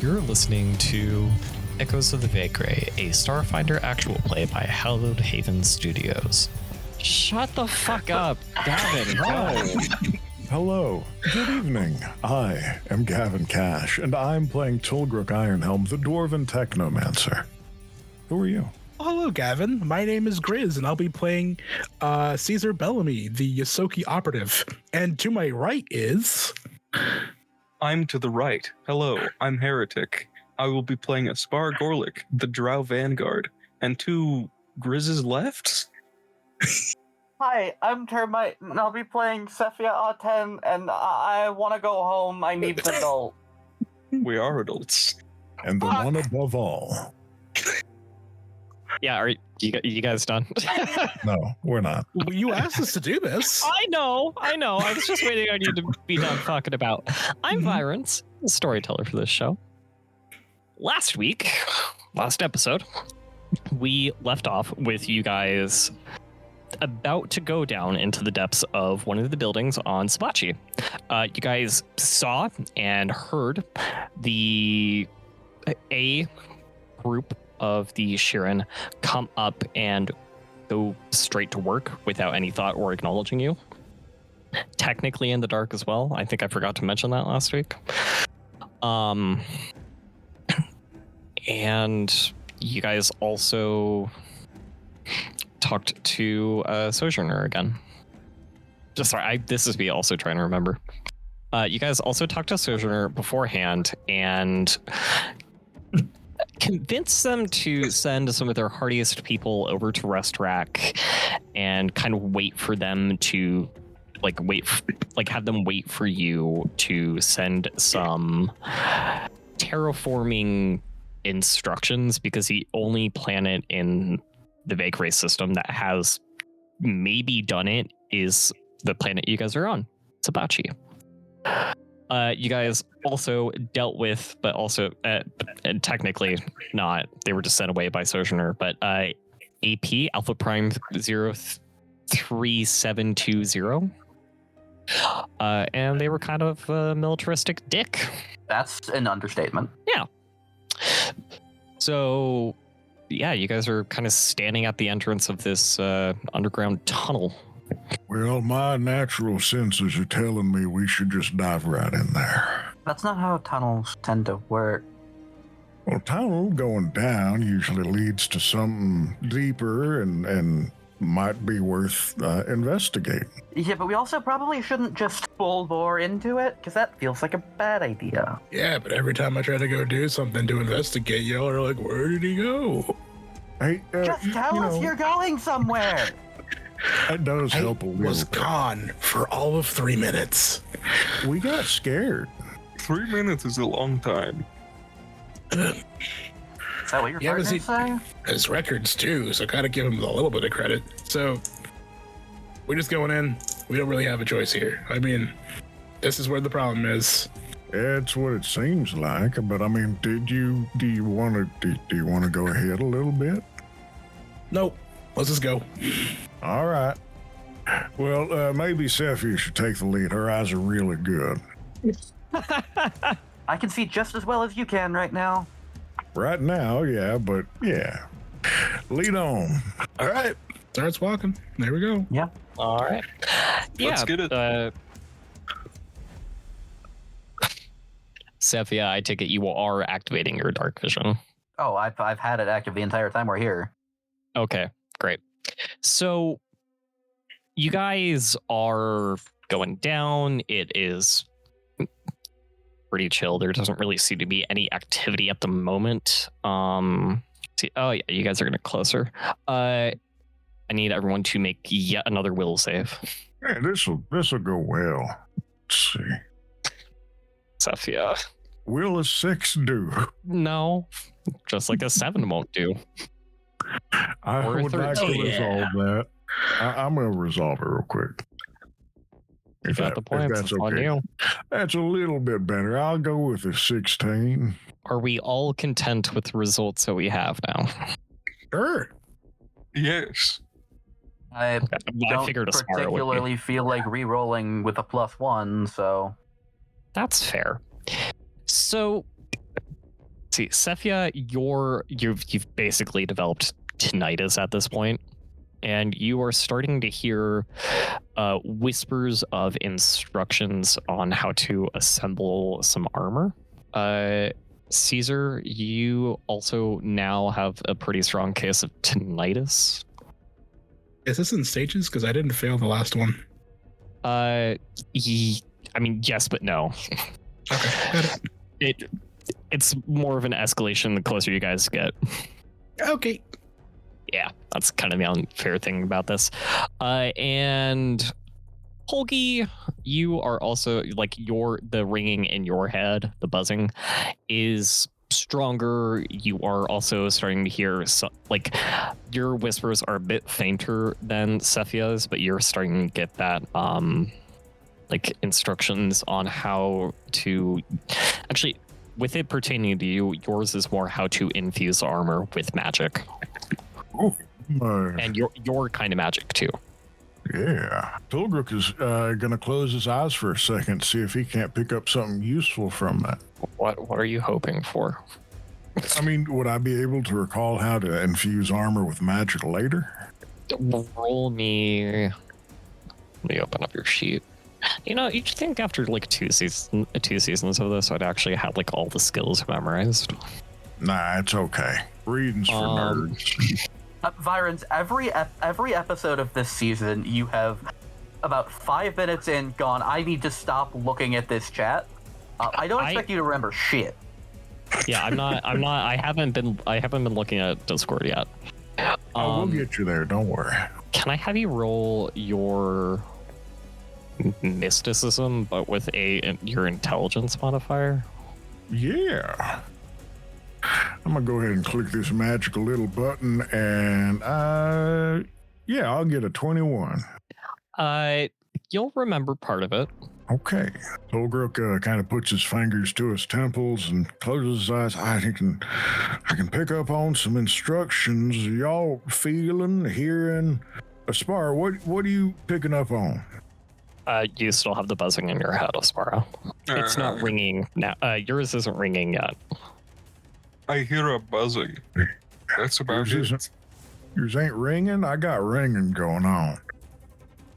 You're listening to Echoes of the Vacray, a Starfinder actual play by Hallowed Haven Studios. Shut the fuck up, Gavin. No. Hello, good evening. I am Gavin Cash, and I'm playing Tulgruk Ironhelm, the Dwarven Technomancer. Who are you? Hello, Gavin. My name is Grizz, and I'll be playing Caesar Bellamy, the Yosoki operative. And to my right is... I'm to the right. Hello, I'm Heretic. I will be playing Aspar Gorlick, the Drow Vanguard. And to Grizz's left? Hi, I'm Termite, and I'll be playing Cephia A10, and I want to go home. I need an adult. We are adults. And the one above all. Yeah, are you guys done? No, we're not. Well, you asked us to do this. I know. I was just waiting on you to be done talking about. I'm Virens, the storyteller for this show. Last episode, we left off with you guys about to go down into the depths of one of the buildings on Sabachi. You guys saw and heard a group of the Shirin come up and go straight to work without any thought or acknowledging you. Technically in the dark as well. I think I forgot to mention that last week. And you guys also talked to Sojourner again. Just sorry, this is me also trying to remember. You guys also talked to Sojourner beforehand and convinced them to send some of their hardiest people over to Restrak and kind of wait for them to have them wait for you to send some terraforming instructions, because the only planet in the Vacray system that has maybe done it is the planet you guys are on, Sabachi. You guys also dealt with, but also technically not, they were just sent away by Sojourner, but AP, Alpha Prime 03720. And they were kind of a militaristic dick. That's an understatement. Yeah. So, yeah, you guys are kind of standing at the entrance of this underground tunnel. Well, my natural senses are telling me we should just dive right in there. That's not how tunnels tend to work. Well, tunnel going down usually leads to something deeper and might be worth investigating. Yeah, but we also probably shouldn't just full bore into it, because that feels like a bad idea. Yeah, but every time I try to go do something to investigate, y'all are like, where did he go? Hey, just tell us you're going somewhere. That does help a little. Was gone for all of 3 minutes. We got scared. 3 minutes is a long time. Is that what your partner's saying? His records too, so kind of give him a little bit of credit. So we're just going in. We don't really have a choice here. I mean, this is where the problem is. It's what it seems like, but I mean, do you want to go ahead a little bit? Nope. Let's just go. All right. Well, maybe Cephia should take the lead. Her eyes are really good. I can see just as well as you can right now. Right now, yeah, but yeah. Lead on. All right. Starts walking. There we go. Yeah. All right. Let's get it. Cephia, I take it you are activating your dark vision. Oh, I've had it active the entire time we're here. Okay, great. So you guys are going down. It is pretty chill. There doesn't really seem to be any activity at the moment. Oh yeah, you guys are getting closer. I need everyone to make yet another will save. Hey, this'll go well. Let's see. Cephia. Will a 6 do? No, just like a 7 won't do. I Or a would like to 13. resolve that. I'm going to resolve it real quick. If got the points, that's it's on okay. you. That's a little bit better. I'll go with a 16. Are we all content with the results that we have now? Sure. Yes. I don't figured a smart would be. particularly feel like re-rolling with a +1, so... That's fair. So See, Cephia, you've basically developed tinnitus at this point, and you are starting to hear whispers of instructions on how to assemble some armor. Caesar, you also now have a pretty strong case of tinnitus. Is this in stages? Because I didn't fail the last one. I mean, yes, but no. Okay, got it. It's more of an escalation the closer you guys get. Okay. Yeah, that's kind of the unfair thing about this. And Holgi, you are also like the ringing in your head, the buzzing is stronger. You are also starting to hear like your whispers are a bit fainter than Cephia's, but you're starting to get that like instructions on how to actually, with it pertaining to you, yours is more how to infuse armor with magic. Oh, and your kind of magic too. Yeah. Tulgruk is going to close his eyes for a second, see if he can't pick up something useful from that. What are you hoping for? I mean, would I be able to recall how to infuse armor with magic later? Roll me. Let me open up your sheet. You know, you'd think after like two seasons of this, I'd actually have like all the skills memorized. Nah, it's okay. Reading's for nerds. Virons, every episode of this season, you have about 5 minutes in gone, I need to stop looking at this chat. I don't expect you to remember shit. Yeah, I haven't been looking at Discord yet. We'll get you there, don't worry. Can I have you roll your mysticism, but with your intelligence modifier? Yeah. I'm gonna go ahead and click this magical little button, and yeah, I'll get a 21. You'll remember part of it. Okay. Tulgruk kind of puts his fingers to his temples and closes his eyes. I can pick up on some instructions. Y'all feeling, hearing? Aspara, what are you picking up on? You still have the buzzing in your head, Aspara. It's not ringing now. Yours isn't ringing yet. I hear a buzzing. That's about it. Yours ain't ringing? I got ringing going on.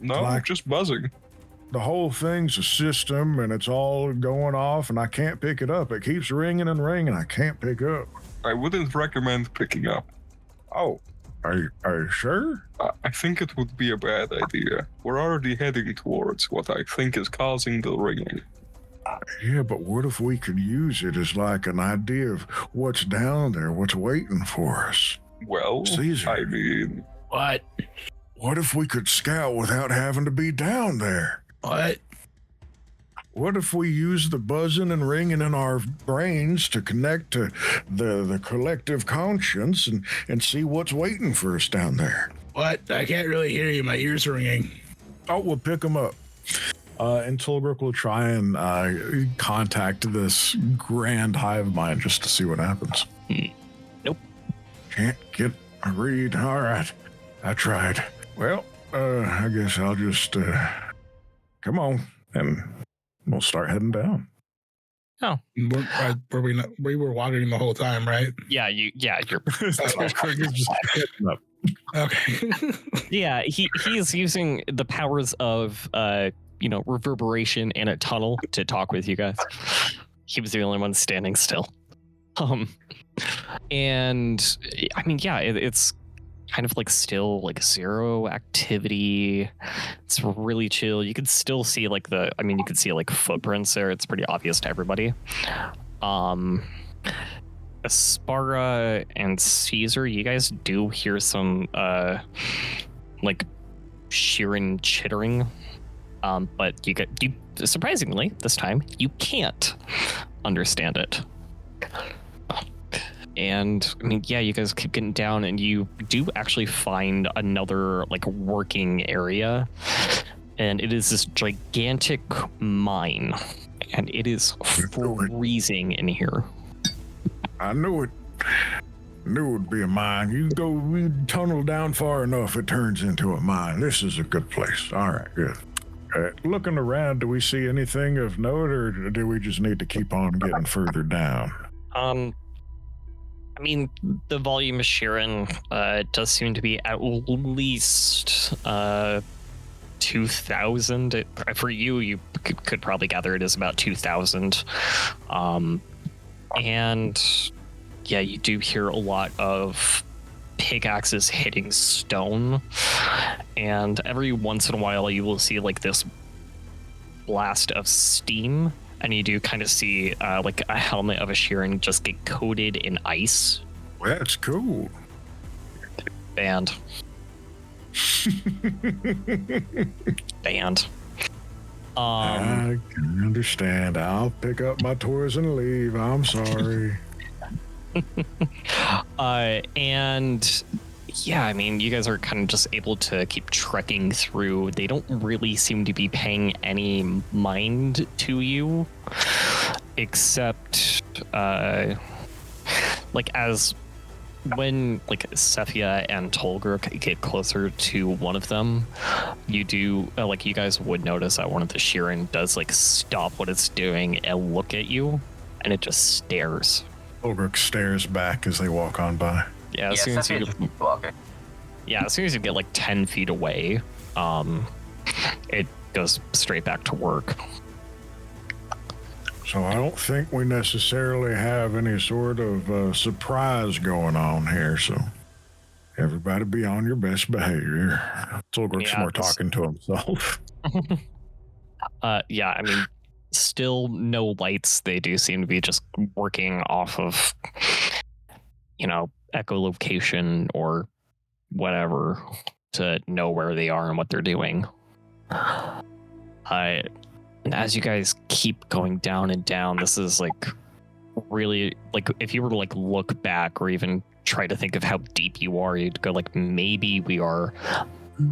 No, Like- just buzzing. The whole thing's a system, and it's all going off, and I can't pick it up. It keeps ringing and ringing. I can't pick up. I wouldn't recommend picking up. Oh, are you sure? I think it would be a bad idea. We're already heading towards what I think is causing the ringing. Yeah, but what if we could use it as like an idea of what's down there, what's waiting for us? Well, Caesar. I mean... What? What if we could scout without having to be down there? What? What if we use the buzzing and ringing in our brains to connect to the collective conscience and see what's waiting for us down there? What? I can't really hear you. My ears are ringing. Oh, we'll pick them up. And Tulgruk will try and contact this grand hive mind just to see what happens. Nope. Can't get a read. All right. I tried. Well, I guess I'll just come on and we'll start heading down. Oh, We were walking the whole time, right? yeah, you're. Okay. Yeah, he's using the powers of reverberation and a tunnel to talk with you guys. He was the only one standing still. And I mean, yeah, it's kind of like still like zero activity. It's really chill. You could still see you could see like footprints there. It's pretty obvious to everybody. Aspara and Caesar, you guys do hear some like shearing chittering. But you surprisingly this time you can't understand it. And I mean, yeah, you guys keep getting down and you do actually find another like working area. And it is this gigantic mine. And it is freezing in here. I knew it. Knew it would be a mine. You tunnel down far enough, it turns into a mine. This is a good place. All right, good. Looking around, do we see anything of note, or do we just need to keep on getting further down? I mean, the volume of Sheeran does seem to be at least 2,000. For you could probably gather it is about 2,000. And yeah, you do hear a lot of pickaxes hitting stone, and every once in a while you will see like this blast of steam, and you do kind of see like a helmet of a Sheeran just get coated in ice. That's cool. Banned. I can understand. I'll pick up my toys and leave. I'm sorry. And yeah, I mean, you guys are kind of just able to keep trekking through. They don't really seem to be paying any mind to you, except like as when like Cephia and Tolgruk get closer to one of them, you do like you guys would notice that one of the Sheeran does like stop what it's doing and look at you, and it just stares. Ulrich stares back as they walk on by. Yeah, as soon as you get like 10 feet away, it goes straight back to work. So I don't think we necessarily have any sort of surprise going on here. So everybody be on your best behavior. Ulrich's more talking to himself. Yeah, I mean, still no lights. They do seem to be just working off of, echolocation or whatever to know where they are and what they're doing. And as you guys keep going down and down, this is like really like if you were to like look back or even try to think of how deep you are, you'd go like maybe we are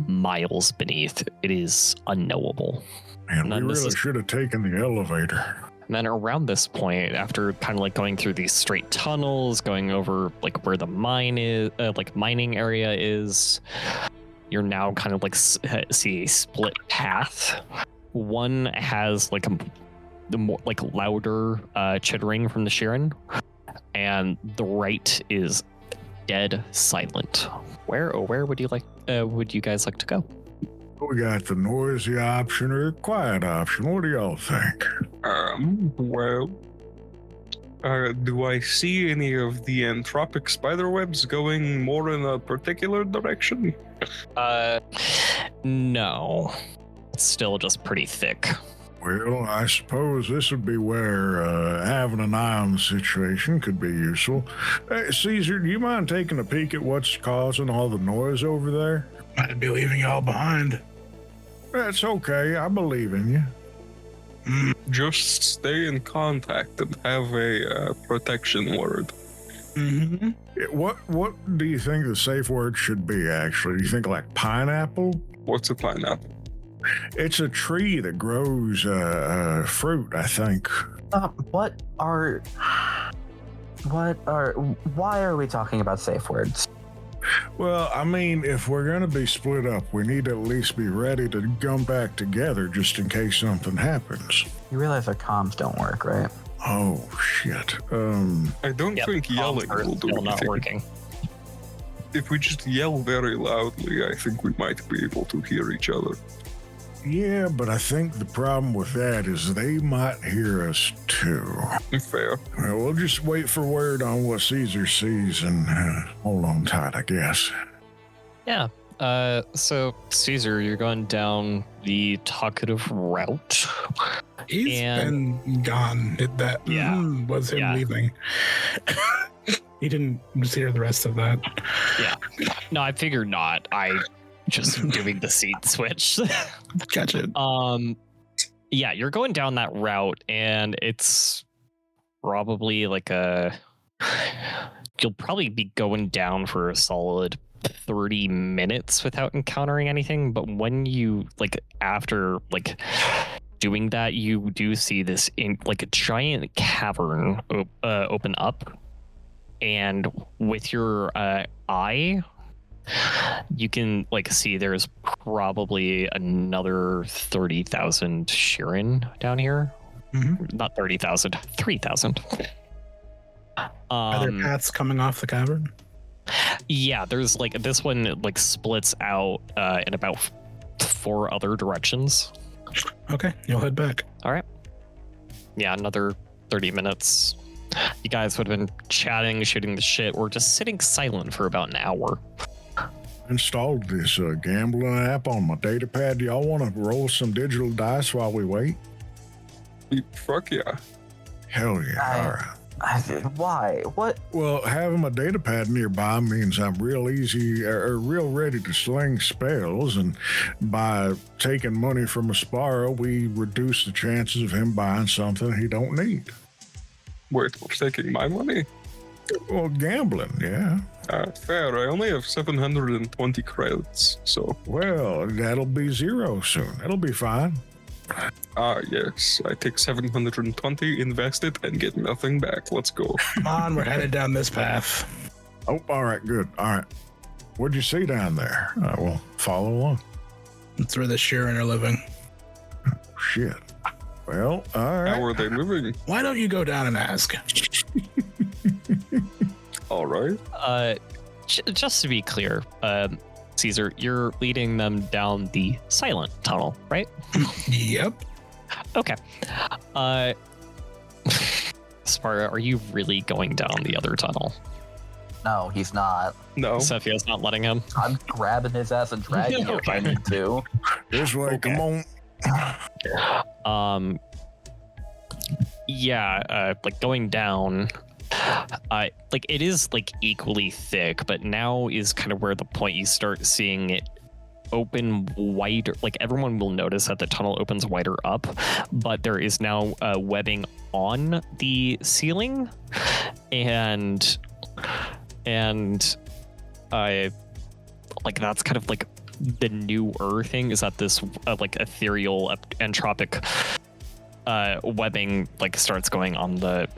miles beneath. It is unknowable. Man, we really should have taken the elevator. And then around this point, after kind of like going through these straight tunnels, going over like where the mine is, like mining area is, you're now kind of like see a split path. One has like the more like louder chittering from the Sheeran, and the right is dead silent. Where would you guys like to go? We got the noisy option or the quiet option. What do y'all think? Well, do I see any of the anthropic spiderwebs going more in a particular direction? No. It's still just pretty thick. Well, I suppose this would be where having an eye on the situation could be useful. Hey, Caesar, do you mind taking a peek at what's causing all the noise over there? I'd be leaving y'all behind. That's okay. I believe in you. Just stay in contact and have a protection word. Mm-hmm. What do you think the safe word should be, actually? Do you think like pineapple? What's a pineapple? It's a tree that grows fruit, I think. Why are we talking about safe words? Well, I mean, if we're going to be split up, we need to at least be ready to come back together just in case something happens. You realize our comms don't work, right? Oh, shit. I don't think yelling will do anything. Not working. If we just yell very loudly, I think we might be able to hear each other. Yeah, but I think the problem with that is they might hear us too. Fair. Well, we'll just wait for word on what Caesar sees and hold on tight, I guess. Yeah. So Caesar, you're going down the talkative route. He's been gone. That was him leaving. He didn't just hear the rest of that. Yeah. No, I figured not. I just doing the seat switch. Gotcha. Yeah, you're going down that route, and it's probably like you'll probably be going down for a solid 30 minutes without encountering anything. But when you after doing that, you do see this in like a giant cavern open up, and with your eye, you can see there's probably another 30,000 Sheeran down here. Mm-hmm. Not 30,000, 3,000. Are there paths coming off the cavern? Yeah, there's like this one like splits out in about 4 other directions. Okay, you'll head back. All right. Yeah, another 30 minutes. You guys would have been chatting, shooting the shit, or just sitting silent for about an hour. Installed this gambling app on my data pad. Do y'all want to roll some digital dice while we wait? Fuck yeah. Hell yeah. All right. Why? What? Well, having a data pad nearby means I'm real easy or real ready to sling spells, and by taking money from a Sparrow, we reduce the chances of him buying something he don't need. Wait, we're taking my money? Well, gambling, yeah. Fair. I only have 720 credits, so. Well, that'll be 0 soon. It'll be fine. Yes. I take 720, invest it, and get nothing back. Let's go. Come on, we're headed down this path. Oh, all right, good. All right. What'd you see down there? Well, follow along. That's where the Sheeran are living. Shit. Well, all right. How are they living? Why don't you go down and ask? All right. Just to be clear, Caesar, you're leading them down the silent tunnel, right? Yep. Okay. Sparta, are you really going down the other tunnel? No, he's not. No. Sephia's not letting him. I'm grabbing his ass and dragging him if I need to. This way, Okay. come on. Yeah, like going down, like it is like equally thick, but now is kind of where the point you start seeing it open wider. Like everyone will notice that the tunnel opens wider up, but there is now webbing on the ceiling, and like that's kind of like the newer thing is that this like ethereal entropic webbing like starts going on the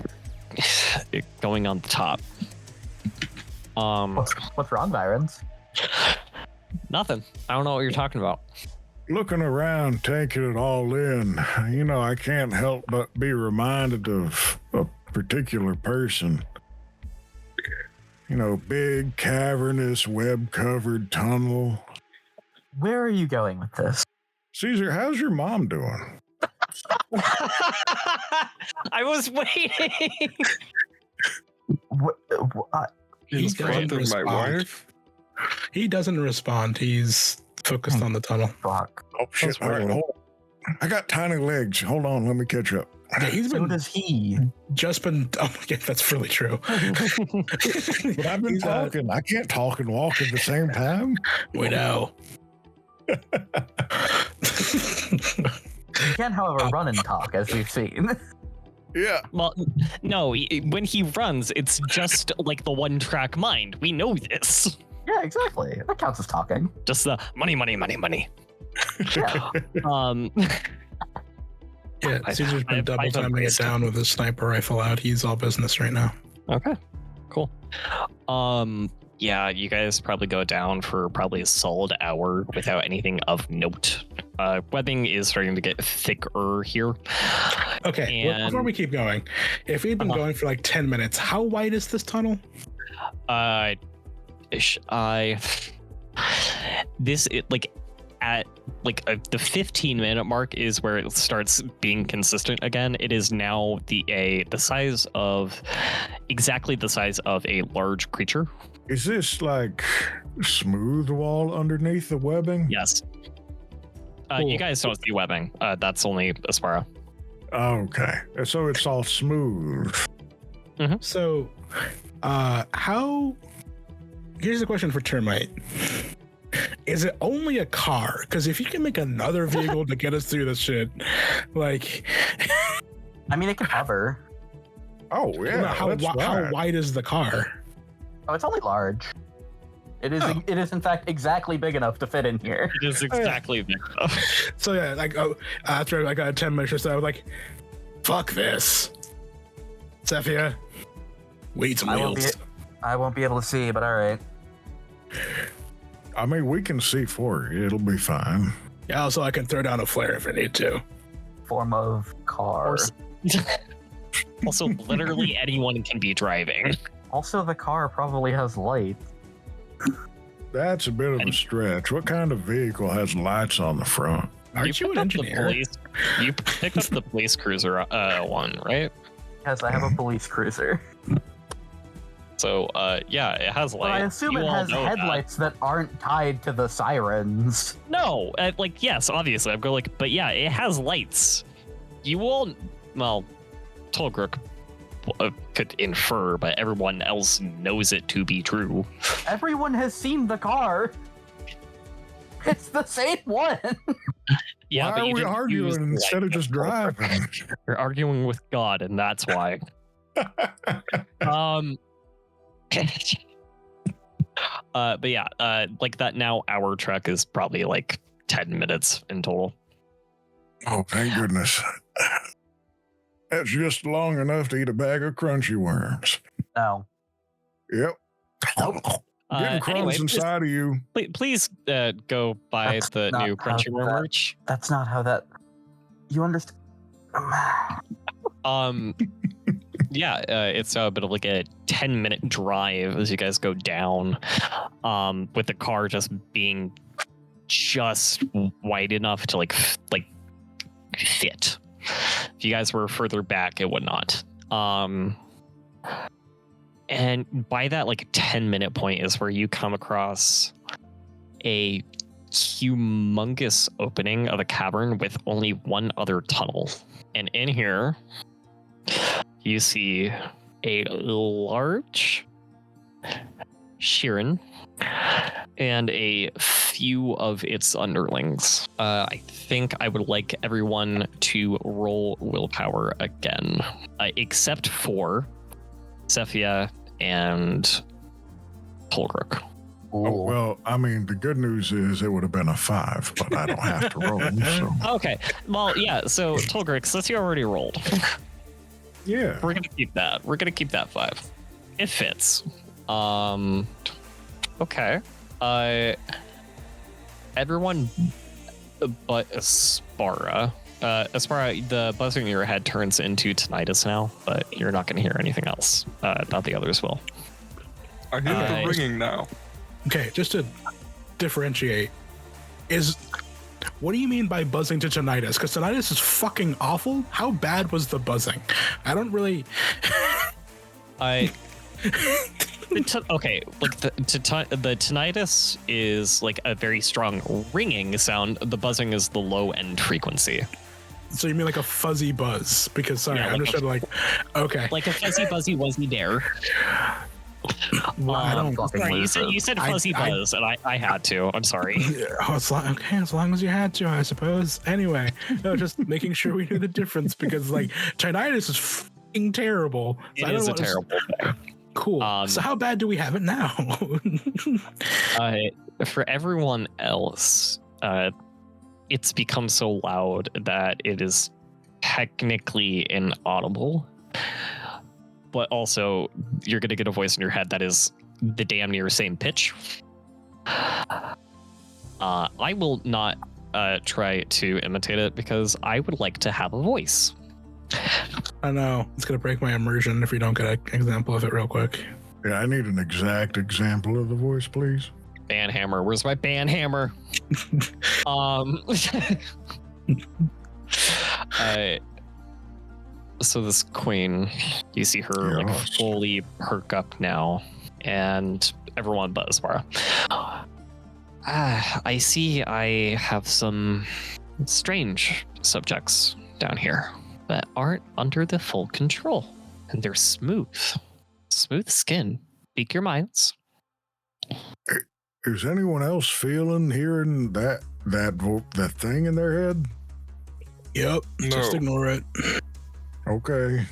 top. What's wrong, Virons? Nothing. I don't know what you're talking about. Looking around, taking it all in, you know, I can't help but be reminded of a particular person. You know, big, cavernous, web-covered tunnel. Where are you going with this? Caesar, how's your mom doing? I was waiting. What? He In front doesn't of my respond. wife? He doesn't respond. He's focused on the tunnel. Fuck. Oh, shit. That's All right, weird. hold on. I got tiny legs. Hold on, let me catch up. Yeah, he's So been does he. just been. Oh, yeah, that's really true. But I've been He's, talking. I can't talk and walk at the same time. We know. He can, however, run and talk, as we've seen. Yeah. Well, no, when he runs, it's just like the one track mind. We know this. Yeah, exactly. That counts as talking. Just the money, money, money, money. Yeah. Yeah, Caesar's been double timing it down with his sniper rifle out. He's all business right now. Okay, cool. Yeah, you guys probably go down for probably a solid hour without anything of note. Webbing is starting to get thicker here. Okay, And- before we keep going, if we'd been going for like 10 minutes, how wide is this tunnel? At the 15-minute mark is where it starts being consistent again. It is now exactly the size of a large creature. Is this like smooth wall underneath the webbing? Yes. Cool. You guys don't see webbing. That's only Aspara. Okay. So it's all smooth. So, here's a question for Termite. Is it only a car? Because if you can make another vehicle to get us through this shit, like, I mean, it can hover. Oh, yeah. how that's right. wide is the car? Oh, it's only large. It is. Oh. It is, in fact, exactly big enough to fit in here. It is exactly big enough. So yeah, like after like 10 minutes or so, I was like, "Fuck this, Cephia. We need some wheels." I won't be able to see, but all right. I mean, we can see for you. It'll be fine. Yeah, also I can throw down a flare if I need to. Form of car. Also, literally anyone can be driving. Also, the car probably has lights. That's a bit of a stretch. What kind of vehicle has lights on the front? Aren't you an picked up the engineer? You picked up the police cruiser one, right? Yes, I have a police cruiser. So, yeah, it has But I lights. assume You it all has know that. headlights that aren't tied to the sirens. No, like, yes, obviously. I'm going like, but yeah, it has lights. You all, well, Tolgruk could infer, but everyone else knows it to be true. Everyone has seen the car. It's the same one. Yeah, Why but are you we didn't arguing use the instead of light. just driving? You're arguing with God, and that's why. But yeah, like that now hour trek is probably like 10 minutes in total. Oh, thank goodness. That's just long enough to eat a bag of crunchy worms. No. Yep. Getting crumbs Anyway, inside of you. please go buy That's the not new how Crunchyroll that- merch. That's not how that. You understand? Yeah, it's a bit of like a 10-minute drive as you guys go down, with the car just being just wide enough to like fit. If you guys were further back, it would not. And by that like 10-minute point is where you come across a humongous opening of a cavern with only one other tunnel. And in here, you see a large Sheeran and a few of its underlings. I think I would like everyone to roll willpower again, except for Cephia and Tolgruk. Oh, well, I mean, the good news is it would have been a 5, but I don't have to roll. So Okay, well, yeah, so Tolgruk, since you already rolled, yeah. we're gonna keep that. We're gonna keep that 5. It fits. Okay. Everyone but Aspara. Aspara, the buzzing in your head turns into tinnitus now, but you're not gonna hear anything else. Not the others will. I hear the ringing now. Okay, just to differentiate, what do you mean by buzzing to tinnitus? Because tinnitus is fucking awful. How bad was the buzzing? I don't really. Okay, like the tinnitus is like a very strong ringing sound. The buzzing is the low end frequency. So you mean like a fuzzy buzz? Because sorry, Yeah, I'm just like, okay. Like a fuzzy buzzy wasn't there. Well, I don't. Sorry, you said fuzzy buzz, and I had to. I'm sorry. As long as you had to, I suppose. Anyway, no, just making sure we knew the difference because like tinnitus is fucking terrible. So It is a terrible thing. Cool. So how bad do we have it now? For everyone else, it's become so loud that it is technically inaudible. But also, you're going to get a voice in your head that is the damn near same pitch. I will not try to imitate it because I would like to have a voice. I know. It's going to break my immersion if we don't get an example of it real quick. Yeah, I need an exact example of the voice, please. Banhammer. Where's my banhammer? So this queen, you see her like Yes. fully perk up now, and everyone but Aspara. I see I have some strange subjects down here that aren't under the full control, and they're smooth skin. Speak your minds. Is anyone else hearing that thing in their head? Yep. Just No. ignore it. Okay.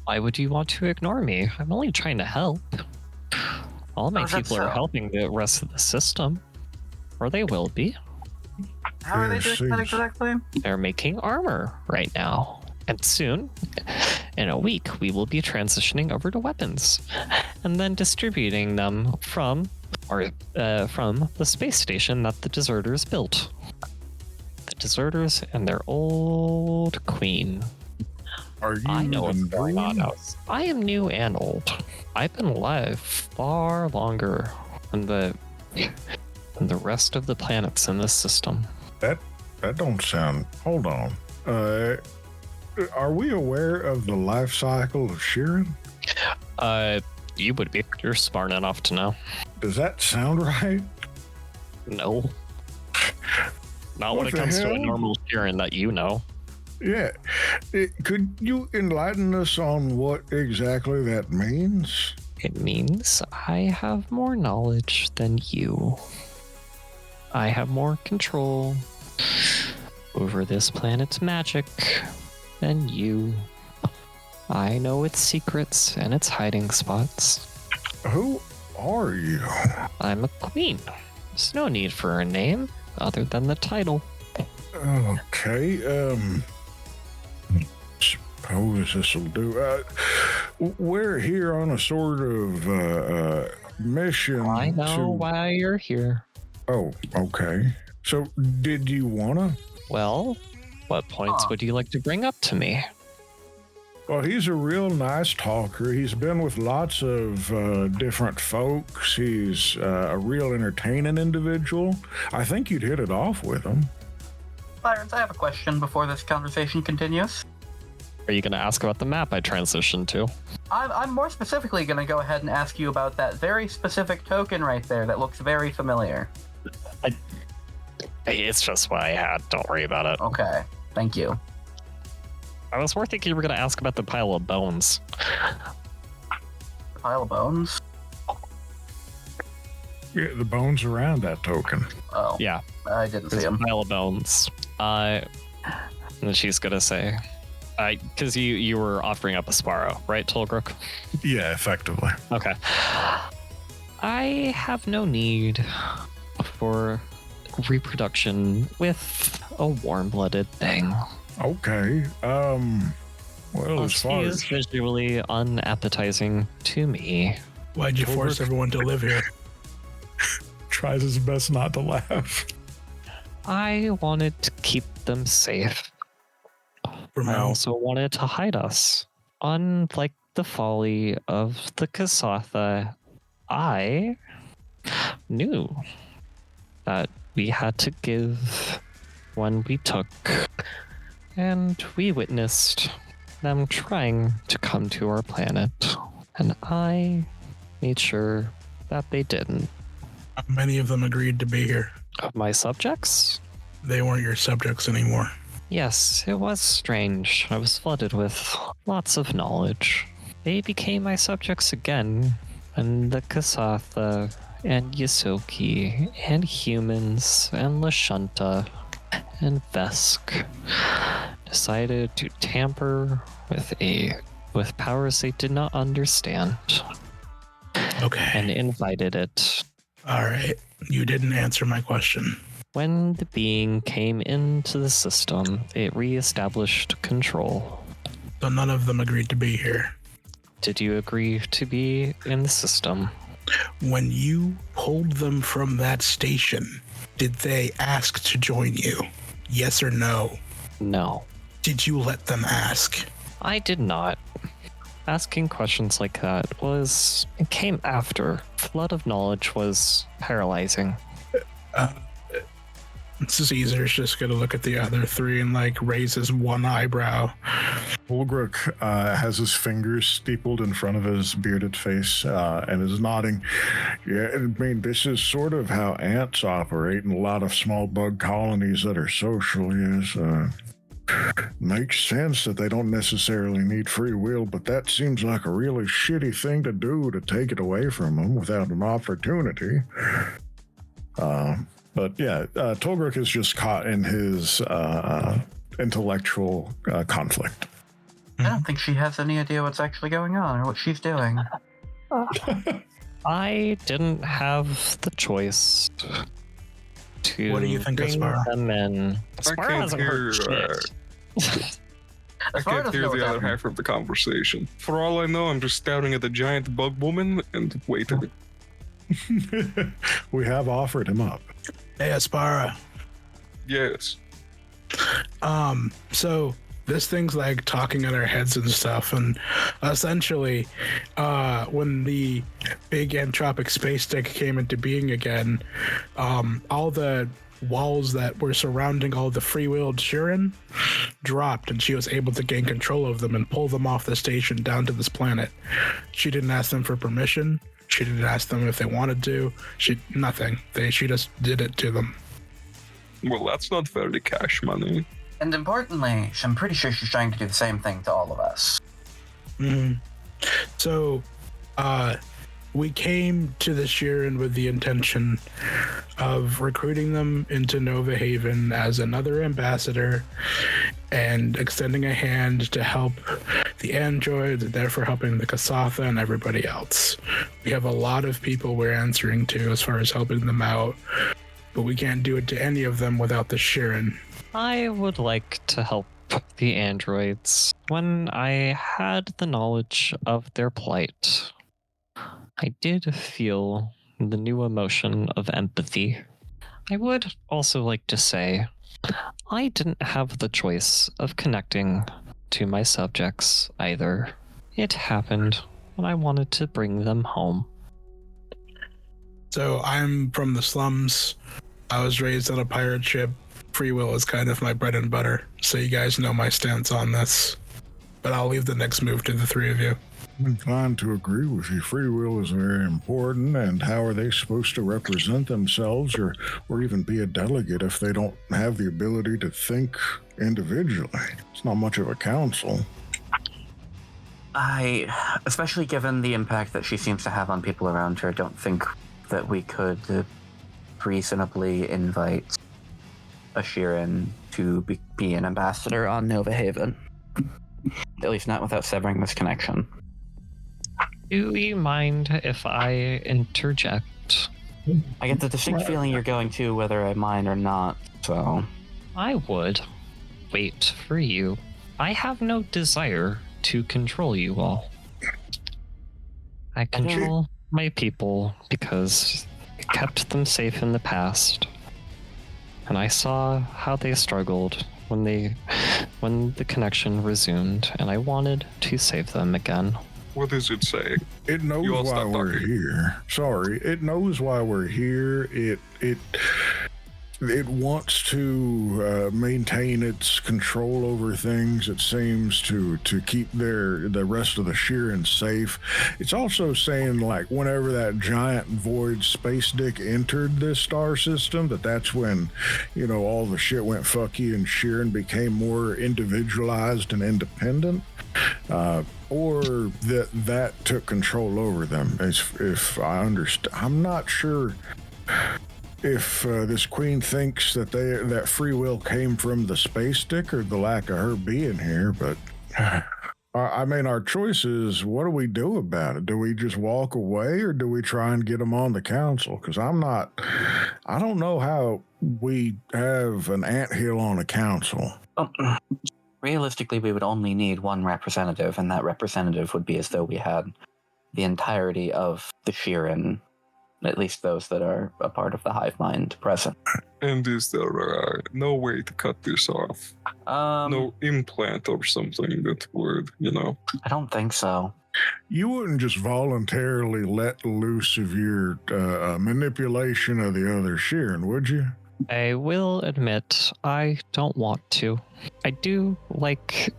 Why would you want to ignore me? I'm only trying to help. All my Oh, that's people are so- helping the rest of the system, or they will be. How are they Yeah, doing that seems- exactly? They're making armor right now. And soon, in a week, we will be transitioning over to weapons and then distributing them from the space station that the deserters built. The deserters and their old queen. Are you I know what's the going on new- now. I am new and old. I've been alive far longer than the rest of the planets in this system. That don't sound. Hold on. Are we aware of the life cycle of Sheeran? You would be. You're smart enough to know. Does that sound right? No. Not when What it the comes to a hell? normal Kieran that you know. Yeah. Could you enlighten us on what exactly that means? It means I have more knowledge than you. I have more control over this planet's magic than you. I know its secrets and its hiding spots. Who are you? I'm a queen. There's no need for a name other than the title. Okay, suppose this'll do. We're here on a sort of mission. I know to... why you're here. Oh, okay. So, did you wanna? Well, what points would you like to bring up to me? Well, he's a real nice talker. He's been with lots of different folks. He's a real entertaining individual. I think you'd hit it off with him. Sirens, I have a question before this conversation continues. Are you going to ask about the map I transitioned to? I'm more specifically going to go ahead and ask you about that very specific token right there that looks very familiar. It's just what I had. Don't worry about it. Okay, thank you. I was more thinking you were going to ask about the pile of bones. Pile of bones? Yeah, the bones around that token. Oh, Yeah, I didn't see there's a him. pile of bones. And she's going to say, because you were offering up a Sparrow, right, Tolgrook? Yeah, effectively. Okay. I have no need for reproduction with a warm-blooded thing. Okay. Well, as Plus, far he as is visually unappetizing to me. Why'd you force everyone to live here? tries his best not to laugh. I wanted to keep them safe. From I now. also wanted to hide us. Unlike the folly of the Kasatha, I knew that we had to give when we took, and we witnessed them trying to come to our planet, and I made sure that they didn't. How many of them agreed to be here? Of my subjects? They weren't your subjects anymore. Yes, it was strange. I was flooded with lots of knowledge. They became my subjects again, and the Kasatha, and Ysoki, and humans, and Lashunta, and Vesk decided to tamper with powers they did not understand, Okay. and invited it. All right. You didn't answer my question. When the being came into the system, it reestablished control. So none of them agreed to be here. Did you agree to be in the system? When you pulled them from that station, did they ask to join you? Yes or no? No, Did you let them ask? I did not. Asking questions like that it came after. Flood of knowledge was paralyzing. Caesar's just gonna look at the other three and like raise his one eyebrow. Ulgruk has his fingers steepled in front of his bearded face and is nodding. Yeah, I mean, this is sort of how ants operate in a lot of small bug colonies that are social. Yes, makes sense that they don't necessarily need free will, but that seems like a really shitty thing to do, to take it away from them without an opportunity. But yeah, Tolgruk is just caught in his intellectual conflict. I don't think she has any idea what's actually going on or what she's doing. I didn't have the choice to What do you think, bring Aspara? them in. I Aspara can't hasn't heard hear, shit. I As far can't as hear I know the what's other happening. half of the conversation. For all I know, I'm just shouting at the giant bug woman and waiting. We have offered him up. Hey, Aspara. Yes. So this thing's like talking in our heads and stuff. And essentially, when the big entropic space stick came into being again, all the walls that were surrounding all the free-willed Shirin dropped, and she was able to gain control of them and pull them off the station down to this planet. She didn't ask them for permission. She didn't ask them if they wanted to. Nothing. She just did it to them. Well, that's not very cash money. And importantly, I'm pretty sure she's trying to do the same thing to all of us. Mm-hmm. So, we came to the Shirin with the intention of recruiting them into Nova Haven as another ambassador and extending a hand to help the androids, therefore helping the Kasatha and everybody else. We have a lot of people we're answering to as far as helping them out, but we can't do it to any of them without the Shirin. I would like to help the androids. When I had the knowledge of their plight, I did feel the new emotion of empathy. I would also like to say, I didn't have the choice of connecting to my subjects either. It happened when I wanted to bring them home. So I'm from the slums. I was raised on a pirate ship. Free will is kind of my bread and butter, so you guys know my stance on this. But I'll leave the next move to the three of you. I'm inclined to agree with you. Free will is very important, and how are they supposed to represent themselves or even be a delegate if they don't have the ability to think individually? It's not much of a council. Especially given the impact that she seems to have on people around her, don't think that we could reasonably invite a Shirin to be an ambassador on Nova Haven. At least not without severing this connection. Do you mind if I interject? I get the distinct feeling you're going to, whether I mind or not, so... I would wait for you. I have no desire to control you all. I control my people because I kept them safe in the past. And I saw how they struggled when the connection resumed, and I wanted to save them again. What does it say? It knows You all why stop we're talking. here. Sorry, it knows why we're here. It wants to maintain its control over things. It seems to keep the rest of the Shirin safe. It's also saying, like, whenever that giant void space dick entered this star system, that's when, all the shit went fuck you and Shirin became more individualized and independent. Or that took control over them. If I understand, I'm not sure if this queen thinks that free will came from the space stick or the lack of her being here, but I mean, our choice is, what do we do about it? Do we just walk away, or do we try and get them on the council? Because I don't know how we have an anthill on a council. Realistically, we would only need one representative, and that representative would be as though we had the entirety of the Shirin, at least those that are a part of the hive mind, present. And is there no way to cut this off? No implant or something that would, I don't think so. You wouldn't just voluntarily let loose of your manipulation of the other Shirin, would you? I will admit, I don't want to. I do like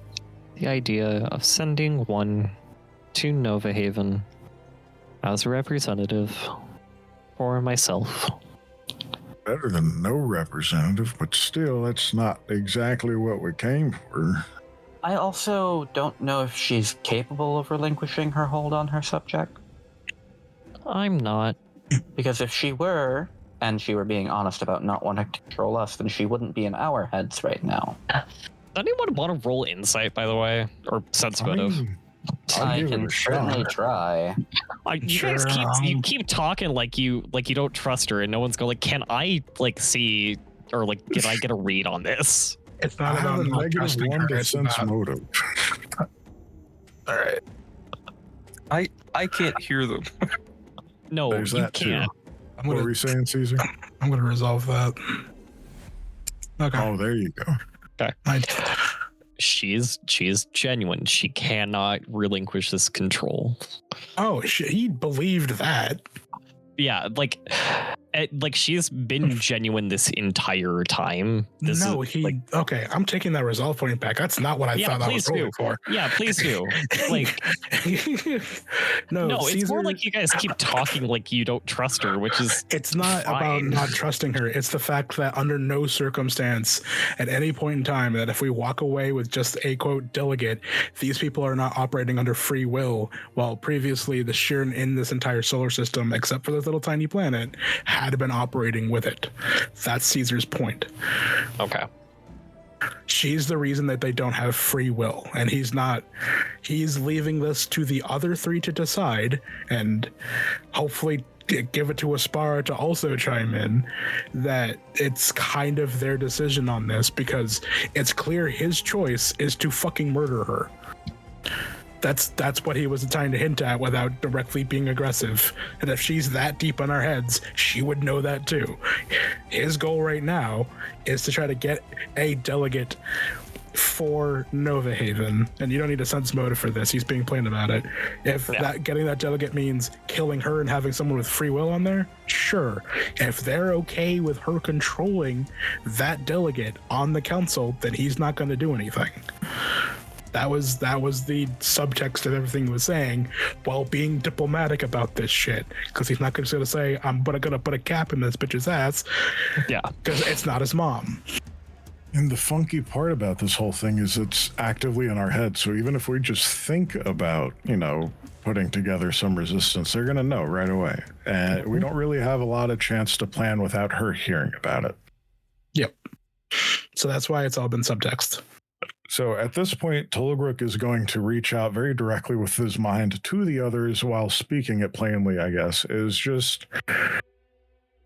the idea of sending one to Nova Haven as a representative for myself. Better than no representative, but still, that's not exactly what we came for. I also don't know if she's capable of relinquishing her hold on her subject. I'm not. Because if she were, and she were being honest about not wanting to control us, then she wouldn't be in our heads right now. Does anyone want to roll insight, by the way? Or sense motive? I can certainly try. You guys keep talking like you don't trust her, and no one's going, can I see, or can I get a read on this? It's I not have about a not negative trusting one her. to It's sense about... motive. All right. I can't hear them. No, There's you that too. can't. What were you saying, Caesar? I'm gonna resolve that. Okay. Oh, there you go. Okay. she is genuine. She cannot relinquish this control. Oh, he believed that. Yeah, like she's been genuine this entire time. Okay, I'm taking that resolve point back. That's not what I thought I was rolling for. Yeah, please do. Like, no, it's more like you guys keep talking like you don't trust her, which is it's not fine. about not trusting her. It's the fact that under no circumstance at any point in time that if we walk away with just a quote delegate, these people are not operating under free will, while previously the Shirin in this entire solar system, except for this little tiny planet, had been operating with it. That's Caesar's point. Okay. She's the reason that they don't have free will, and he's leaving this to the other three to decide, and hopefully give it to Aspara to also chime in that it's kind of their decision on this, because it's clear his choice is to fucking murder her. That's what he was trying to hint at without directly being aggressive. And if she's that deep in our heads, she would know that too. His goal right now is to try to get a delegate for Nova Haven, and you don't need a sense motive for this. He's being plain about it. If getting that delegate means killing her and having someone with free will on there, sure. If they're okay with her controlling that delegate on the council, then he's not going to do anything. That was the subtext of everything he was saying, while being diplomatic about this shit. Because he's not going to say, I'm gonna put a cap in this bitch's ass. Yeah. Because it's not his mom. And the funky part about this whole thing is it's actively in our head. So even if we just think about, putting together some resistance, they're going to know right away. And we don't really have a lot of chance to plan without her hearing about it. Yep. So that's why it's all been subtext. So at this point, Tologruk is going to reach out very directly with his mind to the others while speaking it plainly, I guess, is just,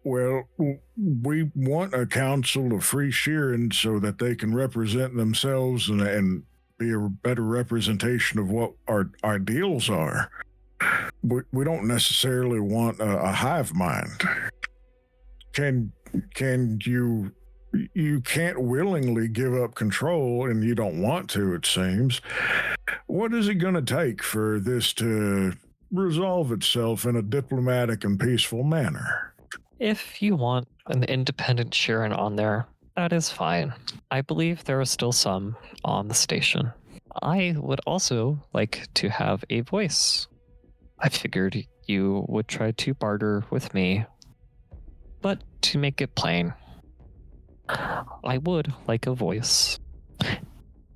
well, we want a council of free Shirin so that they can represent themselves and be a better representation of what our ideals are. We don't necessarily want a hive mind. Can you can't willingly give up control, and you don't want to, it seems. What is it going to take for this to resolve itself in a diplomatic and peaceful manner? If you want an independent Shirin on there, that is fine. I believe there are still some on the station. I would also like to have a voice. I figured you would try to barter with me, but to make it plain, I would like a voice,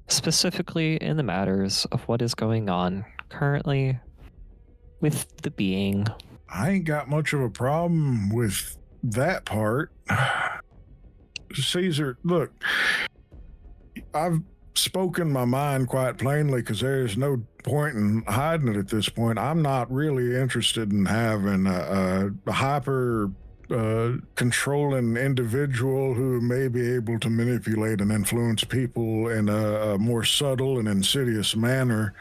specifically in the matters of what is going on currently with the being. I ain't got much of a problem with that part. Caesar, look, I've spoken my mind quite plainly because there's no point in hiding it at this point. I'm not really interested in having a hyper controlling individual who may be able to manipulate and influence people in a more subtle and insidious manner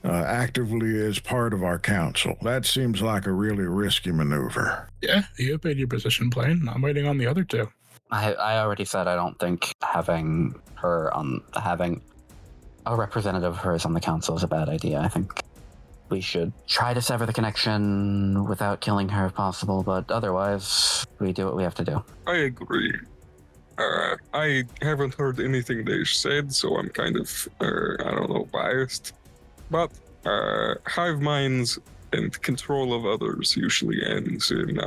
actively as part of our council. That seems like a really risky maneuver. Yeah, you made your position plain. I'm waiting on the other two. I already said I don't think having a representative of hers on the council is a bad idea. I think we should try to sever the connection without killing her if possible, but otherwise, we do what we have to do. I agree. I haven't heard anything they said, so I'm kind of, biased. But hive minds and control of others usually ends in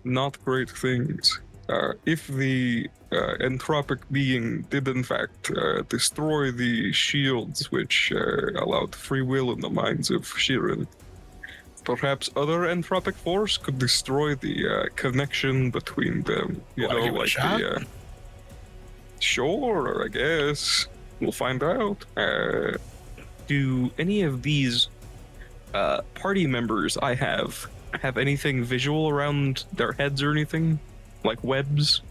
not great things. If the entropic being did in fact destroy the shields which allowed free will in the minds of Shirin, perhaps other entropic force could destroy the connection between them. Sure, I guess. We'll find out. Do any of these party members I have anything visual around their heads or anything? Like webs?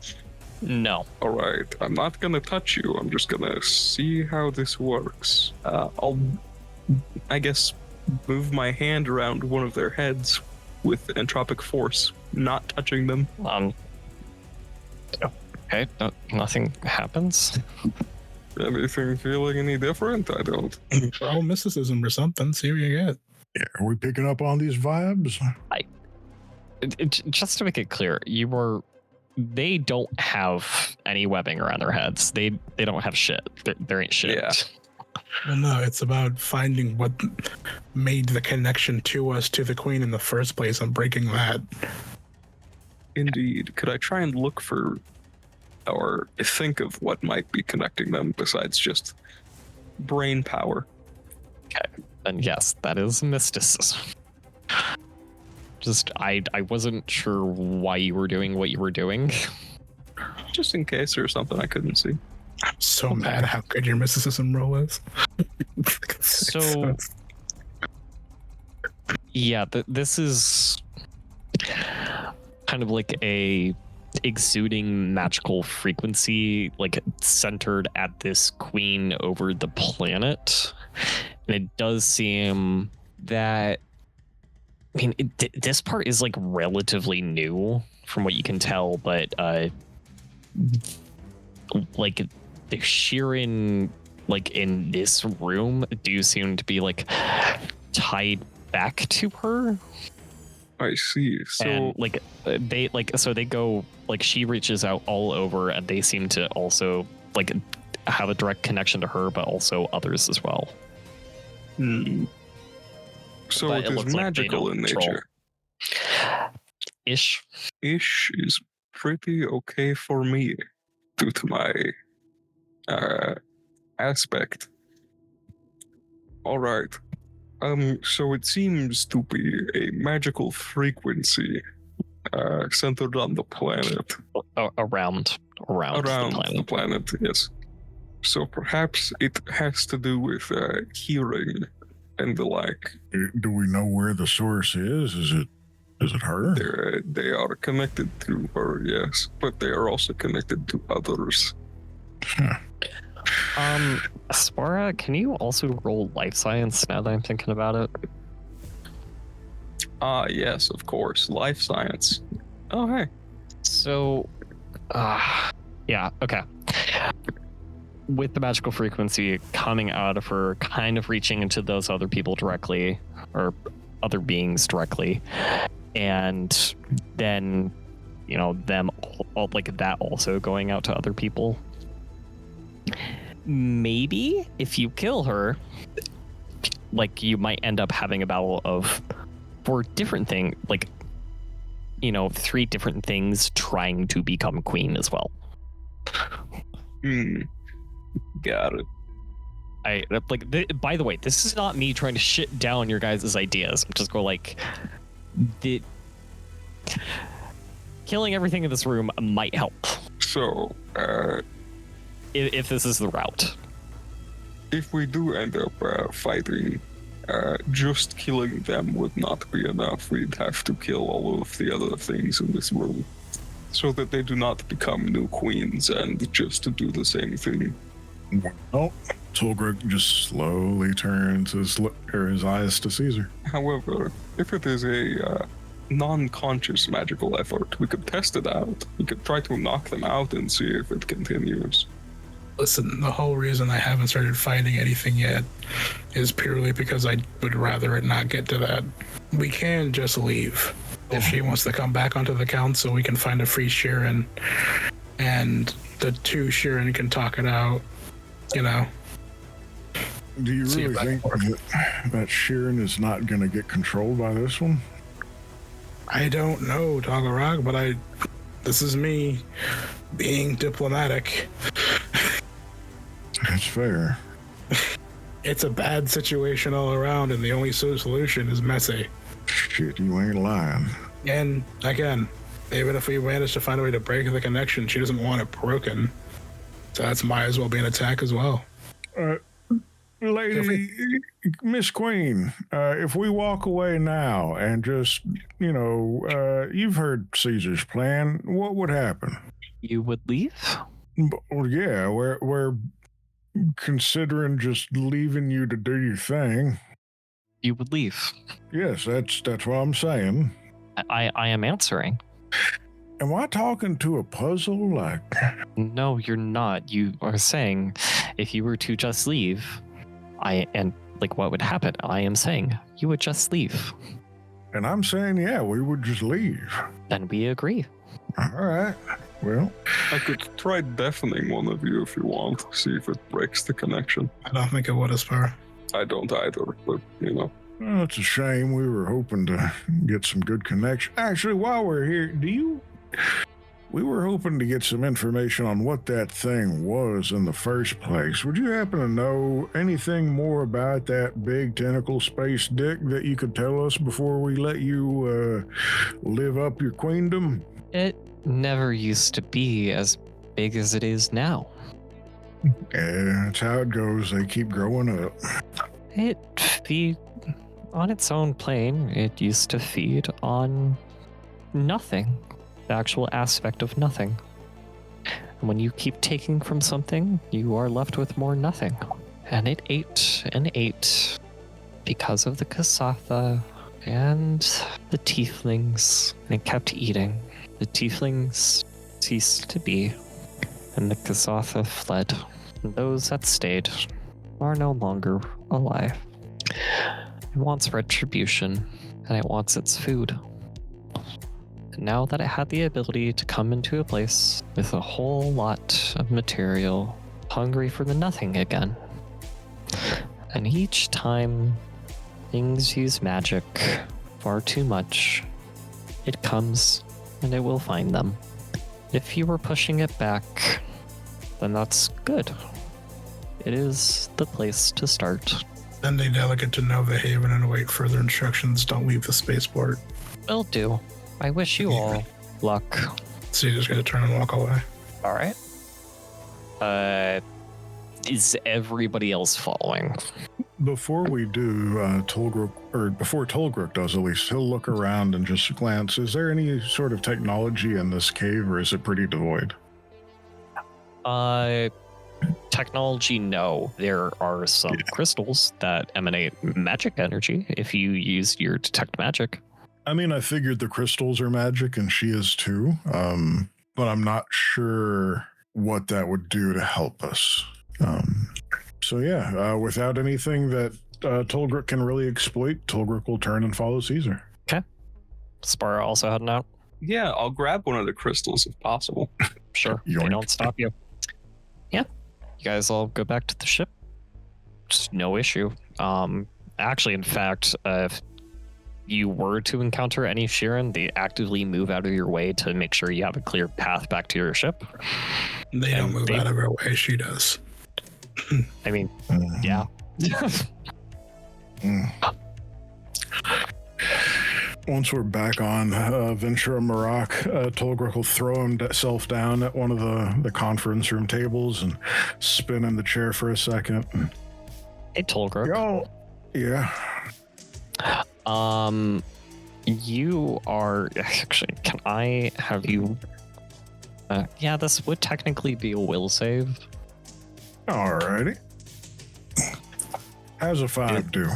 No. All right, I'm not gonna touch you. I'm just gonna see how this works. I'll, I guess, move my hand around one of their heads with entropic force, not touching them. Okay, nothing happens. Anything feeling any different? I don't. Roll mysticism or something. See what you get. Yeah, are we picking up on these vibes? Just to make it clear, they don't have any webbing around their heads. They don't have shit. There ain't shit. Yeah. Well, no, it's about finding what made the connection to us to the queen in the first place and breaking that. Indeed. Could I try and look for or think of what might be connecting them besides just brain power? Okay. And yes, that is mysticism. Just I wasn't sure why you were doing what you were doing. Just in case there's something I couldn't see. I'm so mad how good your mysticism roll is. So yeah, this is kind of like a exuding magical frequency, like centered at this queen over the planet. And it does seem that, I mean, this part is like relatively new from what you can tell, but like the Sheeran like in this room do seem to be like tied back to her. I see. So And like they go, like she reaches out all over, and they seem to also like have a direct connection to her, but also others as well. So But it is looks like they magical don't in control. nature. Ish. Ish is pretty okay for me due to my aspect. All right. So it seems to be a magical frequency centered on the planet. Around the planet. Yes. So perhaps it has to do with hearing and the like. Do we know where the source is? Is it her? They are connected to her, yes, but they are also connected to others. Spara, can you also roll life science now that I'm thinking about it? Yes, of course. Life science. Oh, hey. So, yeah, okay. With the magical frequency coming out of her, kind of reaching into those other people directly, or other beings directly, and then, you know, them all, like that also going out to other people. Maybe if you kill her, like you might end up having a battle of four different things, like, you know, 3 different things trying to become queen as well. Got it. I like. By the way, this is not me trying to shit down your guys' ideas. I'm just going like, killing everything in this room might help. So, if this is the route. if we do end up fighting, just killing them would not be enough. We'd have to kill all of the other things in this room so that they do not become new queens and just to do the same thing. Oh, Tolgruk just slowly turns his eyes to Caesar. However, if it is a non-conscious magical effort, we could test it out. We could try to knock them out and see if it continues. Listen, the whole reason I haven't started fighting anything yet is purely because I would rather it not get to that. We can just leave. If she wants to come back onto the council, we can find a free Sheeran, and the 2 Sheeran can talk it out, you know. Do you See really if think that Sheeran is not going to get controlled by this one? I don't know, Tagarog, but this is me being diplomatic. That's fair. It's a bad situation all around, and the only solution is messy. Shit, you ain't lying. And again, even if we manage to find a way to break the connection, she doesn't want it broken. So that's might as well be an attack as well. Lady, Miss Queen, if we walk away now and just, you've heard Caesar's plan, what would happen? You would leave? Well, yeah, we're considering just leaving you to do your thing. You would leave. Yes, that's what I'm saying. I am answering. Am I talking to a puzzle? Like, No, you're not. You are saying if you were to just leave, what would happen? I am saying you would just leave. And I'm saying, yeah, we would just leave. Then we agree. All right. Well, I could try deafening one of you if you want, see if it breaks the connection. I don't think it would, Aspar. I don't either, but well, it's a shame. We were hoping to get some good connection. Actually, while we're here, we were hoping to get some information on what that thing was in the first place. Would you happen to know anything more about that big tentacle space dick that you could tell us before we let you live up your queendom? It never used to be as big as it is now. Yeah, that's how it goes. They keep growing up. It feed on its own plane. It used to feed on nothing, the actual aspect of nothing. And when you keep taking from something, you are left with more nothing. And it ate and ate because of the Kasatha and the tieflings. And it kept eating. The tieflings ceased to be, and the Kasatha fled. And those that stayed are no longer alive. It wants retribution, and it wants its food. And now that it had the ability to come into a place with a whole lot of material, hungry for the nothing again. And each time things use magic far too much, it comes and it will find them. If you were pushing it back, then that's good. It is the place to start. Send a delegate to Nova Haven and await further instructions. Don't leave the spaceport. Will do. I wish you all luck. So you just gotta turn and walk away. All right. Is everybody else following? Before we do, before Tolgruk does, at least, he'll look around and just glance. Is there any sort of technology in this cave, or is it pretty devoid? Technology, no. There are some crystals that emanate magic energy if you use your detect magic. I mean, I figured the crystals are magic, and she is too, but I'm not sure what that would do to help us. So yeah, without anything that Tolgruk can really exploit, Tolgruk will turn and follow Caesar. Spara also heading out. yeah, I'll grab one of the crystals if possible. Sure. They Yoink. don't stop you. Yeah. You guys all go back to the ship. Just no issue. Actually, in fact, if you were to encounter any Sheeran, they actively move out of your way to make sure you have a clear path back to your ship. They don't And move out of her way. She does. I mean, Mhm. yeah. Mm. Once we're back on Ventura Marak, Tolgruk will throw himself down at one of the conference room tables and spin in the chair for a second. Hey, Tolgruk. Yo, yeah. You are actually. Can I have you? Yeah, this would technically be a will save. Alrighty. How's a 5 do?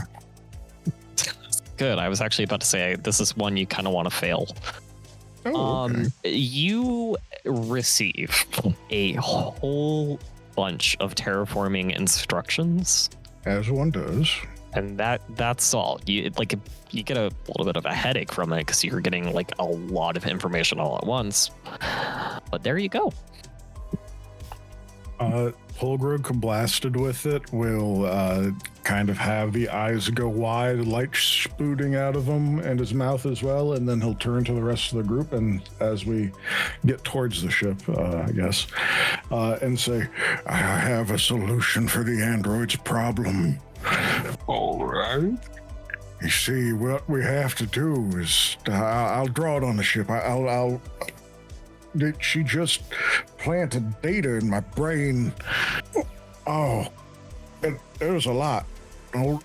Good. I was actually about to say this is one you kind of want to fail. Oh, okay. You receive a whole bunch of terraforming instructions, As one does. and that's all. You get a little bit of a headache from it because you're getting like a lot of information all at once. But there you go. Tolgruk, blasted with it, will kind of have the eyes go wide, light spouting out of him and his mouth as well, and then he'll turn to the rest of the group, and as we get towards the ship, I guess, and say, I have a solution for the android's problem. All right. You see, what we have to do is, I'll draw it on the ship. She just planted data in my brain. Oh, it was a lot. Oh,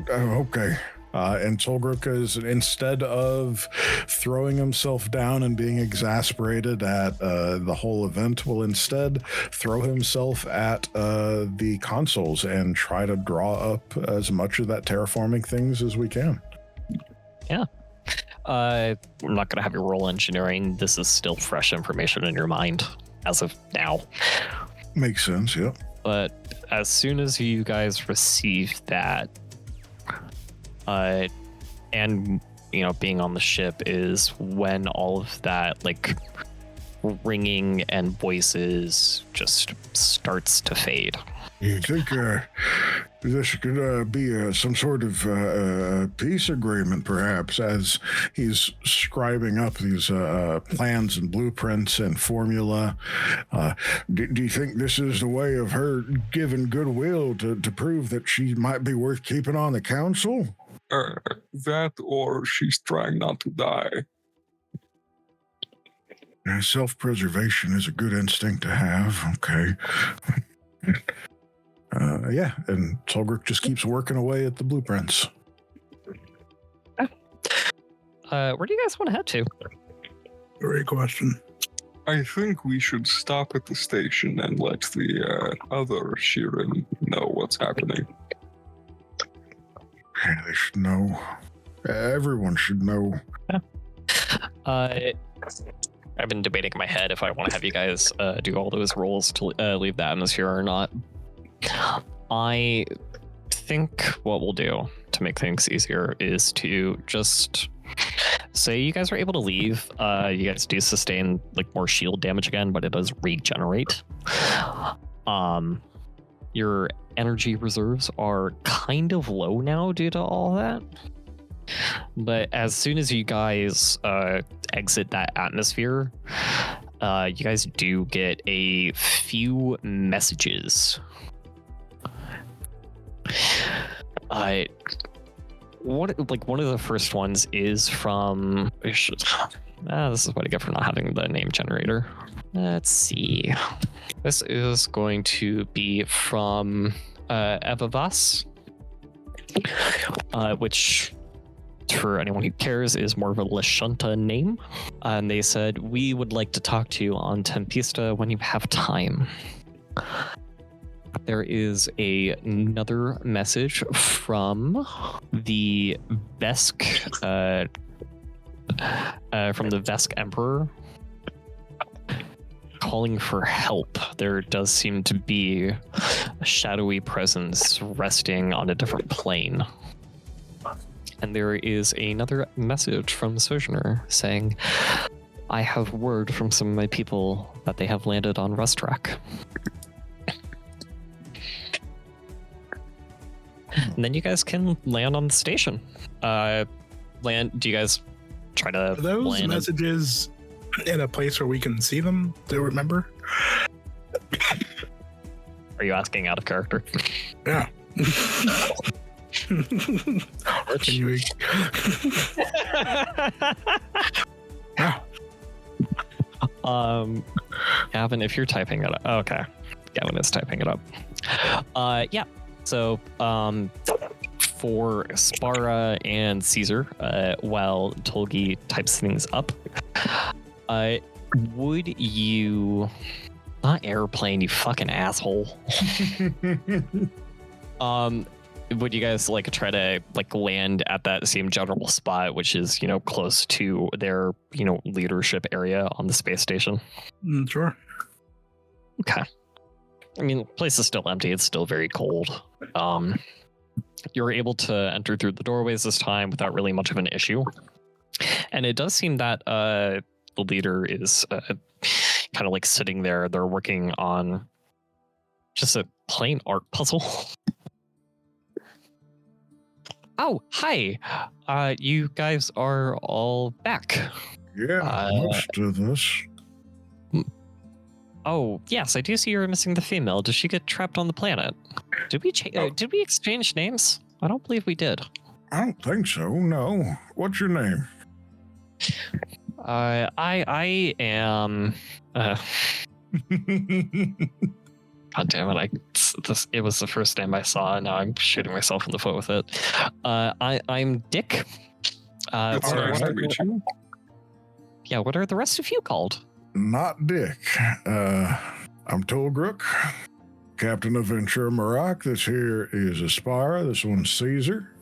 okay. And Tolgruk is, instead of throwing himself down and being exasperated at the whole event, will instead throw himself at the consoles and try to draw up as much of that terraforming things as we can. I'm not gonna have you roll engineering. This is still fresh information in your mind as of now. Makes sense, yep. But as soon as you guys receive that, and being on the ship is when all of that like ringing and voices just starts to fade. You think this could be some sort of peace agreement, perhaps, as he's scribing up these plans and blueprints and formula? Do you think this is the way of her giving goodwill to prove that she might be worth keeping on the council? That, or she's trying not to die. Self-preservation is a good instinct to have. Okay. Yeah, and Solgrick just keeps working away at the blueprints. Where do you guys want to head to? Great question. I think we should stop at the station and let the other Sheeran know what's happening. Yeah, they should know. Everyone should know. I've been debating in my head if I want to have you guys do all those rolls to leave the atmosphere or not. I think what we'll do to make things easier is to just say you guys are able to leave. You guys do sustain like more shield damage again, but it does regenerate. Your energy reserves are kind of low now due to all that. But as soon as you guys exit that atmosphere, you guys do get a few messages. One of the first ones is from. This is what I get for not having the name generator. Let's see. This is going to be from Evavas, which, for anyone who cares, is more of a Lashunta name. And they said, "We would like to talk to you on Tempesta when you have time." There is another message from the Vesk, from the Vesk Emperor, calling for help. There does seem to be a shadowy presence resting on a different plane. And there is another message from Sojourner saying, "I have word from some of my people that they have landed on Rustrak." And then you guys can land on the station. Do you guys try to Are those land messages in a place where we can see them to remember? Are you asking out of character? Yeah. Can you... yeah. Gavin, if you're typing it up. Okay. Gavin is typing it up. Yeah. So, for Spara and Caesar, while Tolgi types things up, would you... Not airplane, you fucking asshole. Would you guys try to land at that same general spot, which is, close to their, leadership area on the space station? Sure. Okay. I mean, the place is still empty. It's still very cold. You're able to enter through the doorways this time without really much of an issue. And it does seem that the leader is kind of sitting there. They're working on just a plain art puzzle. Oh, hi. You guys are all back. Yeah, most of this. Oh, yes, I do see you're missing the female. Does she get trapped on the planet? Did we exchange names? I don't believe we did. I don't think so, no. What's your name? I am... God damn it, it was the first name I saw, and now I'm shooting myself in the foot with it. I'm Dick. It's nice to meet you. Yeah, what are the rest of you called? Not Dick. I'm Tolgrook, Captain of Ventura Marak. This here is Aspara. This one's Caesar.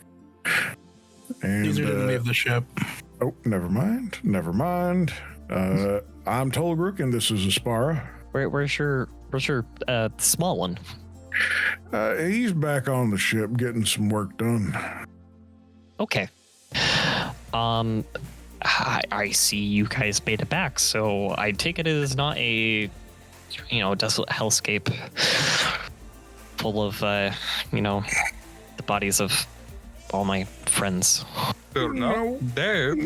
And Caesar didn't leave the ship. Oh, never mind. I'm Tolgrook, and this is Aspara. Where's your small one? He's back on the ship getting some work done. Okay. I see you guys made it back, so I take it as not a, desolate hellscape full of, the bodies of all my friends. They're not dead.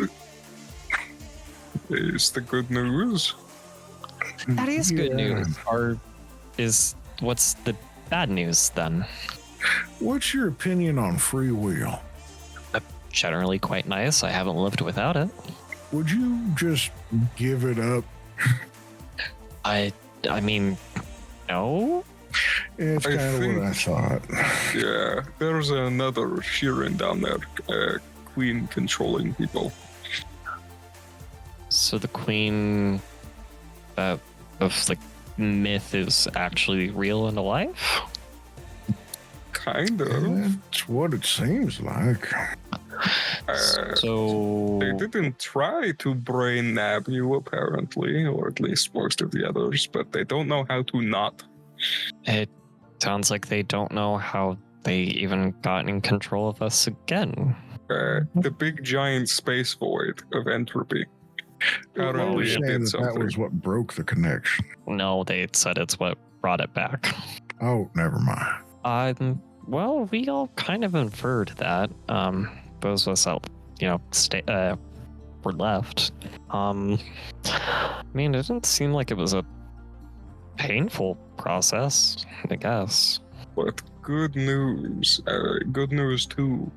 Is the good news. That is good news. What's the bad news then? What's your opinion on free will? Generally quite nice. I haven't lived without it. Would you just give it up? I mean, no. It's I kind of think- what I thought. Yeah, there's another Shirin down there, queen controlling people. So the queen of like myth is actually real and alive? Kind of. That's what it seems like. So They didn't try to brain nab you, apparently, or at least most of the others, but they don't know how to not. it sounds like they don't know how they even got in control of us again. The big giant space void of entropy. Apparently, You're it saying did that something. was what broke the connection. No, they said it's what brought it back. Oh, never mind. Well, we all kind of inferred that. Those of us out, were left. I mean, it didn't seem like it was a painful process, I guess. But good news. Good news too.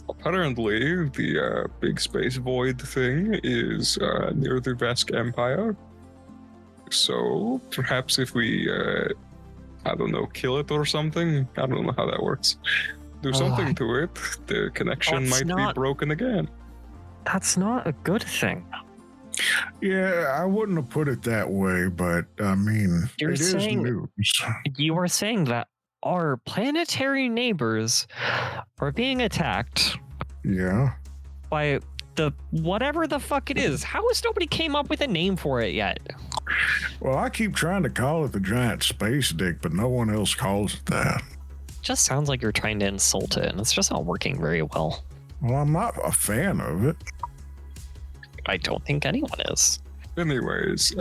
Apparently, the big space void thing is near the Vesk Empire. So perhaps if we, kill it or something. I don't know how that works. Do something to it. The connection That's might be not- broken again. That's not a good thing. Yeah, I wouldn't have put it that way, but I mean, You're it is saying- news. You are saying that our planetary neighbors are being attacked Yeah. by the whatever the fuck it is. How has nobody came up with a name for it yet? Well, I keep trying to call it the giant space dick, but no one else calls it that. Just sounds like you're trying to insult it, and it's just not working very well. Well, I'm not a fan of it. I don't think anyone is. Anyways,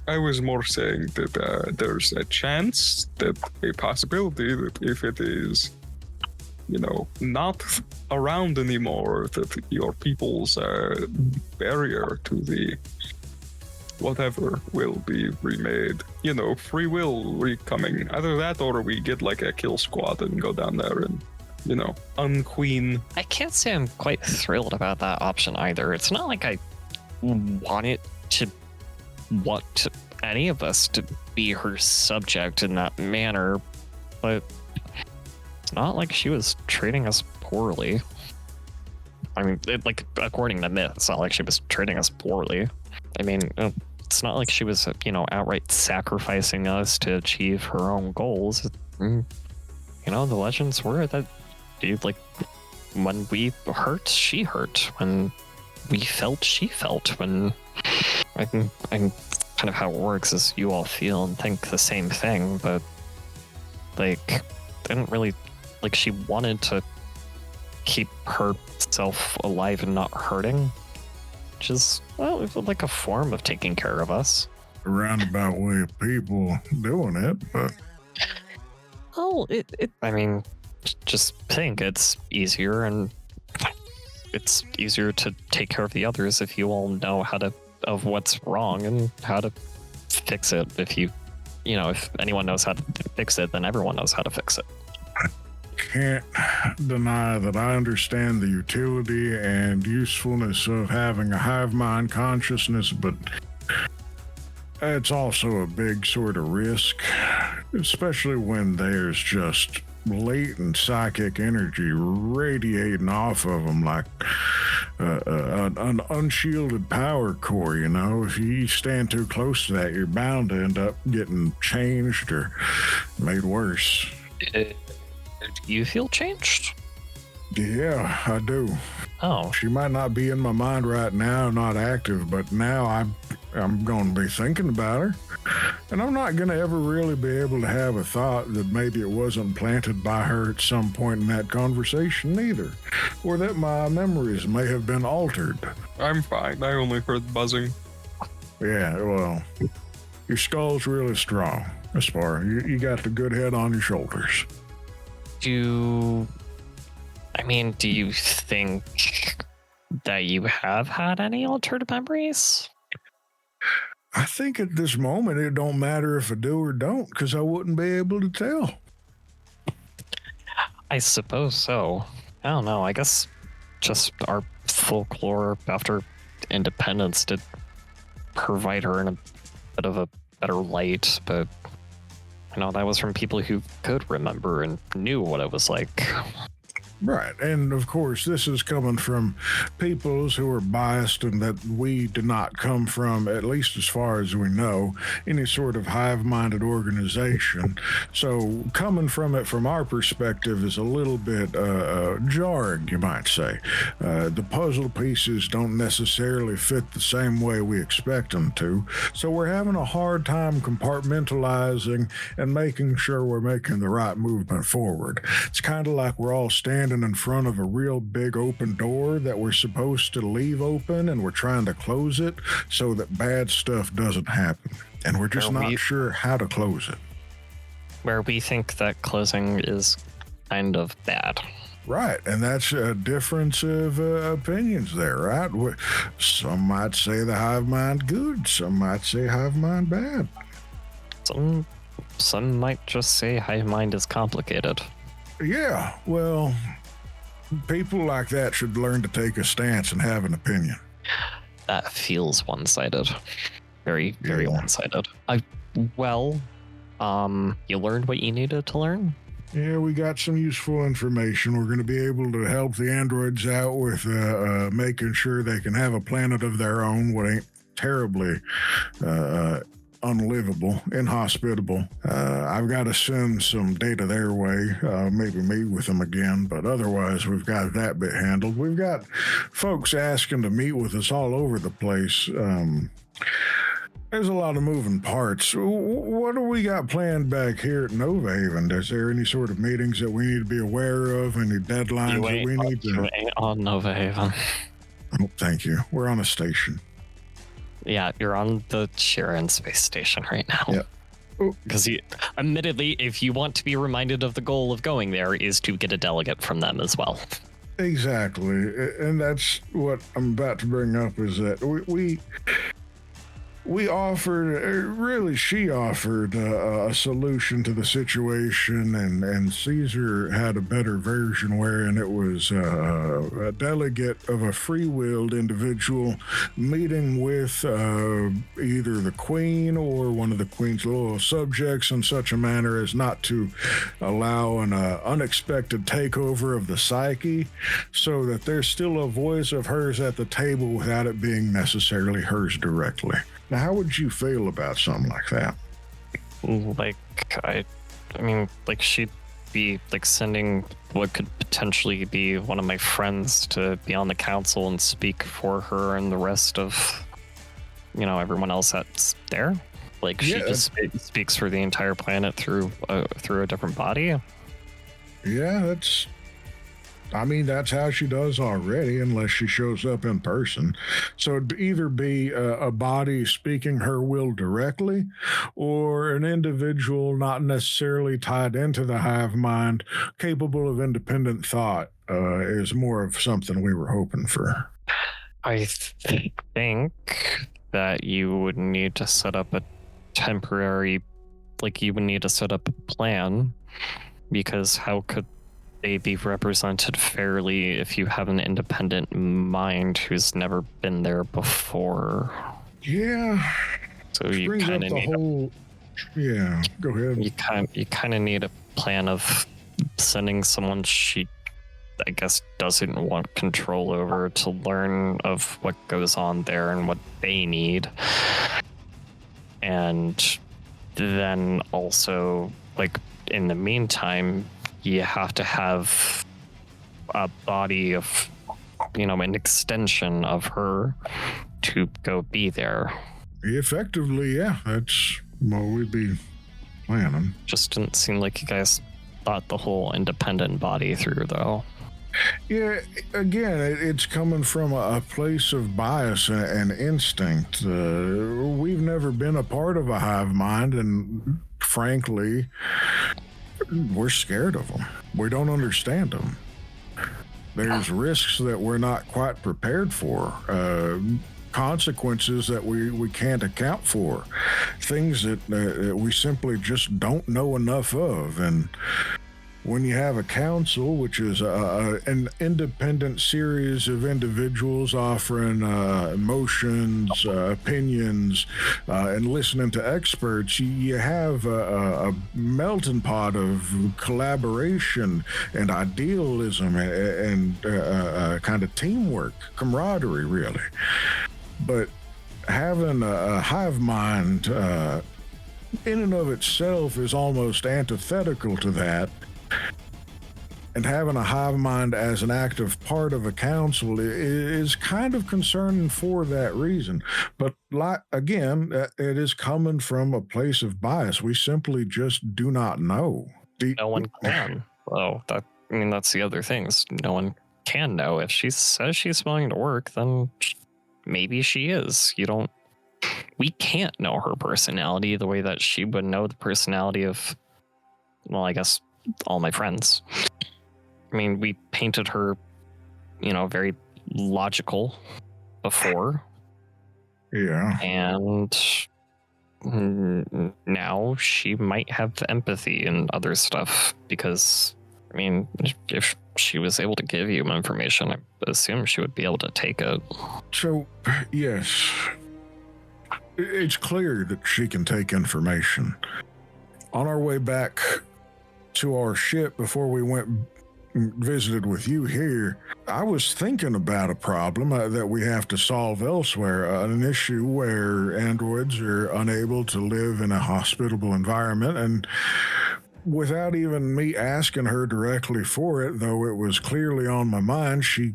I was more saying that there's a chance, that a possibility that if it is, not around anymore, that your people's barrier to the whatever will be remade. Free will coming. Either that or we get like a kill squad and go down there and, unqueen. I can't say I'm quite thrilled about that option either. It's not like I want any of us to be her subject in that manner, but it's not like she was treating us poorly. I mean, according to myth, it's not like she was treating us poorly. I mean, it's not like she was, outright sacrificing us to achieve her own goals. The legends were that, when we hurt, she hurt. When we felt, she felt. When I kind of how it works is you all feel and think the same thing, but didn't really she wanted to keep herself alive and not hurting, which is like a form of taking care of us. A roundabout way of people doing it, but Oh, I mean, just think it's easier, and it's easier to take care of the others if you all know of what's wrong and how to fix it. If anyone knows how to fix it, then everyone knows how to fix it. can't deny that I understand the utility and usefulness of having a hive mind consciousness, but it's also a big sort of risk, especially when there's just latent psychic energy radiating off of them like an unshielded power core. If you stand too close to that, you're bound to end up getting changed or made worse. Do you feel changed? Yeah, I do. Oh, She might not be in my mind right now, not active, but now I'm going to be thinking about her. And I'm not going to ever really be able to have a thought that maybe it wasn't planted by her at some point in that conversation either, or that my memories may have been altered. I'm fine. I only heard buzzing. Yeah, well, your skull's really strong, as far you got the good head on your shoulders. Do you think that you have had any altered memories? I think at this moment it don't matter if I do or don't, because I wouldn't be able to tell. I suppose so. I don't know. I guess just our folklore after independence did provide her in a bit of a better light, but that was from people who could remember and knew what it was like. Right. And of course, this is coming from peoples who are biased and that we do not come from, at least as far as we know, any sort of hive-minded organization. So coming from it from our perspective is a little bit jarring, you might say. The puzzle pieces don't necessarily fit the same way we expect them to. So we're having a hard time compartmentalizing and making sure we're making the right movement forward. It's kind of like we're all standing in front of a real big open door that we're supposed to leave open, and we're trying to close it so that bad stuff doesn't happen. And we're just not sure how to close it. Where we think that closing is kind of bad. Right, and that's a difference of opinions there, right? Some might say the hive mind good, some might say hive mind bad. Some might just say hive mind is complicated. Yeah, well, people like that should learn to take a stance and have an opinion. That feels one-sided. Very, very one-sided. You learned what you needed to learn? Yeah, we got some useful information. We're going to be able to help the androids out with making sure they can have a planet of their own, what ain't terribly unlivable, inhospitable. I've got to send some data their way, maybe meet with them again, but otherwise we've got that bit handled. We've got folks asking to meet with us all over the place. There's a lot of moving parts. What do we got planned back here at Nova Haven? Is there any sort of meetings that we need to be aware of? Any deadlines that we need to... You ain't on Nova Haven. Oh, thank you. We're on a station. Yeah, you're on the Sharon space station right now. Yeah. Because admittedly, if you want to be reminded of the goal of going there is to get a delegate from them as well. Exactly. And that's what I'm about to bring up, is that we offered, really she offered a solution to the situation, and Caesar had a better version wherein it was a delegate of a free-willed individual meeting with either the queen or one of the queen's loyal subjects in such a manner as not to allow an unexpected takeover of the psyche, so that there's still a voice of hers at the table without it being necessarily hers directly. Now, how would you feel about something like that? She'd be sending what could potentially be one of my friends to be on the council and speak for her and the rest of, everyone else that's there. She just speaks for the entire planet through a different body. Yeah, that's how she does already, unless she shows up in person. So it'd either be a body speaking her will directly, or an individual not necessarily tied into the hive mind, capable of independent thought, is more of something we were hoping for. I think that you would need to set up a temporary, you would need to set up a plan, because how could they be represented fairly if you have an independent mind who's never been there before? Yeah. So you kind of need yeah, go ahead. You kind of need a plan of sending someone she, I guess, doesn't want control over to learn of what goes on there and what they need. And then also, in the meantime, you have to have a body of, an extension of her to go be there. Effectively, yeah, that's Well, we'd be planning. Just didn't seem like you guys thought the whole independent body through, though. Yeah, again, it's coming from a place of bias and instinct. We've never been a part of a hive mind, and frankly, we're scared of them. We don't understand them. There's risks that we're not quite prepared for. Consequences that we can't account for. Things that we simply just don't know enough of. And when you have a council, which is an independent series of individuals offering emotions, opinions, and listening to experts, you have a melting pot of collaboration and idealism and kind of teamwork, camaraderie, really. But having a hive mind in and of itself is almost antithetical to that. And having a hive mind as an active part of a council is kind of concerning for that reason. But again, it is coming from a place of bias. We simply just do not know. No one can. Oh, that's the other thing. Is no one can know. If she says she's willing to work, then maybe she is. We can't know her personality the way that she would know the personality of, well, I guess, all my friends. I mean, we painted her, very logical before. Yeah. And now she might have empathy and other stuff because, I mean, if she was able to give you information, I assume she would be able to take it. So, yes, it's clear that she can take information. On our way back to our ship before we went visited with you here, I was thinking about a problem that we have to solve elsewhere, an issue where androids are unable to live in a hospitable environment. And without even me asking her directly for it, though it was clearly on my mind, she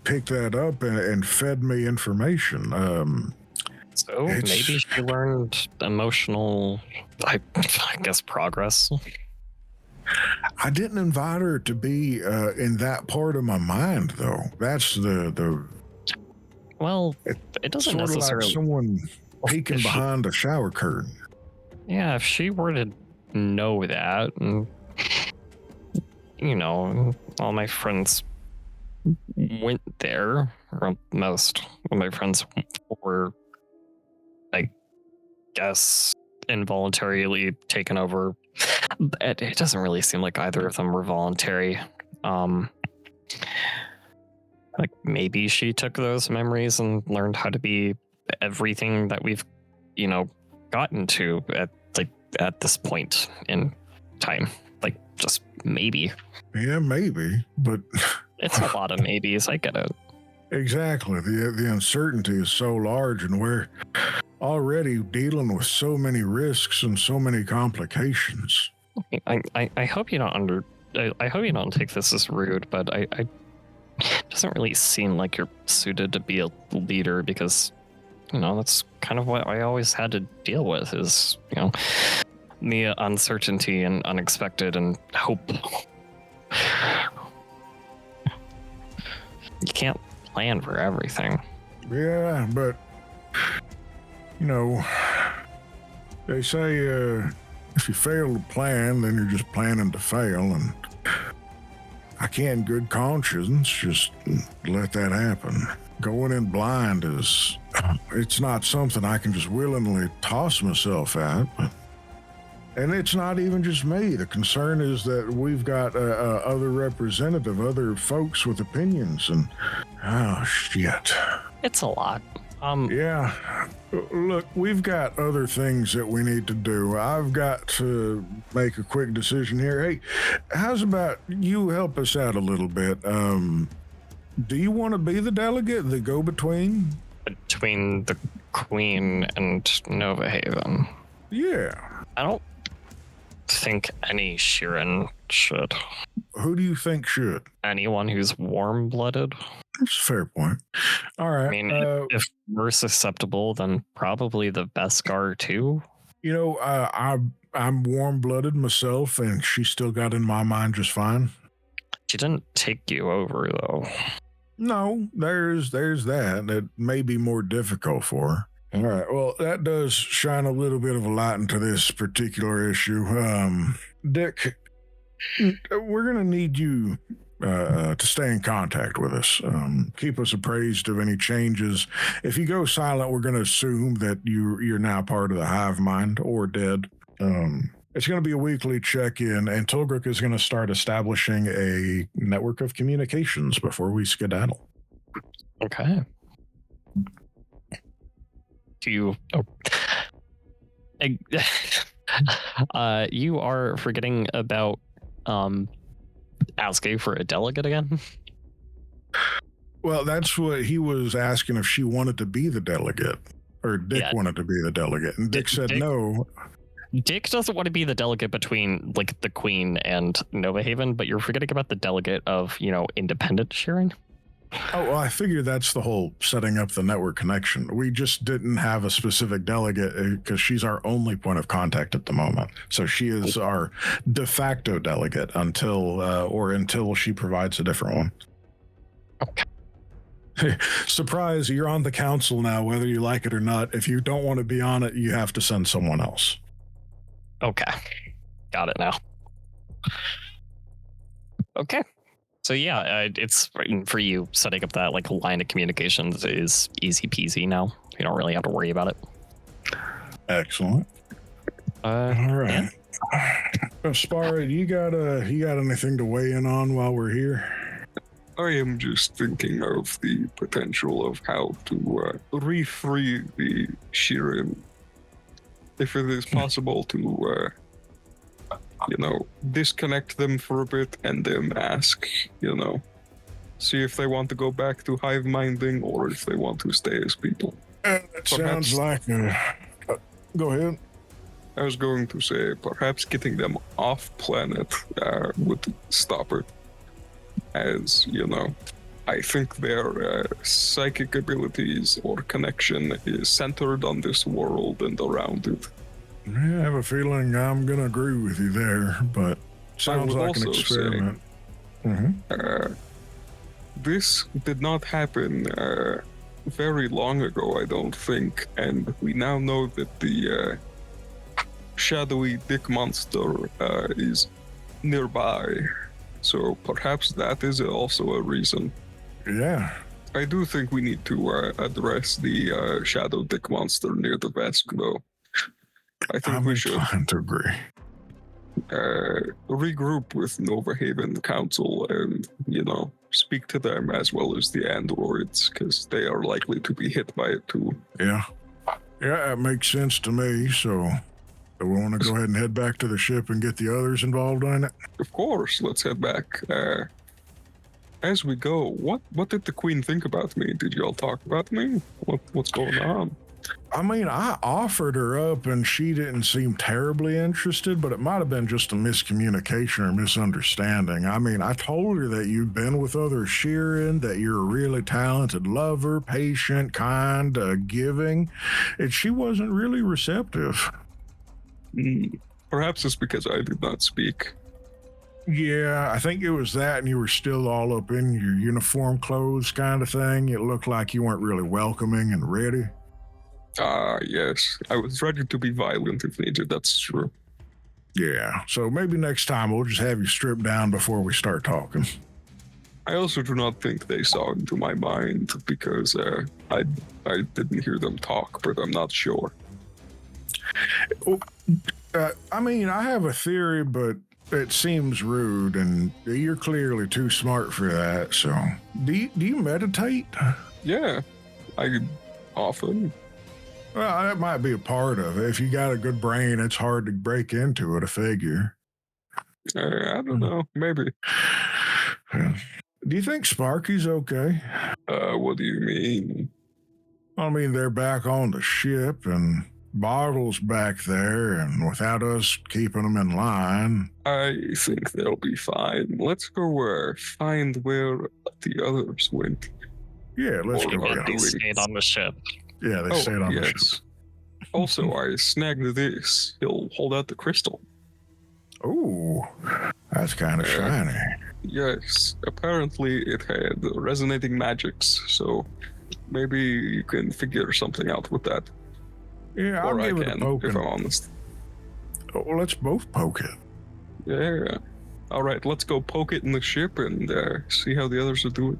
picked that up and fed me information. So maybe she learned emotional, I guess, progress. I didn't invite her to be in that part of my mind, though. That's the well, it doesn't sort necessarily. Of like someone peeking behind a shower curtain. Yeah, if she were to know that, and all my friends went there, or most of my friends were, I guess, involuntarily taken over. It doesn't really seem like either of them were voluntary. Like maybe she took those memories and learned how to be everything that we've, gotten to at this point in time. Like just maybe. Yeah, maybe, but it's a lot of maybes. I get it. Exactly. The uncertainty is so large, and we're already dealing with so many risks and so many complications. I hope you don't I hope you don't take this as rude, but I it doesn't really seem like you're suited to be a leader because, that's kind of what I always had to deal with is, the uncertainty and unexpected and hope. You can't plan for everything. Yeah, but, they say if you fail to plan, then you're just planning to fail, and I can't in good conscience just let that happen. Going in blind it's not something I can just willingly toss myself at, and it's not even just me. The concern is that we've got other folks with opinions, and oh shit. It's a lot. Yeah. Look, we've got other things that we need to do. I've got to make a quick decision here. Hey, how's about you help us out a little bit? Do you want to be the delegate, the go-between? Between the Queen and Nova Haven. Yeah. I don't think any Sheeran should. Who do you think should? Anyone who's warm-blooded. That's a fair point. All right. I mean, if we're susceptible, then probably the Beskar too. You know, I'm warm-blooded myself, and she still got in my mind just fine. She didn't take you over though. No, there's that. That may be more difficult for her. All right. Well, that does shine a little bit of a light into this particular issue. Dick, we're gonna need you to stay in contact with us. Keep us appraised of any changes. If you go silent, we're gonna assume that you're now part of the hive mind or dead. It's going to be a weekly check-in, and Tolgric is going to start establishing a network of communications before we skedaddle. Okay. Do you? Oh. You are forgetting about asking for a delegate again. Well, that's what he was asking, if she wanted to be the delegate, or Dick wanted to be the delegate, and Dick said no. Dick doesn't want to be the delegate between like the Queen and Nova Haven, but you're forgetting about the delegate of, independent Sharon. Oh, well, I figure that's the whole setting up the network connection. We just didn't have a specific delegate because she's our only point of contact at the moment. So she is our de facto delegate until she provides a different one. Okay. Surprise, you're on the council now, whether you like it or not. If you don't want to be on it, you have to send someone else. Okay. Got it now. Okay. So yeah, it's for you setting up that like line of communications is easy peasy now. You don't really have to worry about it. Excellent. All right. Spara, you got anything to weigh in on while we're here? I am just thinking of the potential of how to re-free the Shirin. If it is possible to, disconnect them for a bit and then ask, see if they want to go back to hive minding or if they want to stay as people. That sounds like go ahead. I was going to say perhaps getting them off planet would stop it. As, I think their psychic abilities or connection is centered on this world and around it. I have a feeling I'm going to agree with you there, but sounds like an experiment. This did not happen very long ago, I don't think, and we now know that the shadowy dick monster is nearby. So perhaps that is also a reason. Yeah. I do think we need to address the shadow dick monster near the Vesk, though. I think we should to agree. Regroup with Nova Haven Council and, speak to them as well as the androids, because they are likely to be hit by it too. Yeah. Yeah, that makes sense to me, so... Do we want to go ahead and head back to the ship and get the others involved in it? Of course, let's head back. As we go, what did the Queen think about me? Did y'all talk about me? What's going on? I mean, I offered her up and she didn't seem terribly interested, but it might have been just a miscommunication or misunderstanding. I mean, I told her that you'd been with other Shirin, that you're a really talented lover, patient, kind, giving, and she wasn't really receptive. Perhaps it's because I did not speak. Yeah, I think it was that, and you were still all up in your uniform clothes kind of thing. It looked like you weren't really welcoming and ready. Yes. I was ready to be violent if needed, that's true. Yeah, so maybe next time we'll just have you stripped down before we start talking. I also do not think they saw into my mind because I didn't hear them talk, but I'm not sure. I mean, I have a theory, but it seems rude, and you're clearly too smart for that. So, do you meditate? Yeah, I often. Well, that might be a part of it. If you got a good brain, it's hard to break into it, I figure. I don't know, maybe. Do you think Sparky's okay? What do you mean? I mean, they're back on the ship, and Bottle's back there, and without us keeping them in line. I think they'll be fine. Let's go find where the others went. Yeah, let's go. They stayed on the ship. Yeah, they stayed on the ship. Also, I snagged this. He'll hold out the crystal. Ooh, that's kind of shiny. Yes, apparently it had resonating magics, so maybe you can figure something out with that. Yeah, I'll Or I give it a can, poke. if I'm honest. Well, let's both poke it. Yeah. All right, let's go poke it in the ship and see how the others are doing.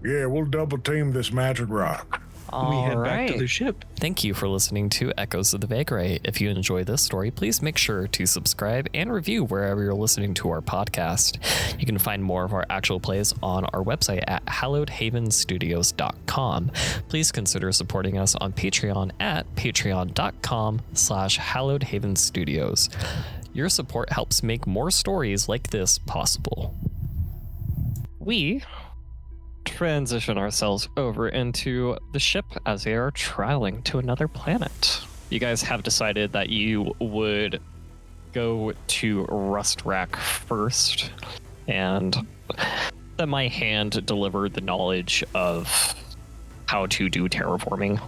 Yeah, we'll double team this magic rock. We head back to Alright. the ship. Thank you for listening to Echoes of the Vagray. If you enjoy this story, please make sure to subscribe and review wherever you're listening to our podcast. You can find more of our actual plays on our website at hallowedhavenstudios.com. Please consider supporting us on Patreon at patreon.com/hallowedhavenstudios. Your support helps make more stories like this possible. We transition ourselves over into the ship as they are traveling to another planet. You guys have decided that you would go to Rust Rack first, and that my hand delivered the knowledge of how to do terraforming.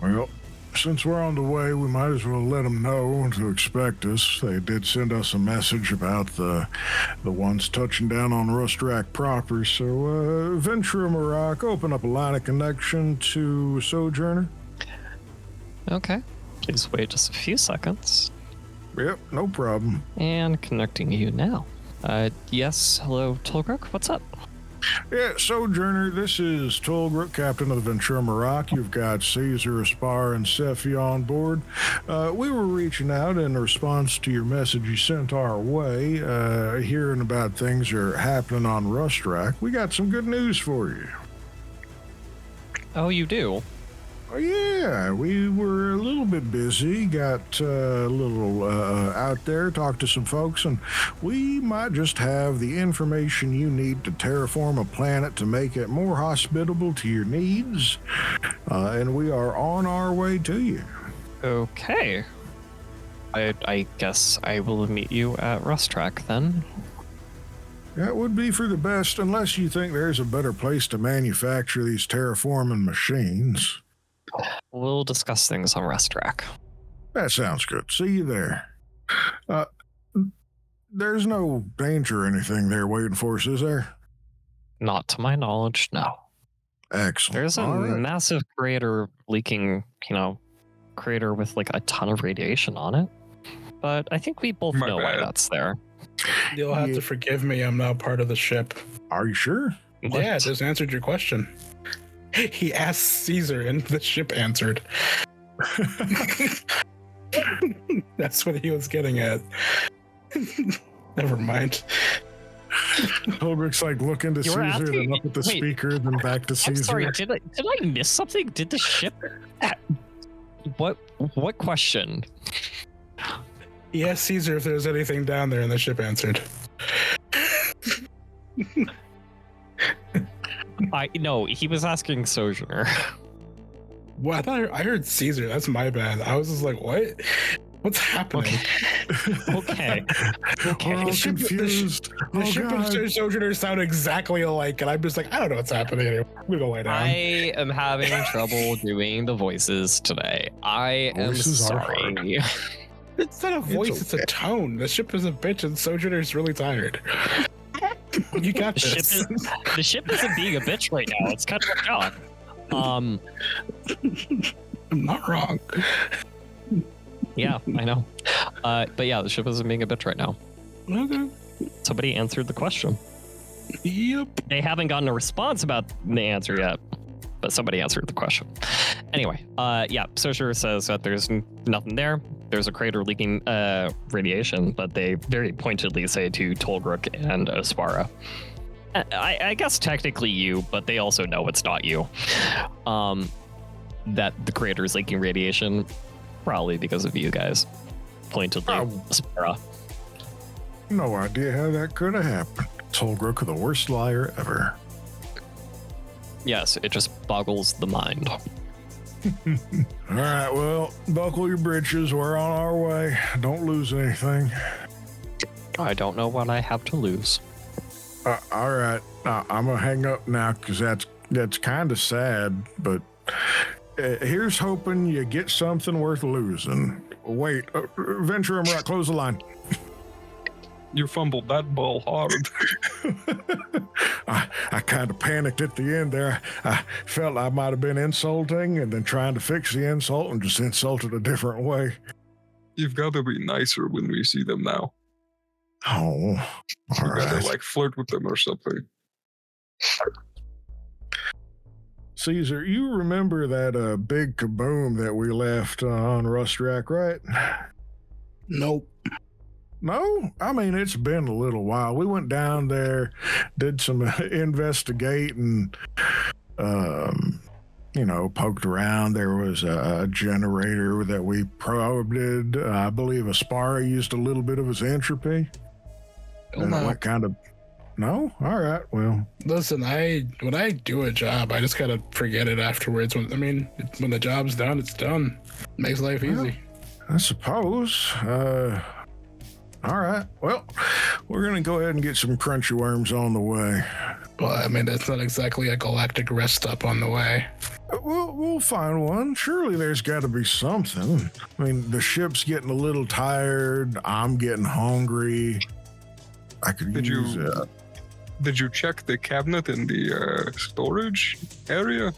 Well, since we're on the way, we might as well let them know to expect us. They did send us a message about the ones touching down on Rust Rack proper. So, Ventura Marak, open up a line of connection to Sojourner. Okay. Please wait just a few seconds. Yep, no problem. And connecting you now. Yes, hello, Tolgruk, what's up? Yeah, Sojourner, this is Tolgruk, captain of the Ventura Marak. You've got Caesar, Aspar, and Sephi on board. We were reaching out in response to your message you sent our way, hearing about things that are happening on Rust Rack. We got some good news for you. Oh, you do? Oh, yeah, we were a little bit busy, got a little out there, talked to some folks, and we might just have the information you need to terraform a planet to make it more hospitable to your needs, and we are on our way to you. Okay. I guess I will meet you at Rust Track then. That would be for the best, unless you think there's a better place to manufacture these terraforming machines. We'll discuss things on Rust Track. That sounds good. See you there. There's no danger or anything there waiting for us, is there? Not to my knowledge, no. Excellent. There's a All right. massive crater leaking, crater with like a ton of radiation on it. But I think we both My know why bad. that's there. You'll have to forgive me. I'm now part of the ship. Are you sure? Yeah, I just answered your question. He asked Caesar, and the ship answered. That's what he was getting at. Never mind. Holbrook's like looking to You were Caesar, asking- then up at the wait. speaker, then back to Caesar. I'm sorry, did I miss something? Did the ship... What question? He asked Caesar if there was anything down there, and the ship answered. No, he was asking Sojourner. Well, I heard Caesar. That's my bad. I was just like, what? What's happening? Okay. We're all The ship- confused. The Oh, ship God. and Sojourner sound exactly alike, and I'm just like, I don't know what's happening anymore. I'm gonna go lay down. I am having trouble doing the voices today. I am Voices are sorry. It's not a voice, It's it's a tone. The ship is a bitch, and Sojourner's really tired. You got The ship, this. the ship isn't being a bitch right now. It's kind of a job. I'm not wrong. Yeah, I know. But yeah, the ship isn't being a bitch right now. Okay. Somebody answered the question. Yep. They haven't gotten a response about the answer yet, but somebody answered the question. Anyway, yeah, Sojourner says that there's nothing there. There's a crater leaking radiation, but they very pointedly say to Tolgruk and Aspara. I guess technically you, but they also know it's not you. That the crater is leaking radiation, probably because of you guys. Pointedly, Aspara. No idea how that could have happened. Tolgruk, the worst liar ever. Yes, it just boggles the mind. All right, well, buckle your britches. We're on our way. Don't lose anything. I don't know what I have to lose. All right, I'm gonna hang up now because that's kind of sad. But Here's hoping you get something worth losing. Wait, Venture and Rock, close the line. You fumbled that ball hard. I kind of panicked at the end there. I felt I might have been insulting and then trying to fix the insult and just insulted a different way. You've got to be nicer when we see them now. Oh, all You gotta right. flirt with them or something. Caesar, you remember that big kaboom that we left on Rustrak, right? Nope. No? I mean, it's been a little while. We went down there, did some investigating, poked around. There was a generator that we probed. I believe Aspara used a little bit of his entropy. And it went kind of... No? All right, well... Listen, when I do a job, I just gotta forget it afterwards. When the job's done, it's done. Makes life easy. I suppose. All right. Well, we're going to go ahead and get some crunchy worms on the way. Well, I mean, that's not exactly a galactic rest stop on the way. We'll find one. Surely there's got to be something. I mean, the ship's getting a little tired. I'm getting hungry. I could use it. Did you check the cabinet in the storage area?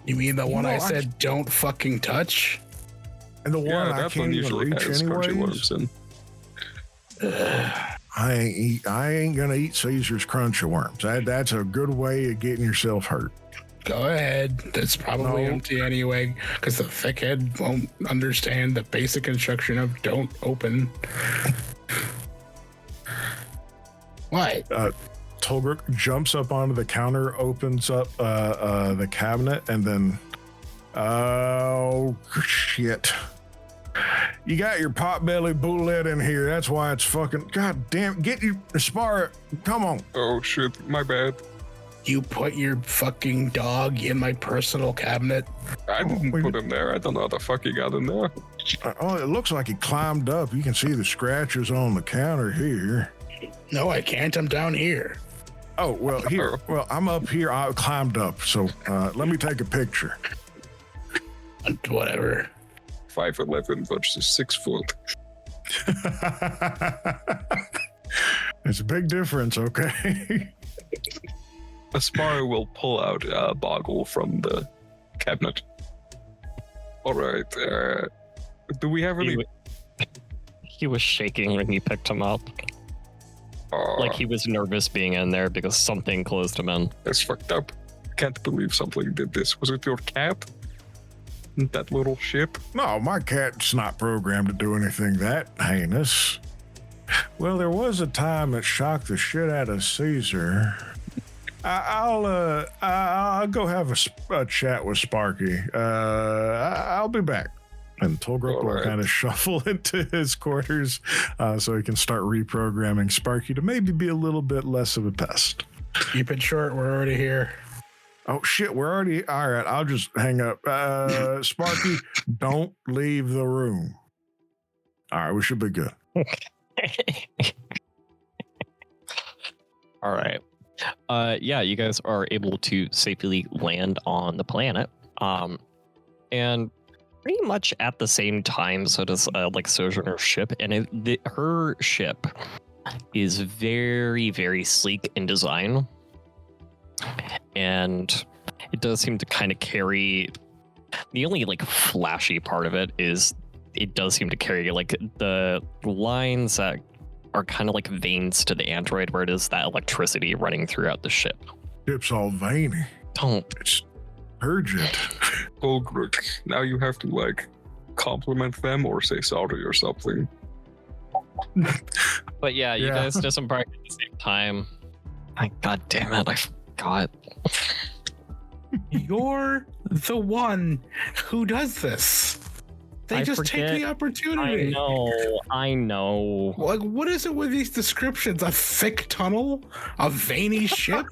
You mean the one No, I said don't fucking touch? And the one I that can't one even usually reach has crunchy anyways. worms in. I ain't gonna eat Caesar's crunchy worms. That's a good way of getting yourself hurt. Go ahead. That's probably No. empty anyway, because the thickhead won't understand the basic instruction of don't open. What? Tolbrook jumps up onto the counter, opens up the cabinet, and then, oh shit! You got your potbelly bullet in here. That's why it's fucking. God damn! Get your Aspara. Come on. Oh shit, my bad. You put your fucking dog in my personal cabinet? I didn't put him there. I don't know how the fuck he got in there. Oh, it looks like he climbed up. You can see the scratches on the counter here. No, I can't. I'm down here. Oh well, here. Well, I'm up here. I climbed up. So let me take a picture. Whatever. 5'11" versus 6 foot. It's a big difference, okay? Aspara will pull out a boggle from the cabinet. All right. Do we have any? He was shaking when you picked him up. Like he was nervous being in there because something closed him in. That's fucked up. Can't believe something did this. Was it your cat? That little ship? No, my cat's not programmed to do anything that heinous. Well, there was a time that shocked the shit out of Caesar. I'll go have a chat with Sparky. I'll be back. And Tolgrok will kind of shuffle into his quarters so he can start reprogramming Sparky to maybe be a little bit less of a pest. Keep it short. We're already here. Oh shit, we're already all right. I'll just hang up. Sparky, don't leave the room. All right, we should be good. All right. Yeah, you guys are able to safely land on the planet. And pretty much at the same time, so does Sojourner's ship, and her ship is very, very sleek in design. And it does seem to kind of carry the only flashy part of it is it does seem to carry the lines that are kind of like veins to the android where it is that electricity running throughout the ship. Ship's all veiny. It's urgent. Tolgrok, now you have to compliment them or say sorry or something. But yeah, you guys disembark at the same time. God damn it, I forgot. You're the one who does this. They just take the opportunity. I know. What is it with these descriptions? A thick tunnel? A veiny ship?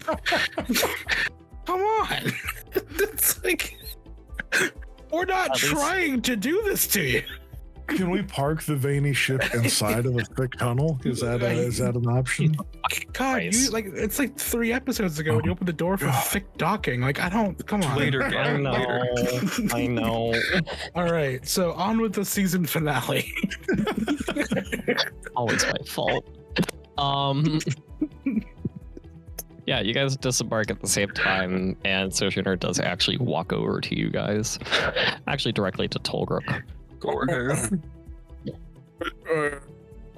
Come on. It's we're not trying to do this to you. Can we park the veiny ship inside of a thick tunnel? Is that an option? God, Nice. it's like 3 episodes ago when you opened the door for thick docking. Like, I don't. Come on. Later, I Gavin, know. later. I know. All right, so on with the season finale. Always my fault. Yeah, you guys disembark at the same time, and Sojourner does actually walk over to you guys, actually directly to Tolgrook. Go ahead.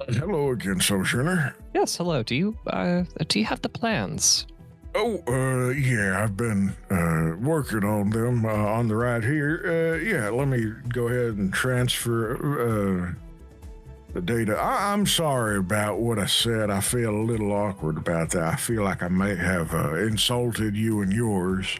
Hello again, Sojourner. Yes, hello. Do you have the plans? Oh, yeah, I've been working on them on the right here. Yeah, let me go ahead and transfer the data. I'm sorry about what I said. I feel a little awkward about that. I feel like I may have insulted you and yours.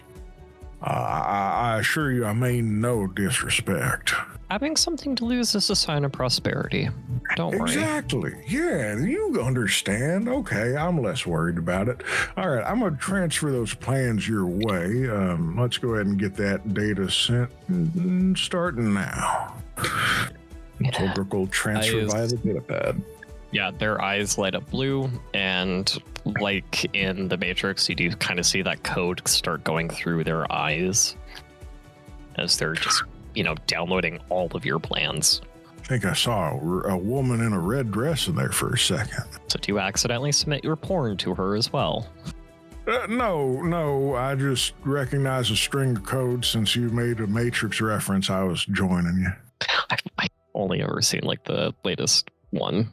I assure you I mean no disrespect. Having something to lose is a sign of prosperity. Don't worry. Exactly. Yeah, you understand. Okay, I'm less worried about it. All right, I'm going to transfer those plans your way. Let's go ahead and get that data sent starting now. Tolbrook will transfer via the data pad. Yeah, their eyes light up blue, and like in the Matrix, you do kind of see that code start going through their eyes as they're just, downloading all of your plans. I think I saw a woman in a red dress in there for a second. So do you accidentally submit your porn to her as well? No, I just recognize a string of code. Since you made a Matrix reference, I was joining you. I've only ever seen like the latest one.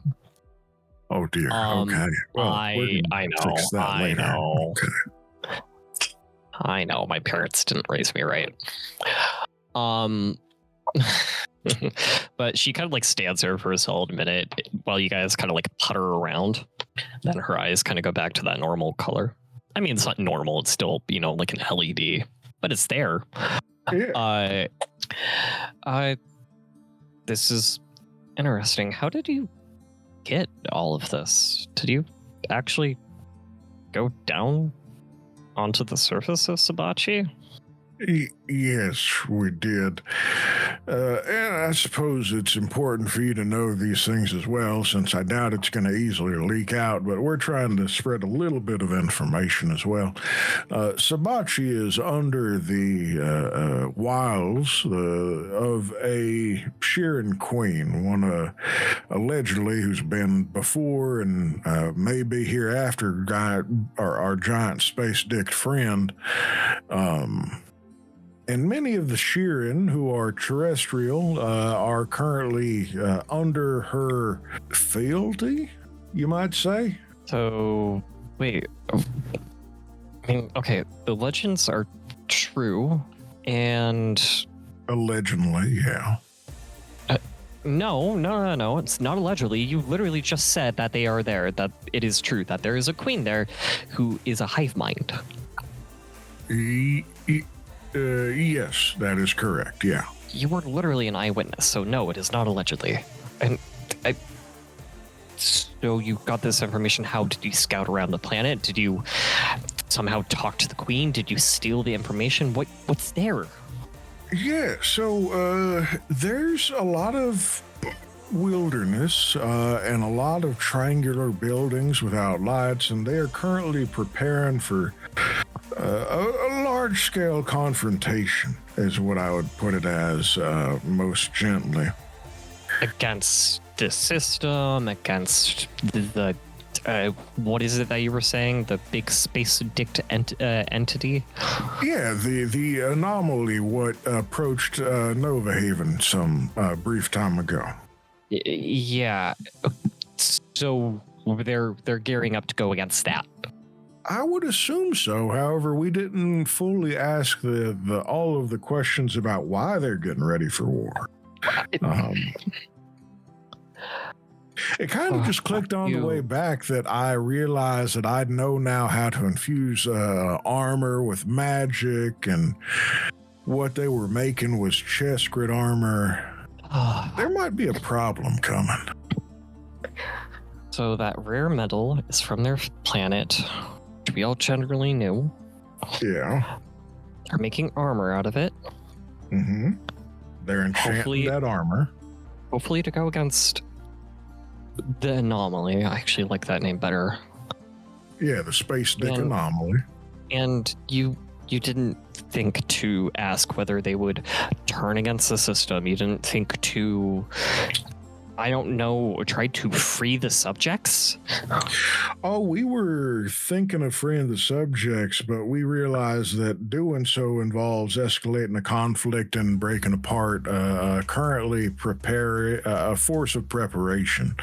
Oh dear. Okay. Well, I know. fix that I later. know. Okay. I know. My parents didn't raise me right. But she kind of like stands there for a solid minute while you guys kind of like putter around. Then her eyes kind of go back to that normal color. I mean, it's not normal. It's still, like an LED, but it's there. Yeah. This is interesting. How did you get all of this? Did you actually go down onto the surface of Sabachi? Yes, we did. And I suppose it's important for you to know these things as well, since I doubt it's going to easily leak out, but we're trying to spread a little bit of information as well. Sabachi is under the wiles of a Sheeran queen, one allegedly who's been before and may be hereafter our giant space-dicked friend. And many of the Sheeran who are terrestrial are currently under her fealty, you might say. So, wait. I mean, okay, the legends are true, and... Allegedly, yeah. No. It's not allegedly. You literally just said that they are there, that it is true, that there is a queen there who is a hive mind. Yes, that is correct, yeah. You were literally an eyewitness, so no, it is not allegedly. And so you got this information. How did you scout around the planet? Did you somehow talk to the queen? Did you steal the information? What's there? Yeah, so there's a lot of wilderness and a lot of triangular buildings without lights, and they are currently preparing for a large-scale confrontation, is what I would put it as, most gently. Against the system, against the what is it that you were saying? The big space dict entity? Yeah, the anomaly what approached Nova Haven some brief time ago. Yeah. So they're gearing up to go against that. I would assume so. However, we didn't fully ask the all of the questions about why they're getting ready for war. It kind of just clicked on the way back that I realized that I know now how to infuse armor with magic, and what they were making was chest grid armor. There might be a problem coming. So that rare metal is from their planet, which we all generally knew. Yeah. They're making armor out of it. Mm-hmm. They're enchanting Hopefully- that armor. hopefully to go against the anomaly. I actually like that name better. Yeah, the space dick And- anomaly. And you didn't think to ask whether they would turn against the system. You didn't think to, I don't know, try to free the subjects. Oh, we were thinking of freeing the subjects, but we realized that doing so involves escalating the conflict and breaking apart currently a force of preparation.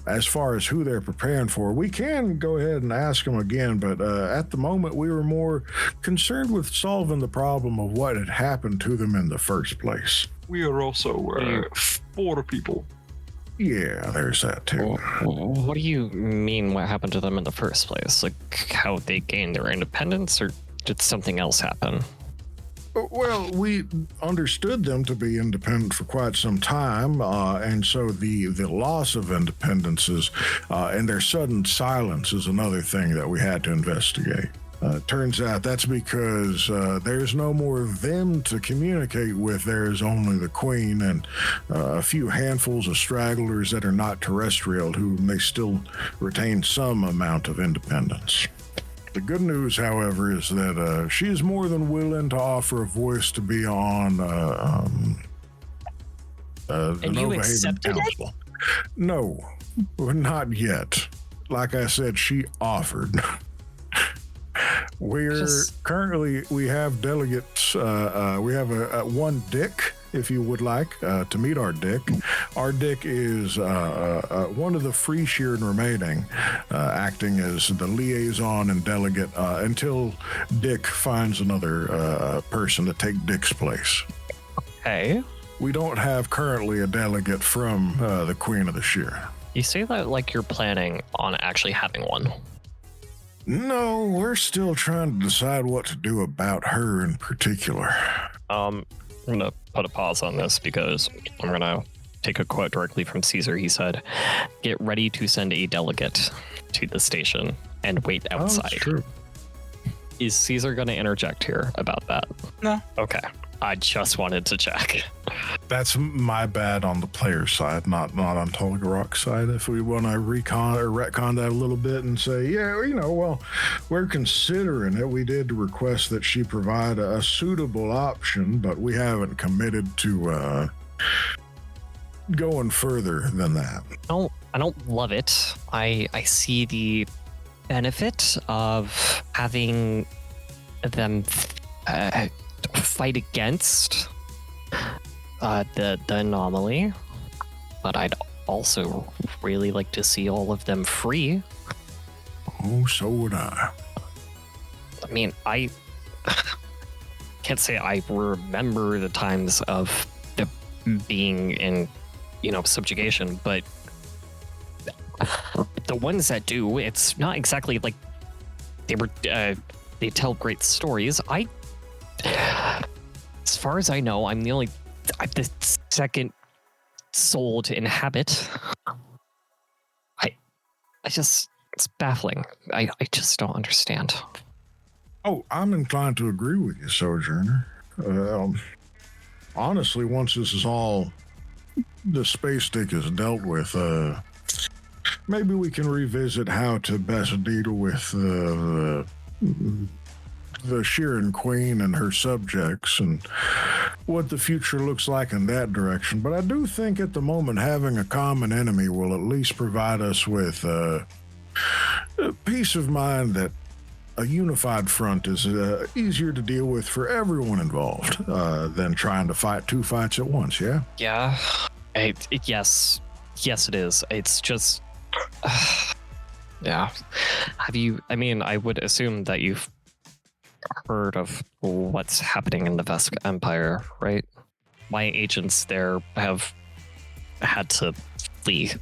As far as who they're preparing for, we can go ahead and ask them again, but at the moment we were more concerned with solving the problem of what had happened to them in the first place. We are also 4 people. Yeah, there's that too. What do you mean what happened to them in the first place? Like how they gained their independence, or did something else happen? Well, we understood them to be independent for quite some time, and so the loss of independences and their sudden silence is another thing that we had to investigate. Turns out that's because there's no more of them to communicate with. There's only the Queen and a few handfuls of stragglers that are not terrestrial who may still retain some amount of independence. The good news, however, is that she is more than willing to offer a voice to be on the And you Nova Haven accepted it? Council. No, not yet. Like I said, she offered. We have delegates. We have a one Dick, if you would like, to meet our Dick. Our Dick is one of the free Sheeran remaining, acting as the liaison and delegate until Dick finds another person to take Dick's place. Hey, We don't have currently a delegate from the Queen of the Sheeran. you say that like you're planning on actually having one. No, we're still trying to decide what to do about her in particular. I'm gonna put a pause on this because I'm gonna take a quote directly from Caesar. He said, "Get ready to send a delegate to the station and wait outside." true. Is Caesar gonna interject here about that? No. Okay. I just wanted to check. That's my bad on the player side, not on Tolgarok's side. If we want to retcon that a little bit and say, yeah, well, we're considering it. We did request that she provide a suitable option, but we haven't committed to going further than that. I don't love it. I see the benefit of having them fight against the anomaly, but I'd also really like to see all of them free. Oh, so would I. I mean, I can't say I remember the times of the being in, subjugation, but the ones that do, it's not exactly like they tell great stories. As far as I know, I'm the second soul to inhabit. It's baffling. I just don't understand. Oh, I'm inclined to agree with you, Sojourner. Honestly, once this is all, the space stick is dealt with, maybe we can revisit how to best deal with the Sheeran Queen and her subjects and what the future looks like in that direction. But I do think at the moment having a common enemy will at least provide us with a peace of mind that a unified front is easier to deal with for everyone involved than trying to fight 2 fights at once, yeah? Yeah. Yes, it is. It's just... yeah. I would assume that you've heard of what's happening in the Vesk Empire, right? My agents there have had to flee.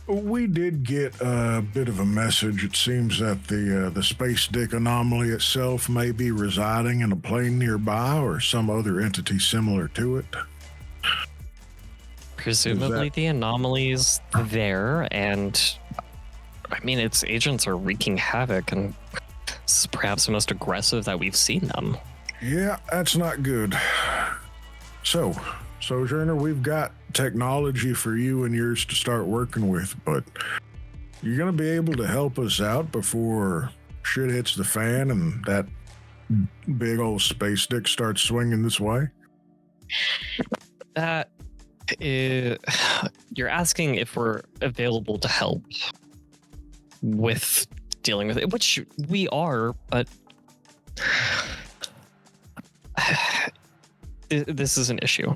We did get a bit of a message. It seems that the space dick anomaly itself may be residing in a plane nearby or some other entity similar to it. Presumably the anomaly's there, and its agents are wreaking havoc, and this is perhaps the most aggressive that we've seen them. Yeah, that's not good. So, Sojourner, we've got technology for you and yours to start working with, but you're going to be able to help us out before shit hits the fan and that big old space dick starts swinging this way? You're asking if we're available to help with dealing with it, which we are, but this is an issue.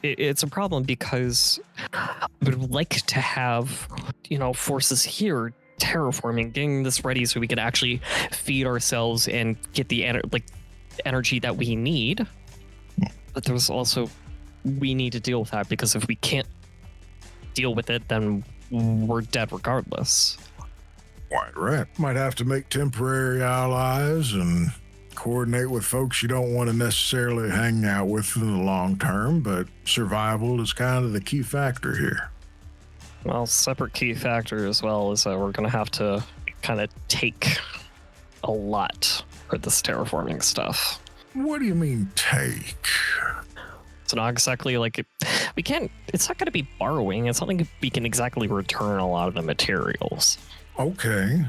It's a problem because we would like to have, forces here terraforming, getting this ready so we can actually feed ourselves and get the energy that we need. But there's also, we need to deal with that, because if we can't deal with it, then we're dead regardless. Quite right. Might have to make temporary allies and coordinate with folks you don't want to necessarily hang out with in the long term, but survival is kind of the key factor here. Well, separate key factor as well is that we're going to have to kind of take a lot for this terraforming stuff. What do you mean take? It's not exactly we can't, it's not going to be borrowing. It's not like we can exactly return a lot of the materials. Okay.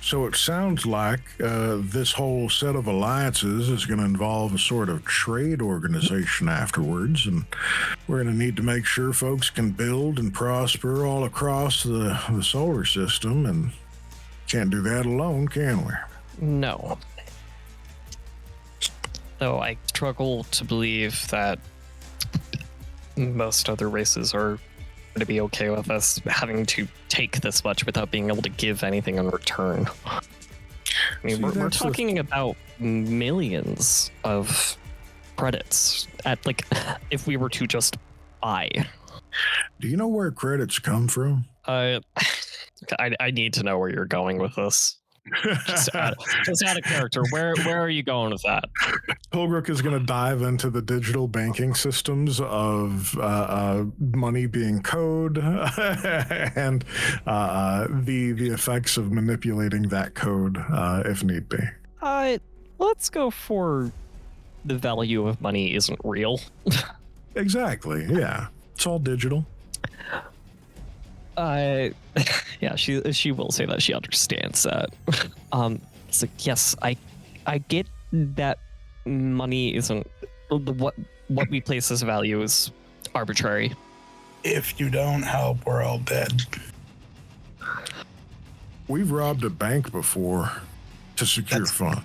So it sounds like this whole set of alliances is going to involve a sort of trade organization afterwards, and we're going to need to make sure folks can build and prosper all across the solar system, and can't do that alone, can we? No. Though I struggle to believe that most other races are going to be okay with us having to take this much without being able to give anything in return. I mean, See, we're talking about millions of credits at if we were to just buy. Do you know where credits come from? I need to know where you're going with this. Just out of character. Where are you going with that? Holbrook is going to dive into the digital banking systems of money being code and the effects of manipulating that code if need be. Let's go for the value of money isn't real. Exactly. Yeah. It's all digital. Yeah, she will say that she understands that. It's like, yes, I get that money isn't what we place as value is arbitrary. If you don't help, we're all dead. We've robbed a bank before to secure funds.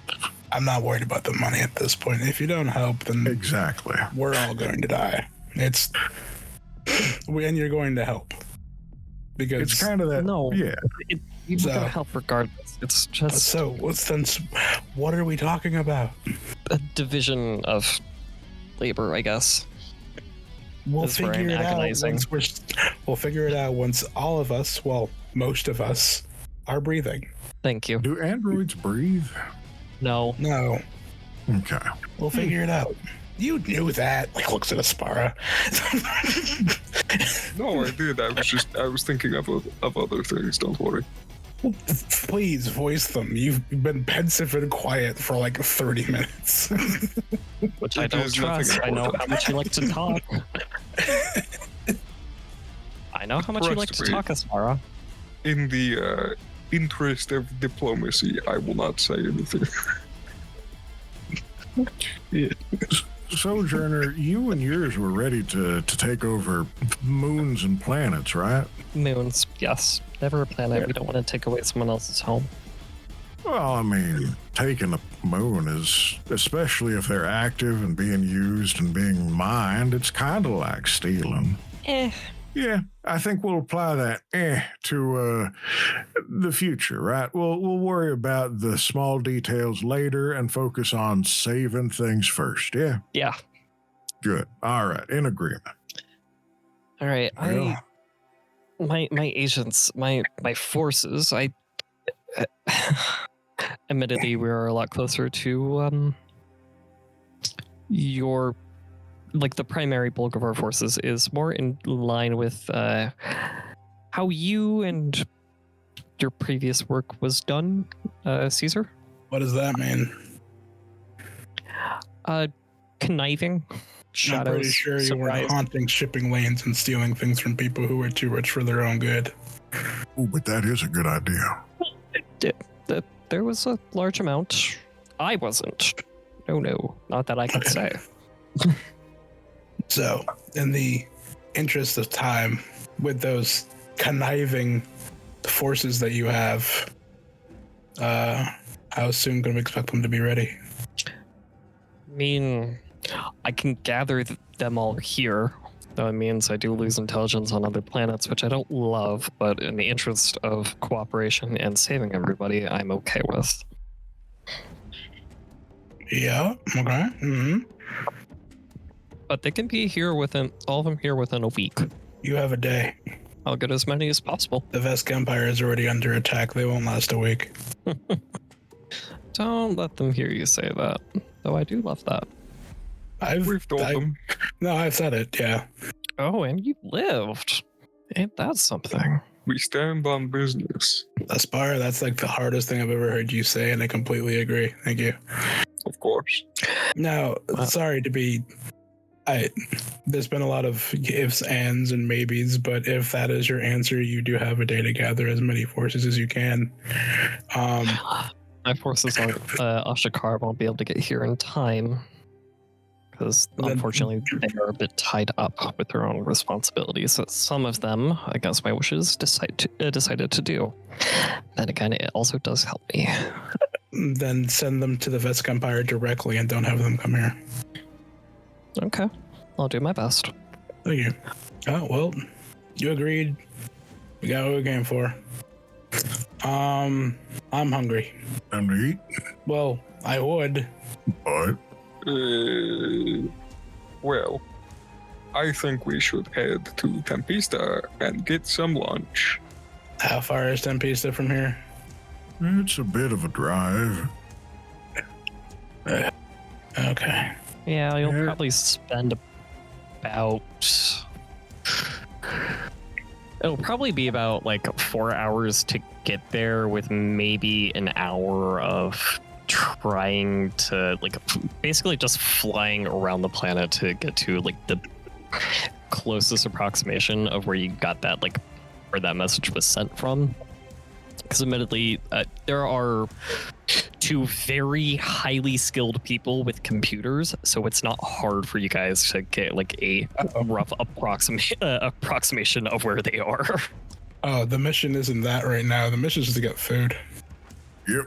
I'm not worried about the money at this point. If you don't help, then Exactly. we're all going to die. And you're going to help. Because It's kind of that. No. Yeah. We're So- gonna help regardless. It's just what are we talking about? a division of labor, I guess. We'll It's very figure it out agonizing. we'll figure it out once all of us, well, most of us, are breathing. Thank you. Do androids breathe? No. No, Okay. we'll figure it out. You knew that. Looks at Aspara. No, I did. I was thinking of other things. Don't worry. Please voice them. You've been pensive and quiet for 30 minutes. Which I don't There's nothing trust. I know how much you like to talk. I know how much you like to Trust me. talk, Aspara. In the interest of diplomacy, I will not say anything. Sojourner, you and yours were ready to take over moons and planets, right? Moons, yes. Never a planet. We don't want to take away someone else's home. Well, I mean, taking a moon is, especially if they're active and being used and being mined, it's kind of like stealing. Yeah, I think we'll apply that to the future, right? We'll worry about the small details later and focus on saving things first. Yeah, Yeah. good. All right, in agreement. All right. Well, My agents, my forces, admittedly, we are a lot closer to your the primary bulk of our forces is more in line with how you and your previous work was done, Caesar. What does that mean? conniving. Shadows. I'm pretty sure you weren't surprised. haunting shipping lanes and stealing things from people who were too rich for their own good. Oh, but that is a good idea. There was a large amount. I wasn't. No, not that I can say. So, in the interest of time, with those conniving forces that you have, how soon can we expect them to be ready? I mean, I can gather them all here. Though it means I do lose intelligence on other planets, which I don't love, but in the interest of cooperation and saving everybody, I'm okay with. Yeah, okay. Mm-hmm. But they can be here within, all of them here within a week. You have a day. I'll get as many as possible. The Vesk Empire is already under attack. They won't last a week. Don't let them hear you say that. Though I do love that. We've told them. No, I've said it, yeah. Oh, and you lived. Ain't that something? We stand on business. Aspire, that's like the hardest thing I've ever heard you say, and I completely agree. Thank you. Of course. Now, sorry to be... there's been a lot of ifs, ands, and maybes, but if that is your answer, you do have a day to gather as many forces as you can. My forces on Ashikar won't be able to get here in time. Because unfortunately, they are a bit tied up with their own responsibilities. Some of them, against my wishes, decided to do. Then again, it also does help me. Then send them to the Vesk Empire directly and don't have them come here. Okay, I'll do my best. Thank you. Oh, well, you agreed. We got what we came for. I'm hungry. Time to eat. Well, I would. But Well, I think we should head to Tempesta and get some lunch. How far is Tempesta from here? it's a bit of a drive. Okay. Yeah, you'll Yeah. probably spend about... It'll probably be about like 4 hours to get there, with maybe an hour of trying to like basically just flying around the planet to get to like the closest approximation of where you got that, like where that message was sent from. Because admittedly, there are two very highly skilled people with computers, so it's not hard for you guys to get like a rough approximation of where they are. Oh, the mission isn't that right now. The mission is to get food. Yep.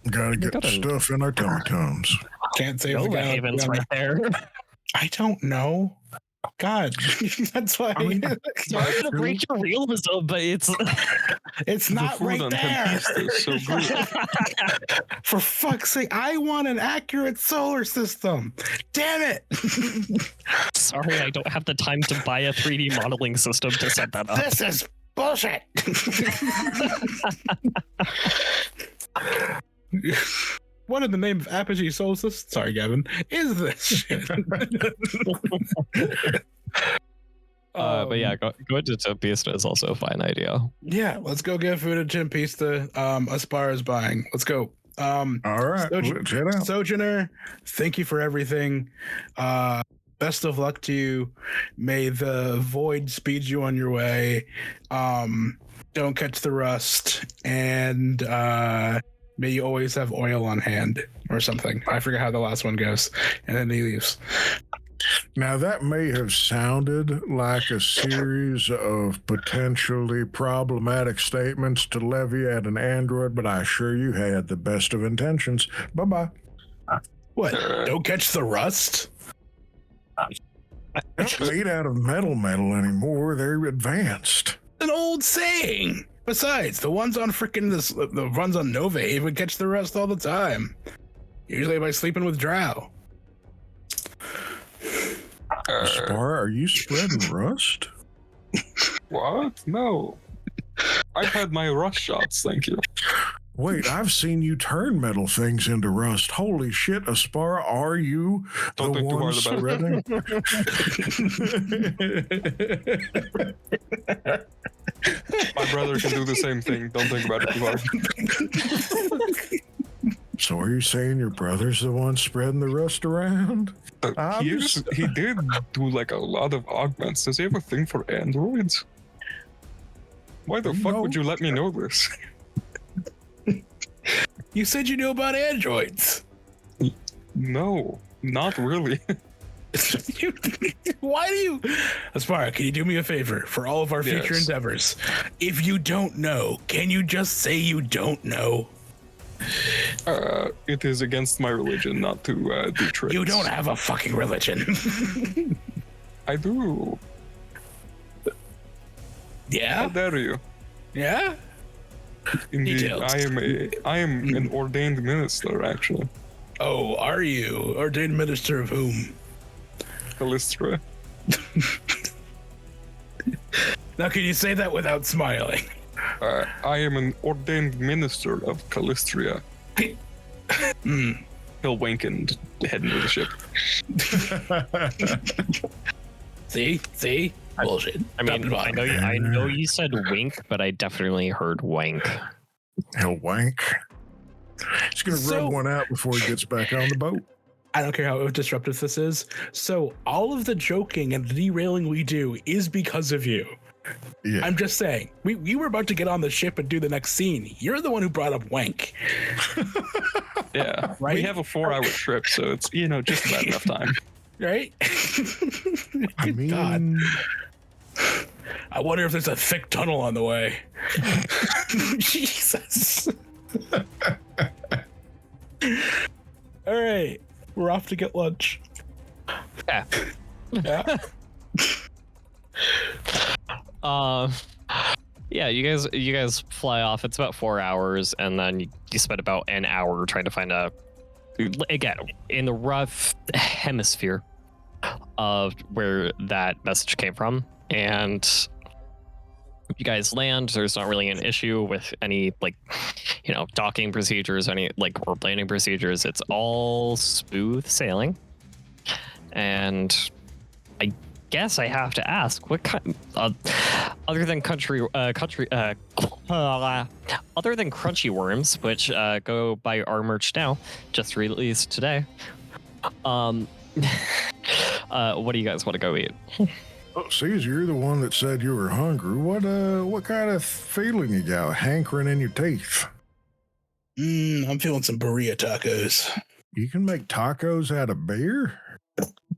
Gotta get gotta- stuff in our tummy tums. Can't save the Nova guy. Haven's right there. I don't know. God, that's why Sorry to break your realism, but it's it's The not food right on there. Tempesta is so good. For fuck's sake, I want an accurate solar system. Damn it. sorry, I don't have the time to buy a 3D modeling system to set that up. This is bullshit. What in the name of Apogee Solar System? Sorry, Gavin. Is this shit? But yeah, going to Tempesta is also a fine idea. Yeah, let's go get food at Tempesta. Aspire is buying. Let's go. All right, let's head out. Sojourner, thank you for everything. Best of luck to you. May the void speed you on your way. Don't catch the rust, and may you always have oil on hand or something. I forget how the last one goes. And then he leaves. Now, that may have sounded like a series of potentially problematic statements to levy at an android, but I assure you had the best of intentions. Bye-bye. What? Don't catch the rust? They're not made out of metal anymore. They're advanced. An old saying. Besides, the ones on the ones on Nova even catch the rust all the time. Usually by sleeping with drow. Spar, are you spreading rust? What? No. I've had my rush shots, thank you. Wait, I've seen you turn metal things into rust. Holy shit, Aspara, are you Don't the think too one hard spreading? My brother can do the same thing. Don't think about it too hard. So are you saying your brother's the one spreading the rust around? He did do like a lot of augments. Does he have a thing for androids? Why the fuck would you let me know this? You said you knew about androids. No, not really. Why do you? Aspara, can you do me a favor for all of our future Yes. endeavors? If you don't know, can you just say you don't know? It is against my religion not to do tricks. You don't have a fucking religion. I do. How Yeah? dare you? Yeah? Indeed, Details. I am an ordained minister, actually. Oh, are you? Ordained minister of whom? Callistra. Now, can you say that without smiling? I am an ordained minister of Callistria. He'll wink and head into the ship. See? Bullshit. I mean, I know you said wink, but I definitely heard wank. He'll wank. He's gonna So- rub one out before he gets back on the boat. I don't care how disruptive this is. So all of the joking and derailing we do is because of you. Yeah. I'm just saying. We were about to get on the ship and do the next scene. You're the one who brought up wank. Yeah, Right? we have a 4-hour trip, so it's just about enough time. Right? I mean, God. I wonder if there's a thick tunnel on the way. Jesus. All right. We're off to get lunch. Yeah. Yeah. Yeah, you guys fly off. It's about 4 hours, and then you spend about an hour trying to find again, in the rough hemisphere of where that message came from. And you guys land. There's not really an issue with any docking procedures, or landing procedures. It's all smooth sailing. And I guess I have to ask, what kind, other than other than crunchy worms, which go buy our merch now, just released today. What do you guys want to go eat? oh, Caesar, you're the one that said you were hungry. What kind of feeling you got? Hankering in your teeth? I'm feeling some burrito tacos. You can make tacos out of beer?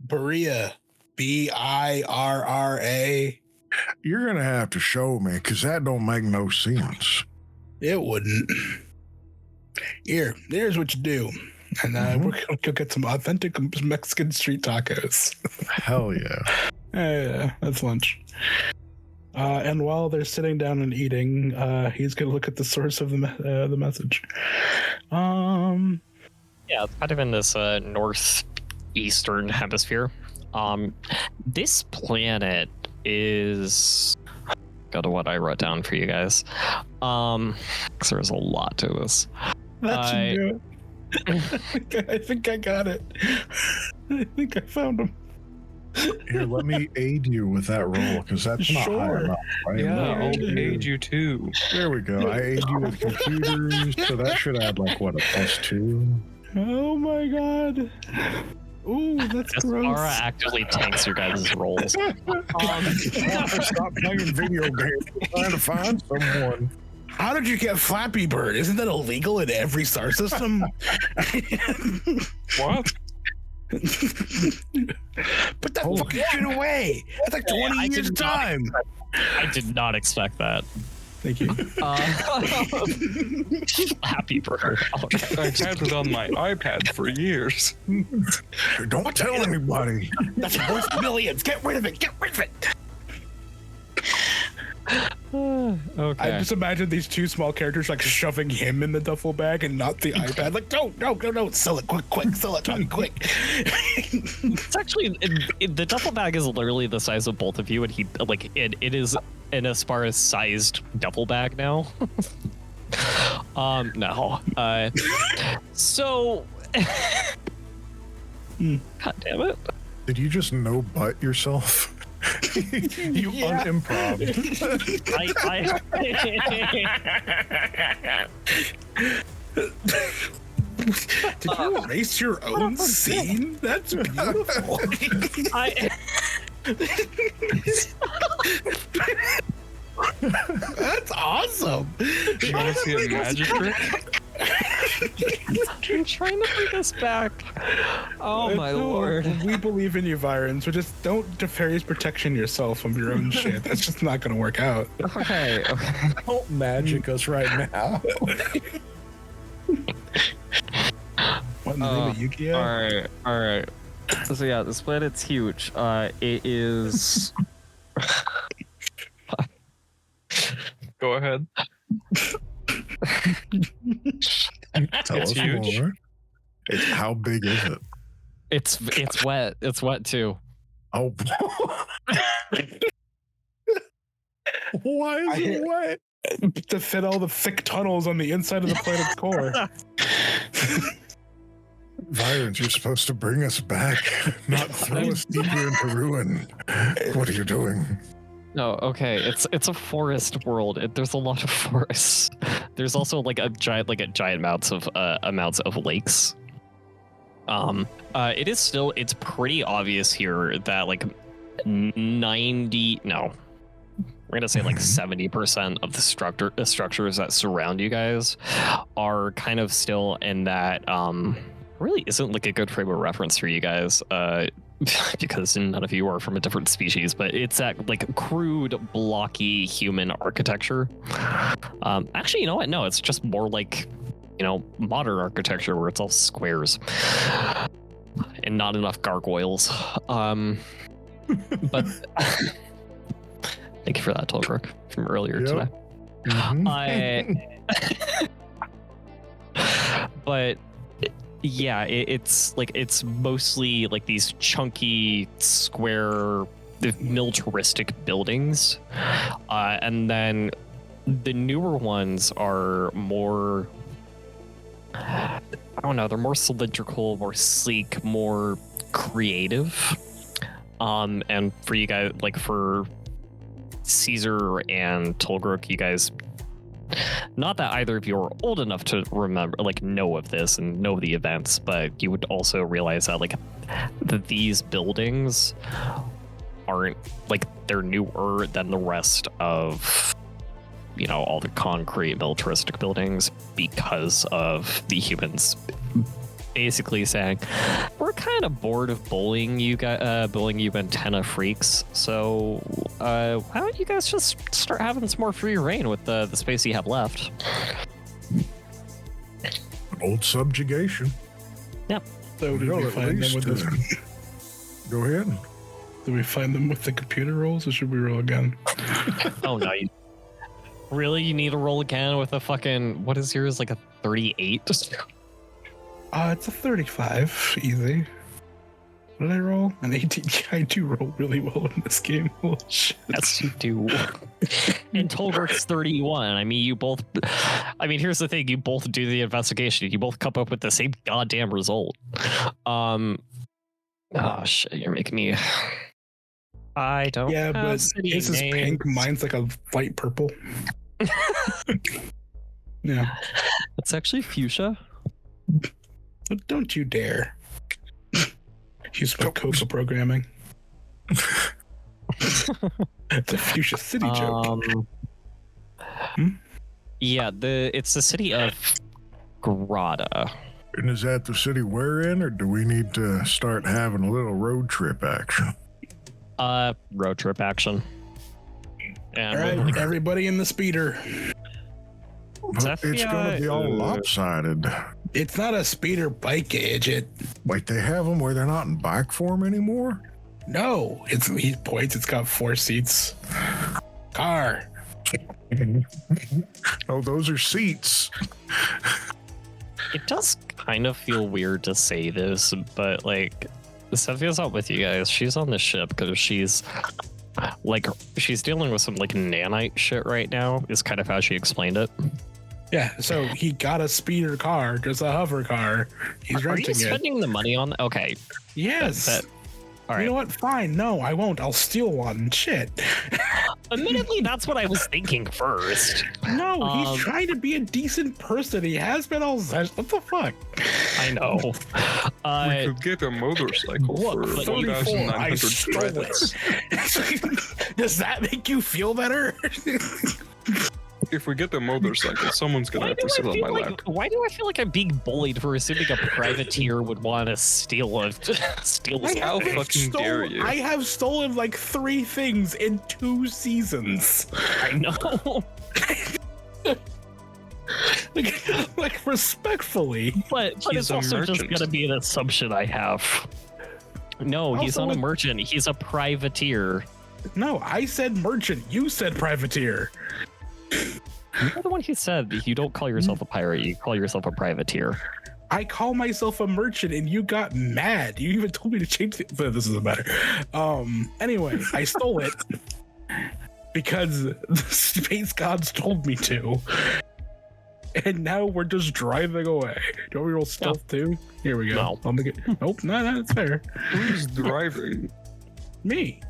Burrito. Birra. You're gonna have to show me, because that don't make no sense. It wouldn't. Here's what you do. And we're gonna go get some authentic Mexican street tacos. Hell yeah. Yeah, that's lunch. And while they're sitting down and eating, he's gonna look at the source of the message. Yeah, it's kind of in this northeastern hemisphere. This planet is what I wrote down for you guys. 'Cause there's a lot to this. That should do it. I think I got it. I think I found him. Here, let me aid you with that roll, because that's not high Sure. enough. Right? Yeah, Let me I'll aid aid you too. There we go. I aid you with computers, so that should add a +2. Oh my god. Ooh, that's gross. Aspara actively tanks your guys' rolls. Stop playing video games. I'm trying to find someone. How did you get Flappy Bird? Isn't that illegal in every star system? What? Put that fucking shit away. That's like 20 I years did not time. I did not expect that. Thank you. Happy Bird. Okay. I've had it on my iPad for years. Don't tell anybody. That's worth millions. Get rid of it. Get rid of it. Okay. I just imagine these two small characters like shoving him in the duffel bag and not the iPad. Like, no, sell it quick, sell it, Tommy, quick. It's actually the duffel bag is literally the size of both of you, and it is an Aspara's sized duffel bag now. No. So. God damn it! Did you just no butt yourself? You Yeah. unimprov. Did you erase your own scene? That's beautiful. That's awesome. Do you want to see a magic trick? I'm trying to bring us back. Oh my lord. We believe in you, Virons. But just don't nefarious protection yourself of your own shit. That's just not going to work out. Okay. Don't magic us right now. What in the name of Yu-Gi-Oh? All right. So yeah, this planet's huge. It is. Go ahead. Tell us huge. more. How big is it? It's wet. It's wet too. Oh. Why is it wet? To fit all the thick tunnels on the inside of the planet's core. Virons, you're supposed to bring us back, not throw us deeper into ruin. What are you doing? No, okay. It's a forest world. There's a lot of forests. There's also like a giant amounts of lakes. It's pretty obvious here that like 70% of the structures that surround you guys are kind of still in that really isn't like a good frame of reference for you guys because none of you are from a different species, but it's that like crude, blocky human architecture. Actually, you know what? No, it's just more like, modern architecture where it's all squares and not enough gargoyles. But thank you for that, Tolbrook, from earlier today. Mhm. But yeah, it's mostly like these chunky square militaristic buildings, and then the newer ones are more, I don't know, they're more cylindrical, more sleek, more creative. And for you guys, like for Caesar and Tolgrok, you guys, not that either of you are old enough to remember, like, know of this and know the events, but you would also realize that, like, these buildings aren't, like, they're newer than the rest of, all the concrete militaristic buildings because of the humans basically saying, we're kind of bored of bullying you antenna freaks, so why don't you guys just start having some more free reign with the space you have left? Old subjugation. Yep. So did we find them with this? Go ahead. Did we find them with the computer rolls, or should we roll again? Oh no, you need to roll again with a fucking, what is yours, like a 38? It's a 35, easy. What did I roll? An 18. I do roll really well in this game. Oh, shit. Yes, you do. And Tolbert's 31. Here's the thing. You both do the investigation. You both come up with the same goddamn result. Oh, shit. You're making me... I don't Yeah, but have city this is names. pink. Mine's like a light purple. Yeah. It's actually fuchsia. But don't you dare. Use my Coca programming. It's a Fuchsia City joke. Yeah, it's the city of Grata. And is that the city we're in, or do we need to start having a little road trip action? Road trip action. All right, everybody in the speeder. But it's going to be all lopsided. It's not a speeder bike gadget. Like they have them where they're not in bike form anymore? No, he points. It's got 4 seats. Car. Oh, those are seats. It does kind of feel weird to say this, but like, Sophia's not with you guys. She's on the ship because she's dealing with some like nanite shit right now, is kind of how she explained it. Yeah, so he got a speeder car, just a hover car. He's renting Are you spending the money on? Okay. Yes. All right. You know what? Fine. No, I won't. I'll steal one. Shit. Admittedly, that's what I was thinking first. No, he's trying to be a decent person. He has been all zest. What the fuck? I know. We could get a motorcycle Look, for 34. I 1,900 stole credits. it. Does that make you feel better? If we get the motorcycle, someone's gonna have to sit on my lap. Why do I feel like I'm being bullied for assuming a privateer would want to steal a How fucking dare you? I have stolen like 3 things in 2 seasons. I know. like respectfully. But He's it's a also just merchant. gonna be an assumption I have. No, he's Also, not a merchant. He's a privateer. No, I said merchant. You said privateer. You're the one who said that you don't call yourself a pirate. You call yourself a privateer. I call myself a merchant and you got mad. You even told me to change the but this doesn't matter. Anyway, I stole it because the space gods told me to. And now we're just driving away. Do you want me to roll stealth too? Here we go. No. I'll make it. Nope, no, that's fair. Who's driving? Me.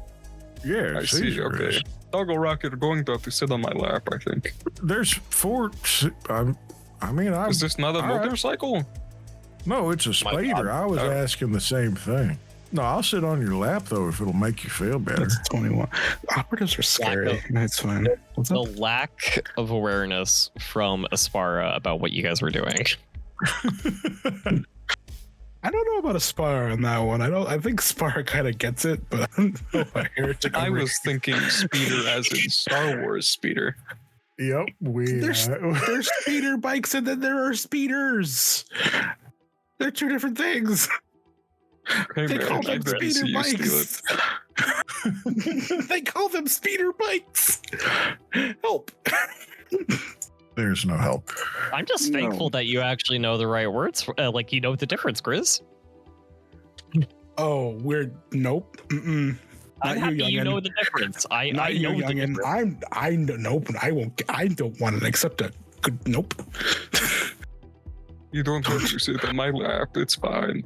Yeah, I see. Caesar Okay. is. Doggle Rock, you're going to have to sit on my lap, I think. There's 4. I mean, Is this not a all right. motorcycle? No, it's a My God. speeder. I was Oh. asking the same thing. No, I'll sit on your lap though if it'll make you feel better. That's 21. Operatives are scary. Lack That's fine. What's The up? lack of awareness from Aspara about what you guys were doing. I don't know about Aspara on that one. I think Spara kind of gets it, but I don't know if I hear it. I was thinking speeder as in Star Wars speeder. Yep, There's speeder bikes and then there are speeders. They're 2 different things. Hey They man, call I them didn't see speeder you steal it. bikes. They call them speeder bikes. Help. There's no help. I'm just thankful that you actually know the right words. Like, you know the difference, Grizz. Oh, we're nope. Mm-mm. I'm Not you, happy you youngin'. know the difference. I Not you, know the youngin. difference. I nope. I won't. I don't want to accept a good nope. You don't have to sit on my lap. It's fine.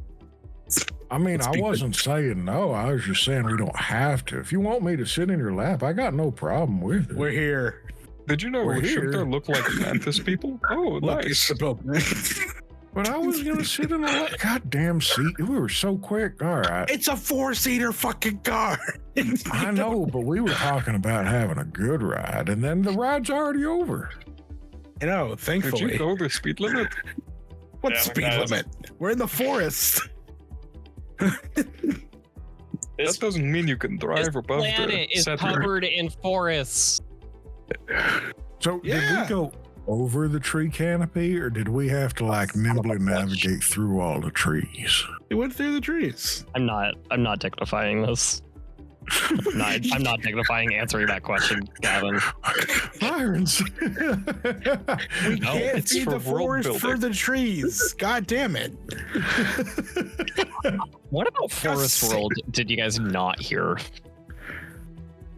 I mean, Let's I be wasn't saying no. I was just saying we don't have to. If you want me to sit in your lap, I got no problem with it. We're here. Did you know We're ship here. there look like mantis people? Oh, Look, it's nice. the boat. But I was gonna sit in the lap. Goddamn seat. We were so quick. All right. It's a 4-seater fucking car. I know, but we were talking about having a good ride, and then the ride's already over. You know, Did thankfully. you know the speed limit? What Yeah, speed guys. limit? We're in the forest. That doesn't mean you can drive This above planet the is settler. covered in forests. So did Yeah. we go over the tree canopy, or did we have to like nimbly navigate through all the trees? It went through the trees. I'm not dignifying this. I'm not dignifying answering that question, Gavin. Irons. We No, can't it's feed for the world forest for building. the trees. God damn it. What about Forest sick. World did you guys not hear?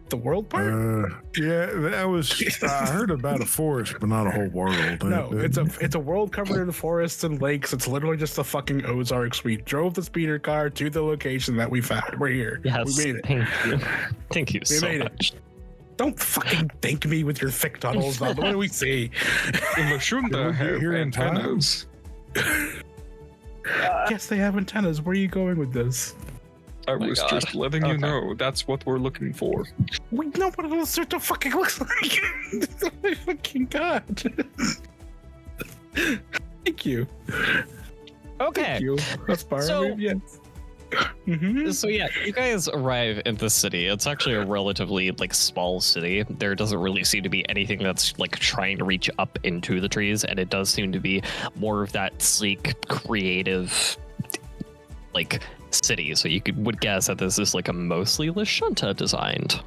The world part? Yeah, that was. I heard about a forest, but not a whole world. No, it's a world covered in forests and lakes. It's literally just the fucking Ozarks. We drove the speeder car to the location that we found. We're here. Yes, We made it. thank you. Thank you We so made it. much. Don't fucking thank me with your thick tunnels. What do we see? The Did we Lashunta get have here in time? antennas. Yes, they have antennas. Where are you going with this? I my was God. just letting you Okay. know that's what we're looking for. We know what a Lacerta fucking looks like. Oh my fucking god. Thank you. Okay. Thank you. That's far. So- Yes. Mm-hmm. So yeah, you guys arrive in the city. It's actually a relatively like small city. There doesn't really seem to be anything that's like trying to reach up into the trees, and it does seem to be more of that sleek, creative, like city. So you would guess that this is like a mostly Lashunta designed.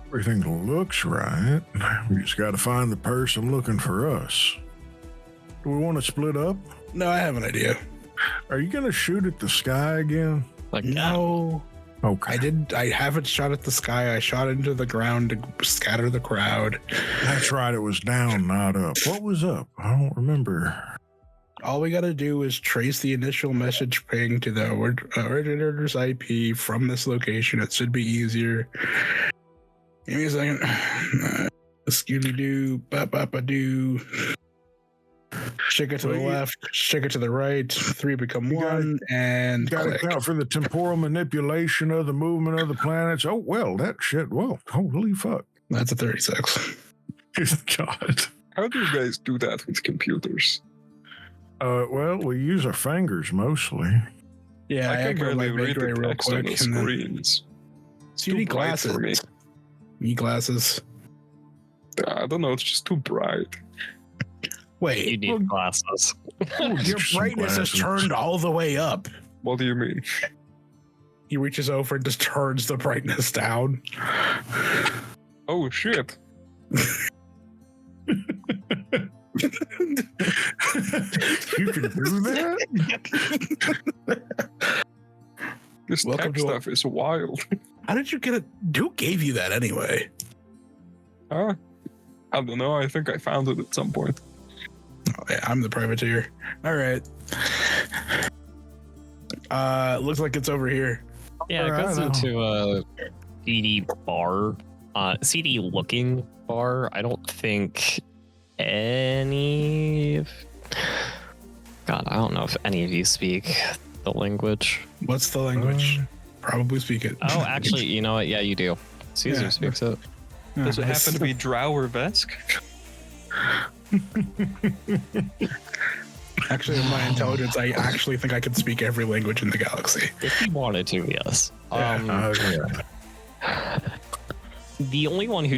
Everything looks right. We just got to find the person looking for us. Do we want to split up? No, I have an idea. Are you gonna shoot at the sky again? Like No, Okay. I haven't shot at the sky. I shot into the ground to scatter the crowd. That's right. It was down, not up. What was up? I don't remember. All we got to do is trace the initial message ping to the originator's IP from this location. It should be easier. Give me a second. Scooby Doo, ba doo. Shake it to the left, shake it to the right. 3 become 1, and Got to click. account for the temporal manipulation of the movement of the planets. Oh, well, that shit. Well, holy fuck. That's a 36. God. How do you guys do that with computers? Well, we use our fingers mostly. Yeah, I can echoed barely my read the real text on quick. the And then, screens. so you need too bright for glasses. You need glasses. I don't know, it's just too bright. Wait, You need glasses. your brightness is turned all the way up. What do you mean? He reaches over and just turns the brightness down. Oh shit. You can do that? This Welcome tech to stuff is wild. How did you get it? Who gave you that anyway? I don't know, I think I found it at some point. Oh, yeah, I'm the privateer. All right. Looks like it's over here. Yeah, it Alright, goes I know. into a seedy bar, seedy looking bar. I don't think any. God, I don't know if any of you speak the language. What's the language? Probably speak it. Oh, actually, you know what? Yeah, you do. Caesar Yeah. speaks it. Does it Nice. happen to be Drow or Vesk? Actually, in my intelligence, I actually think I can speak every language in the galaxy. If you wanted to, yes. Yeah. The only one who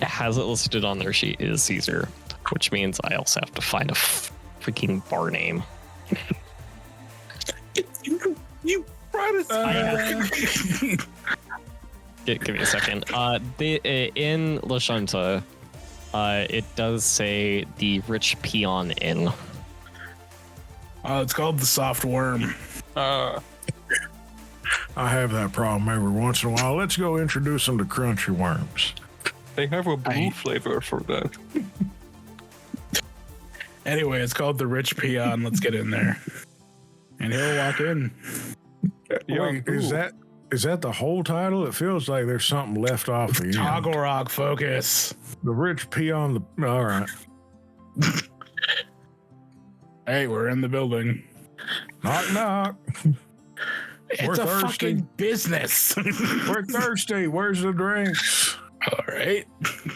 has it listed on their sheet is Caesar, which means I also have to find a freaking bar name. You brought us. Give me a second. In Lashunta, it does say the Rich Peon Inn. It's called the soft worm. Uh, I have that problem every once in a while. Let's go introduce them to crunchy worms. they have a blue flavor for that. Anyway, it's called the rich peon. Let's get in there. And he'll walk in. Yeah, Wait, is that the whole title? It feels like there's something left off the end. Toggle rock focus. The rich pea on the. All right. Hey, we're in the building. Knock, knock. It's We're a thirsty. fucking business. We're thirsty. Where's the drinks? All right.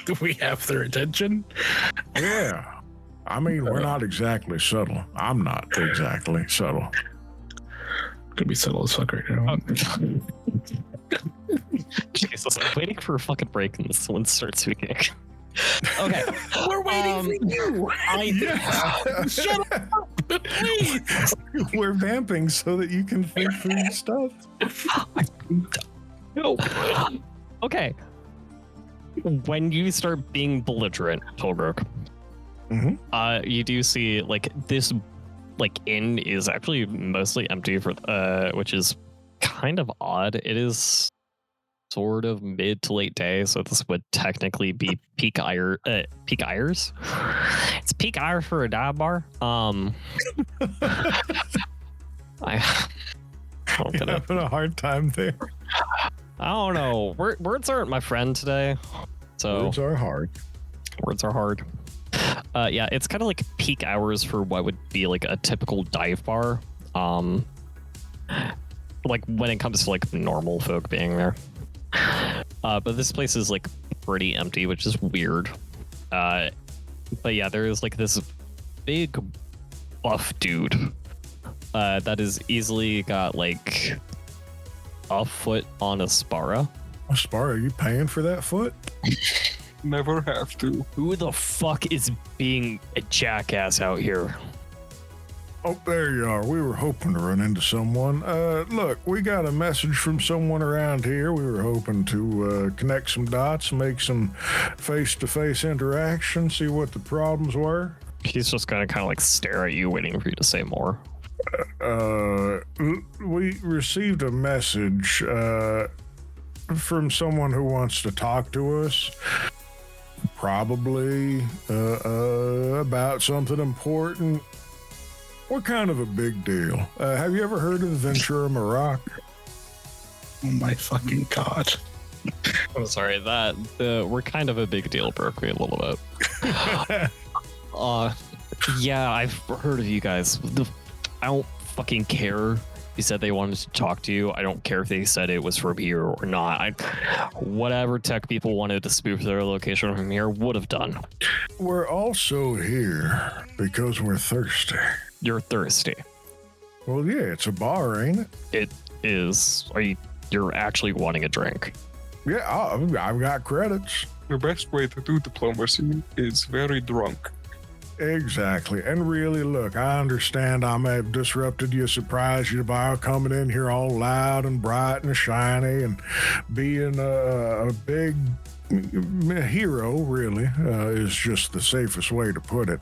Do we have their attention? Yeah. I mean, we're not exactly subtle. I'm not exactly subtle. Could be subtle as fuck right now. Jesus, I'm waiting for a fucking break and someone starts speaking. Okay. We're waiting for you. Shut up. Please. We're vamping so that you can think through your stuff. No. Okay. When you start being belligerent, Tolgrok, you do see like this inn is actually mostly empty for which is kind of odd. It is sort of mid to late day, so this would technically be peak hours. It's peak hour for a dive bar. I'm Having a hard time there. I don't know. Words aren't my friend today. So Words are hard. words are hard. Yeah, it's kind of like peak hours for what would be like a typical dive bar. Like when it comes to like normal folk being there. But this place is like pretty empty, which is weird. But yeah, there is like this big buff dude that is easily got like a foot on a Spara. Oh, Spar, are you paying for that foot? Never have to. Who the fuck is being a jackass out here? Oh, there you are. We were hoping to run into someone. Look, we got a message from someone around here. We were hoping to connect some dots, make some face-to-face interaction, see what the problems were. He's just gonna kind of like stare at you, waiting for you to say more. We received a message from someone who wants to talk to us. Probably about something important. We're kind of a big deal. Have you ever heard of Ventura Maroc? Oh my fucking god. I'm sorry that we're kind of a big deal. Broke me a little bit. Yeah, I've heard of you guys. I don't fucking care. He said they wanted to talk to you. I don't care if they said it was from here or not. Whatever tech people wanted to spoof their location from here would have done. We're also here because we're thirsty. You're thirsty. Well, yeah, it's a bar, ain't it? It is. You're actually wanting a drink. Yeah, I've got credits. The best way to do diplomacy is very drunk. Exactly. And really, look, I understand I may have disrupted you, surprised you by coming in here all loud and bright and shiny and being a big hero, really, is just the safest way to put it.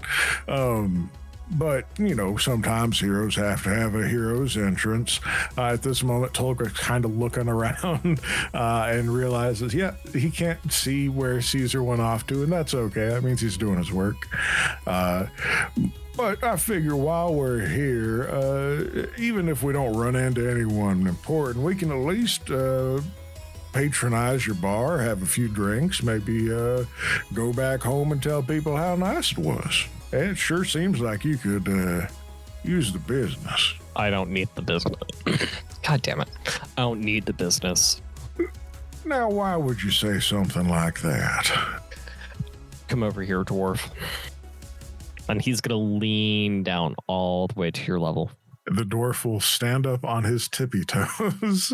But, you know, sometimes heroes have to have a hero's entrance. At this moment, Tolga's kind of looking around and realizes, yeah, he can't see where Caesar went off to, and that's okay. That means he's doing his work. But I figure while we're here, even if we don't run into anyone important, we can at least patronize your bar, have a few drinks, maybe go back home and tell people how nice it was. It sure seems like you could use the business. I don't need the business. God damn it. I don't need the business. Now, why would you say something like that? Come over here, dwarf. And he's going to lean down all the way to your level. The dwarf will stand up on his tippy toes.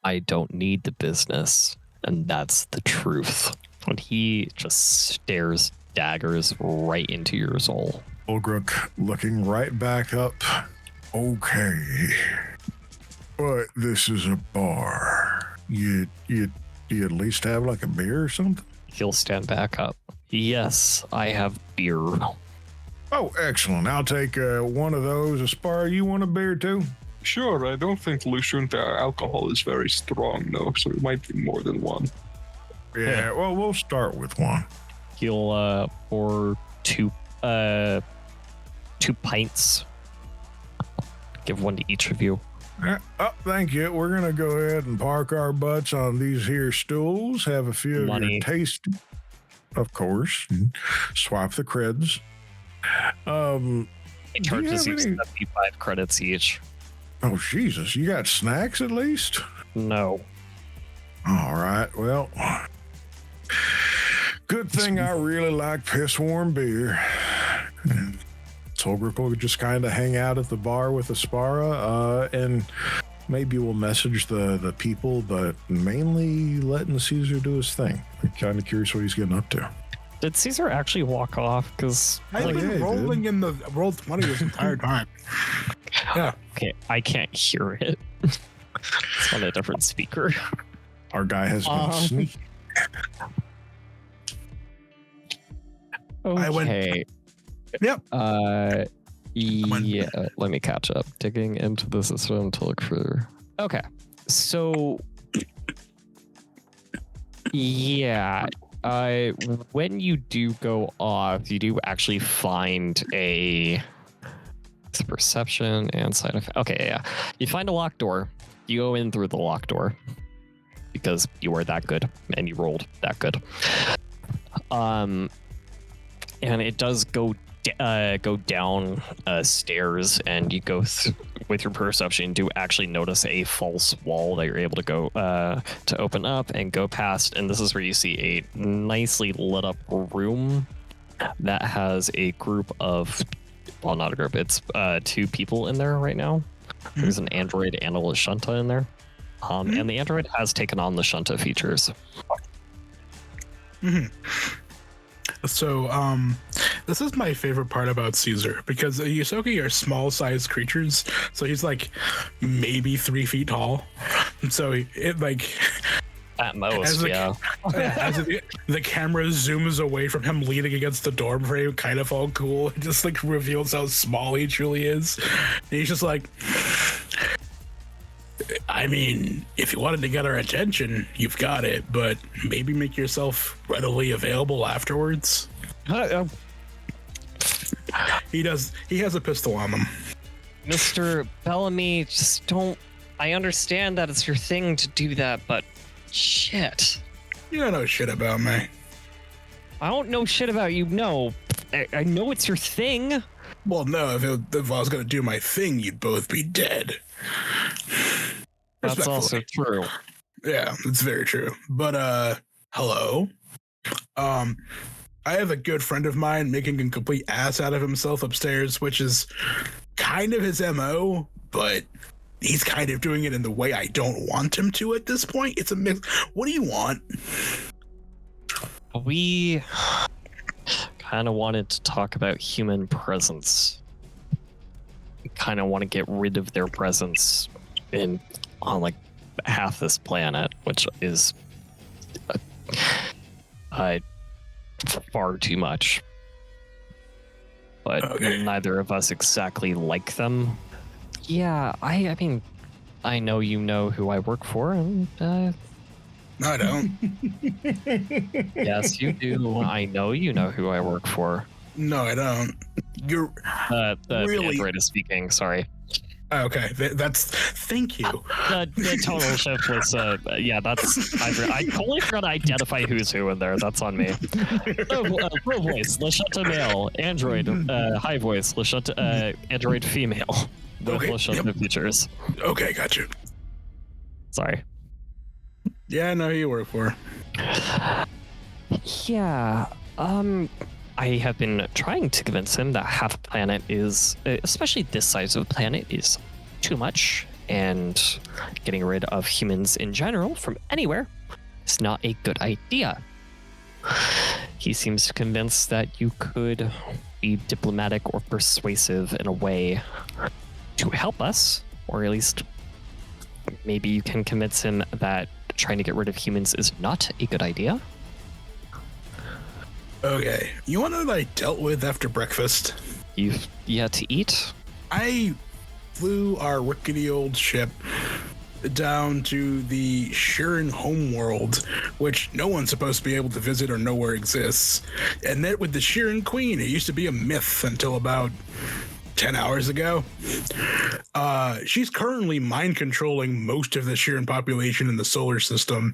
I don't need the business. And that's the truth. When he just stares daggers right into your soul. Ulgruk looking right back up. Okay. But this is a bar. You at least have like a beer or something? He'll stand back up. Yes, I have beer. Oh, excellent. I'll take one of those. Aspar, you want a beer too? Sure, I don't think Lushunta alcohol is very strong, though, so it might be more than one. Yeah, well, we'll start with one. He'll pour two pints. Give one to each of you. Oh, thank you. We're going to go ahead and park our butts on these here stools, have a few of your taste, of course, and swap the creds. He charges you 75 credits each. Oh, Jesus. You got snacks at least? No. All right. Well, good thing I really like piss warm beer. Tolgrick will just kind of hang out at the bar with Aspara, and maybe we'll message the people, but mainly letting Caesar do his thing. I'm kind of curious what he's getting up to. Did Caesar actually walk off? Because I've been rolling in the roll 20 this entire time. Yeah. Okay, I can't hear it. It's on a different speaker. Our guy has been sneaky. Okay. I went. Yep. Yeah. Let me catch up. Digging into the system to look for. Okay. So. Yeah. When you do go off, you do actually find a perception and side effect. Okay, yeah. You find a locked door. You go in through the locked door because you were that good and you rolled that good. And it does go down stairs, and you go with your perception to actually notice a false wall that you're able to go to open up and go past. And this is where you see a nicely lit up room that has a group of, well, not a group, it's two people in there right now. There's an android and a Lashunta in there. And the android has taken on the Shunta features. So, this is my favorite part about Caesar, because Yosoki are small-sized creatures, so he's like maybe 3 feet tall. And so it like at most, yeah. As the camera zooms away from him leaning against the door frame, kind of all cool, it just like reveals how small he truly is. And he's just like, I mean, if you wanted to get our attention, you've got it, but maybe make yourself readily available afterwards. He has a pistol on him. Mr. Bellamy, just don't. I understand that it's your thing to do that, but Shit. You don't know shit about me. I don't know shit about you. No, I know it's your thing. Well, no, if I was going to do my thing, you'd both be dead. That's also Respectfully. true. Yeah, it's very true. But, hello? I have a good friend of mine making a complete ass out of himself upstairs, which is kind of his MO, but he's kind of doing it in the way I don't want him to at this point. It's a mix. What do you want? We kind of wanted to talk about human presence. We kind of want to get rid of their presence on like half this planet, which is far too much. But Okay. neither of us exactly like them. Yeah, I mean, I know you know who I work for, and No, I don't. yes, you do. I know you know who I work for. No, I don't. You're The Really? android is speaking. Sorry. okay. That's thank you. The tonal shift was I totally forgot to identify who's who in there. That's on me. Pro voice, Lashunta male. Android, high voice, Lashunta android female. With Okay, Lashunta features. Okay, gotcha. Sorry. Yeah, I know who you work for. Yeah. I have been trying to convince him that half a planet is, especially this size of a planet, is too much, and getting rid of humans in general from anywhere is not a good idea. He seems convinced that you could be diplomatic or persuasive in a way to help us, or at least maybe you can convince him that trying to get rid of humans is not a good idea. Okay. You want to what I dealt with after breakfast? You've yet to eat? I flew our rickety old ship down to the Shirin homeworld, which no one's supposed to be able to visit or know where exists, and met with the Shirin Queen. It used to be a myth until about 10 hours ago. She's currently mind controlling most of the Shirin population in the solar system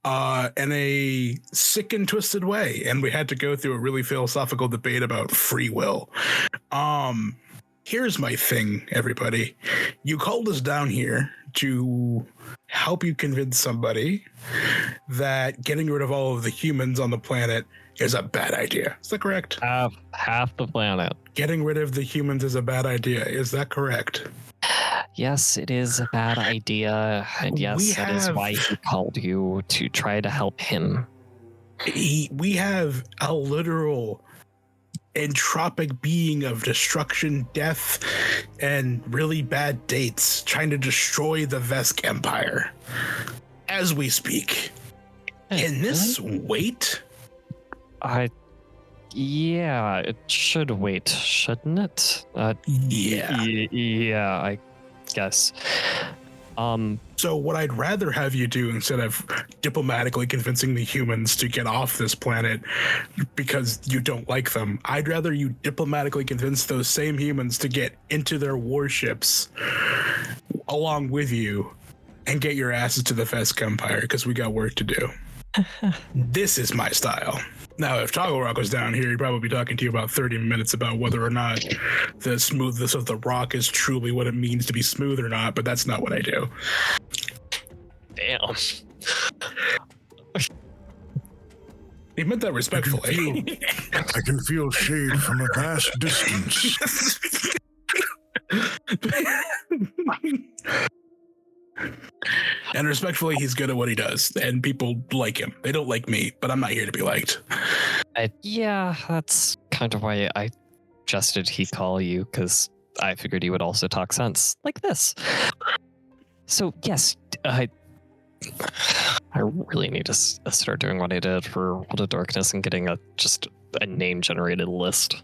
in a sick and twisted way. And we had to go through a really philosophical debate about free will. Here's my thing, everybody. You called us down here to help you convince somebody that getting rid of all of the humans on the planet is a bad idea. Is that correct? Half the planet. Getting rid of the humans is a bad idea. Is that correct? Yes, it is a bad idea. And yes, that is why he called you, to try to help him. We have a literal entropic being of destruction, death, and really bad dates trying to destroy the Vesk Empire as we speak. Can this wait? Yeah, it should wait, shouldn't it? Yeah. Yeah, I guess. So what I'd rather have you do, instead of diplomatically convincing the humans to get off this planet because you don't like them, I'd rather you diplomatically convince those same humans to get into their warships along with you and get your asses to the Vesk Empire, because we got work to do. This is my style. Now, if Toggle Rock was down here, he'd probably be talking to you about 30 minutes about whether or not the smoothness of the rock is truly what it means to be smooth or not, but that's not what I do. Damn. He meant that respectfully. I can feel shade from a vast distance. And respectfully, he's good at what he does, and people like him. They don't like me, but I'm not here to be liked. Yeah, that's kind of why I suggested he call you, because I figured he would also talk sense like this. So yes, I really need to start doing what I did for World of Darkness and getting just a name generated list.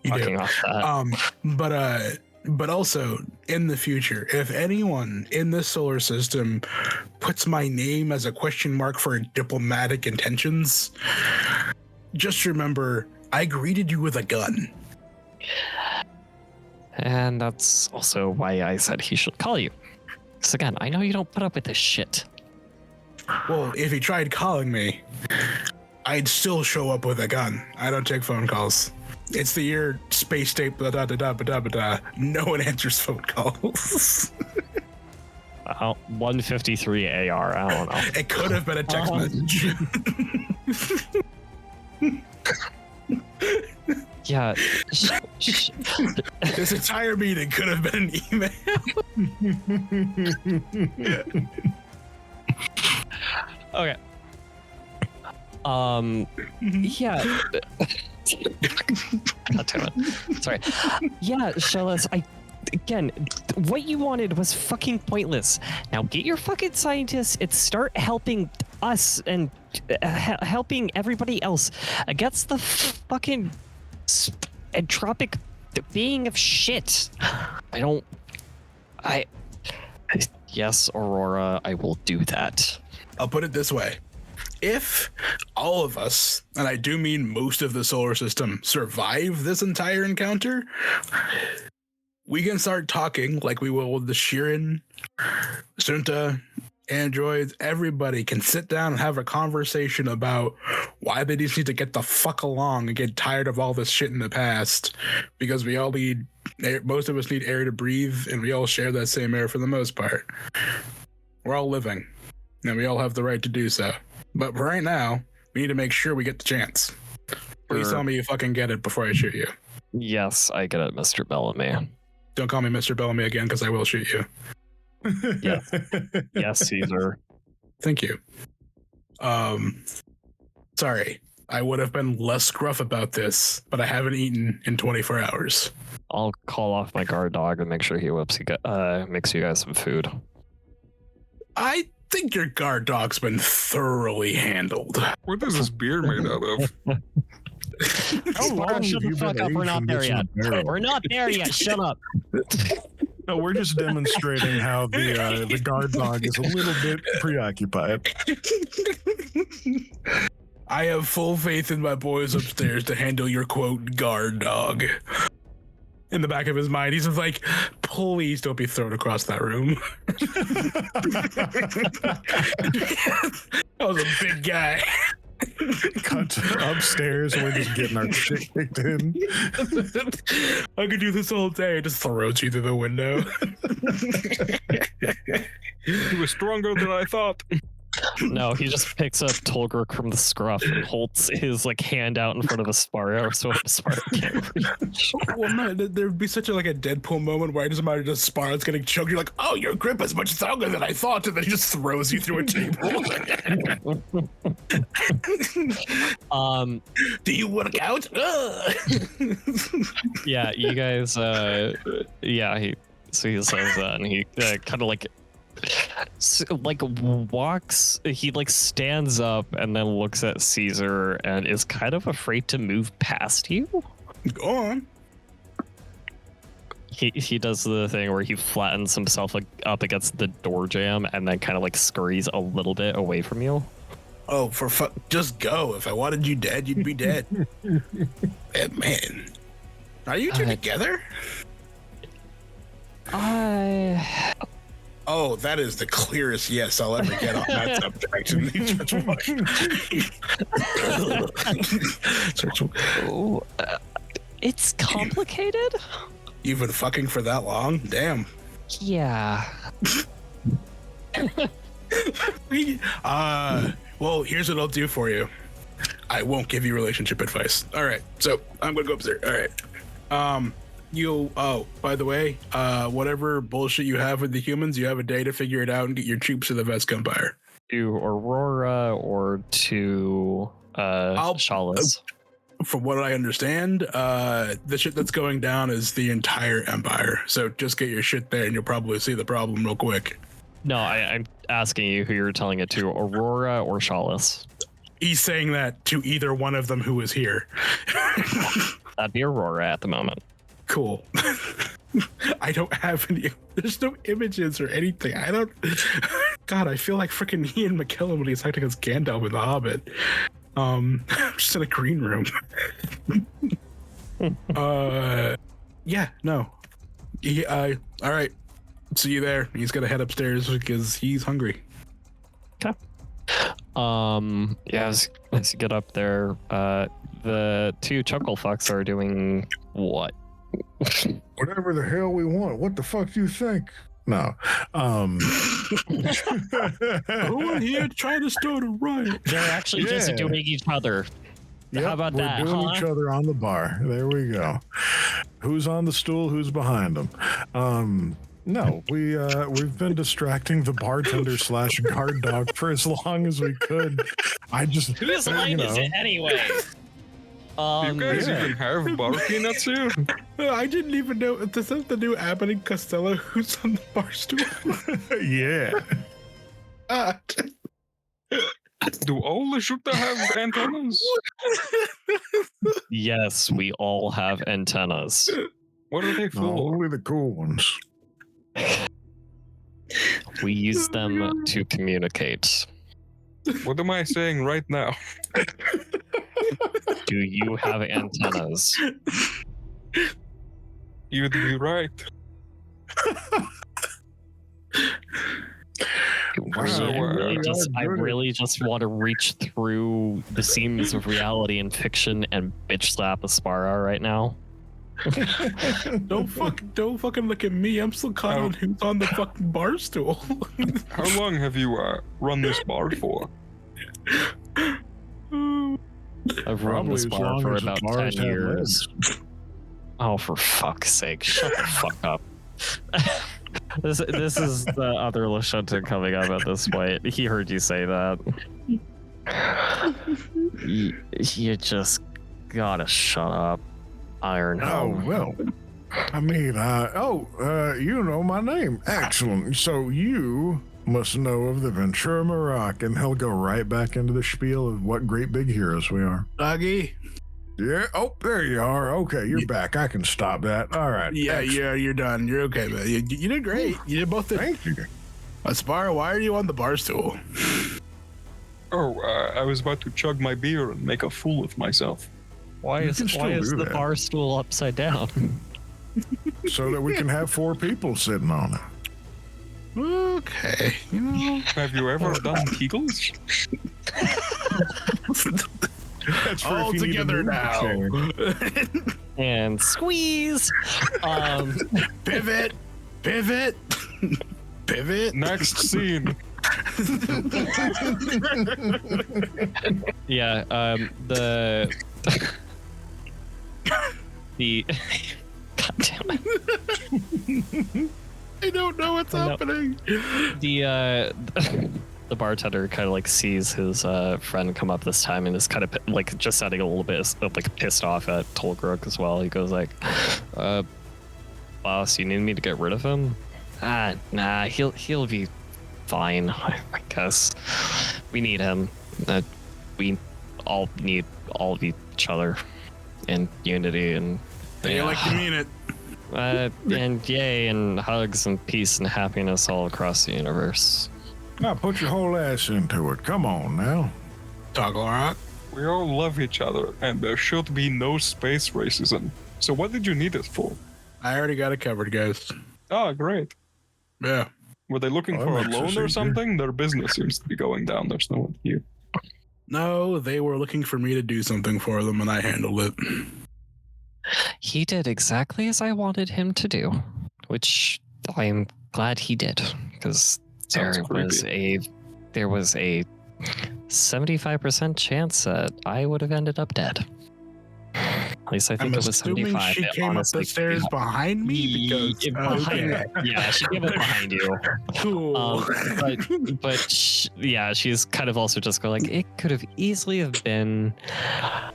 You do. Fucking off that. But also in the future, if anyone in this solar system puts my name as a question mark for diplomatic intentions, just remember I greeted you with a gun. And that's also why I said he should call you. Because again, I know you don't put up with this shit. Well, if he tried calling me, I'd still show up with a gun. I don't take phone calls. It's the year space state, blah, blah, blah, blah, blah, blah. No one answers phone calls. 153 AR. I don't know. It could have been a text message. Yeah. This entire meeting could have been an email. Okay. Yeah. God damn it. Sorry. Yeah, Shellis, again, what you wanted was fucking pointless. Now get your fucking scientists and start helping us and helping everybody else against the fucking entropic being of shit. Yes, Aurora, I will do that. I'll put it this way. If all of us, and I do mean most of the solar system, survive this entire encounter, we can start talking like we will with the Shirin, Sunta, androids. Everybody can sit down and have a conversation about why they just need to get the fuck along and get tired of all this shit in the past, because we all need air, most of us need air to breathe, and we all share that same air for the most part. We're all living, and we all have the right to do so. But right now, we need to make sure we get the chance. Please tell me you fucking get it before I shoot you. Yes, I get it, Mr. Bellamy. Don't call me Mr. Bellamy again, because I will shoot you. Yes. Yes, Caesar. Thank you. Sorry. I would have been less gruff about this, but I haven't eaten in 24 hours. I'll call off my guard dog and make sure he makes you guys some food. I think your guard dog's been thoroughly handled. What is this beer made out of? How long Shut have the you fuck been up, we're aged not from there this yet. barrel? We're not there yet, shut up. No, we're just demonstrating how the guard dog is a little bit preoccupied. I have full faith in my boys upstairs to handle your quote guard dog. In the back of his mind, he's just like, please don't be thrown across that room. I was a big guy. Cut to upstairs, we're just getting our shit kicked in. I could do this all day. Just throws you through the window. He was stronger than I thought. No, he just picks up Tolgruk from the scruff and holds his hand out in front of Asparo so Asparo can't reach. Well, no, there'd be such a Deadpool moment where I just imagine just Sparrow's getting choked. You're like, oh, your grip is much stronger than I thought, and then he just throws you through a table. Do you work out? Yeah, you guys. Yeah, he says that, and he kind of walks. He stands up and then looks at Caesar and is kind of afraid to move past you. Go on. He does the thing where he flattens himself up against the door jamb and then kind of scurries a little bit away from you. Oh, just go. If I wanted you dead, you'd be dead. Man, are you two together? Oh, that is the clearest yes I'll ever get on that subject. It's complicated. You've been fucking for that long? Damn. Yeah. Well, here's what I'll do for you. I won't give you relationship advice. All right, so I'm gonna go upstairs. All right. By the way, whatever bullshit you have with the humans, you have a day to figure it out and get your troops to the Vesk Empire. To Aurora or to Chalice? From what I understand, the shit that's going down is the entire Empire. So just get your shit there and you'll probably see the problem real quick. No, I'm asking you who you're telling it to, Aurora or Chalice. He's saying that to either one of them who is here. That'd be Aurora at the moment. Cool. I don't have any. There's no images or anything. I don't. God, I feel like freaking Ian McKellen when he's acting as Gandalf in The Hobbit. I'm just in a green room. Yeah, no. All right. See you there. He's gonna head upstairs because he's hungry. Okay. Yeah, as you get up there, the two chuckle fucks are doing what? Whatever the hell we want. What the fuck do you think? No. Who are here trying to start a riot? They're actually just Yeah. doing each other. Yep, How about we're that, doing huh? each other on the bar. There we go. Who's on the stool? Who's behind them? No, we've been distracting the bartender / guard dog for as long as we could. I just Whose line is it anyway? Do you guys yeah. even have bar peanuts here? I didn't even know. Is that the new Abbott and Costello who's on the bar stool? Yeah. Do all the shooter have antennas? Yes, we all have antennas. What are they No, for? only the cool ones. We use them to communicate. What am I saying right now? Do you have antennas? You'd be right. Wow, I really just want to reach through the seams of reality and fiction and bitch slap Aspara right now. Don't fucking look at me. I'm still caught on who's on the fucking bar stool. How long have you run this bar for? I've run Probably this as bar long for as the about bars 10 have years. Oh, for fuck's sake, shut the fuck up. This is the other Lashunta coming up at this point. He heard you say that. You just gotta shut up, Iron. Oh, well. I mean, you know my name. Excellent. So you must know of the Ventura Maroc, and he'll go right back into the spiel of what great big heroes we are. Doggy. Yeah. Oh, there you are. Okay, you're back. I can stop that. All right. Yeah, Excellent. you're done. You're okay, man. You did great. You did both. Thank you. Aspara, why are you on the bar stool? Oh, I was about to chug my beer and make a fool of myself. Why You is can still do the that. bar stool upside down? So that we can have 4 people sitting on it. Okay, you know. Have you ever done Kegels? That's for All if you need to together move the now. chair. And squeeze. Pivot. Pivot. Next scene. Yeah. The God damn it. I don't know what's I know. happening. The bartender kind of like sees his friend come up this time and is kind of like just sounding a little bit like pissed off at Tolgrok as well. He goes like, "Boss, you need me to get rid of him?" Nah, he'll be fine, I guess. We need him. We all need all of each other in unity and. You like to mean it. And yay, and hugs and peace and happiness all across the universe. Now put your whole ass into it. Come on now. Toggle rock. We all love each other, and there should be no space racism. So what did you need it for? I already got it covered, guys. Oh, great. Yeah. Were they looking Oh, for a that makes loan us or easier. something? Their business seems to be going down. There's no one here. No, they were looking for me to do something for them, and I handled it. He did exactly as I wanted him to do, which I'm glad he did, because Sounds there was a 75% chance that I would have ended up dead. At least I think I'm it was assuming 75. she It came up honestly the stairs could be- behind me because Behind- yeah, she came up behind you. Cool. But she's kind of also just going like, it could have easily have been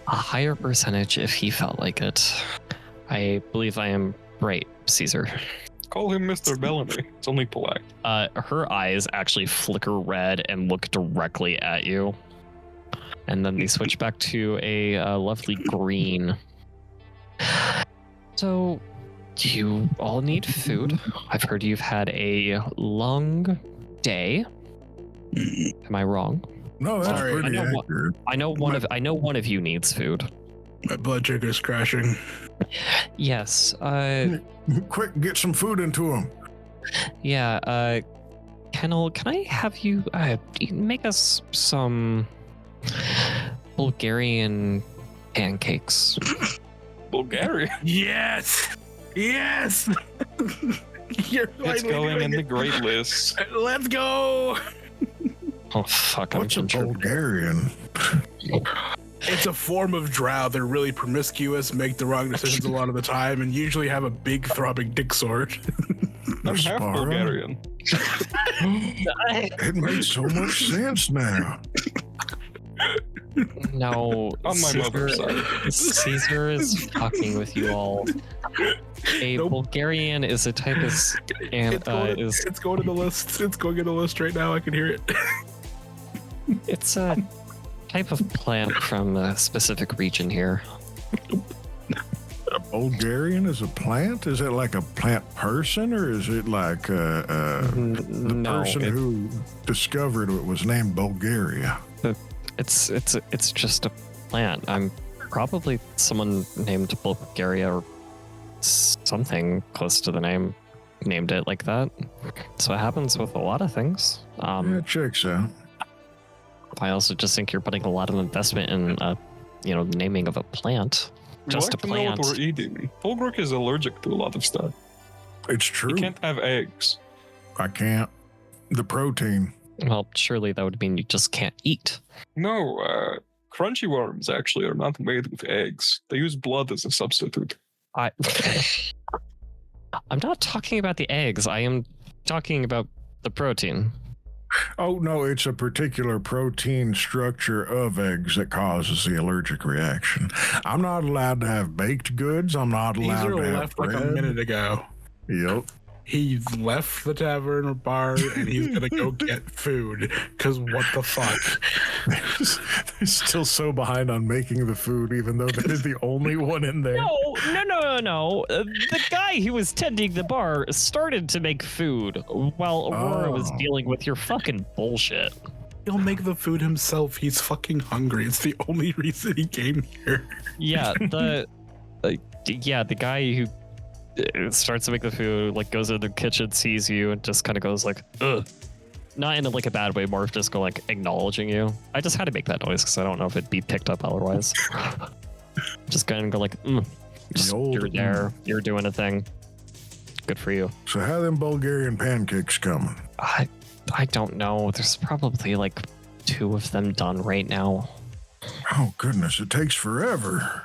a higher percentage if he felt like it. I believe I am right, Caesar. Call him Mr. Bellamy. It's only polite. Her eyes actually flicker red and look directly at you. And then they switch back to a lovely green. So, do you all need food? I've heard you've had a long day. Am I wrong? No, that's Sorry, pretty I know what- accurate. I know one of you needs food. My blood sugar's crashing. Yes. Quick, get some food into him. Yeah. Kennel, can I have you make us some Bulgarian pancakes? Bulgaria. Yes. Yes. It's going in the great list. Let's go. Oh fuck! What's a I'm Bulgarian? It's a form of drow. They're really promiscuous, make the wrong decisions a lot of the time, and usually have a big throbbing dick sword. I'm half Aspara? Bulgarian. It makes so much sense now. No, On my mother's side. Caesar is fucking with you all. A Nope. Bulgarian is a type of It's going to the list. It's going in the list right now. I can hear it. it's a type of plant from a specific region here. A Bulgarian is a plant? Is it like a plant person, or is it like the No, person who discovered it was named Bulgaria? it's just a plant. I'm probably someone named Bulgaria or something close to the name named it like that. So it happens with a lot of things. Yeah, checks out. I also just think you're putting a lot of investment in the naming of a plant. Just a We like to know plant. what we're eating. Fulgric is allergic to a lot of stuff. It's You true. can't have eggs. I can't. The protein. Well, surely that would mean you just can't eat. No, crunchy worms actually are not made with eggs. They use blood as a substitute. I'm not talking about the eggs. I am talking about the protein. Oh, no, it's a particular protein structure of eggs that causes the allergic reaction. I'm not allowed to have baked goods. I'm not allowed Caesar to have left like bread. a minute ago. Yep. He left the tavern or bar and he's gonna go get food. Cause what the fuck? They're still so behind on making the food, even though they're the only one in there. No. The guy who was tending the bar started to make food while Aurora was Oh. dealing with your fucking bullshit. He'll make the food himself. He's fucking hungry. It's the only reason he came here. Yeah, the guy who starts to make the food, like goes into the kitchen, sees you, and just kind of goes like, ugh. Not in like a bad way, more of just go like acknowledging you. I just had to make that noise because I don't know if it'd be picked up otherwise. Just kind of go like, just, The old you're there, you're doing a thing. Good for you. So how them Bulgarian pancakes coming? I don't know. There's probably like 2 of them done right now. Oh, goodness, it takes forever.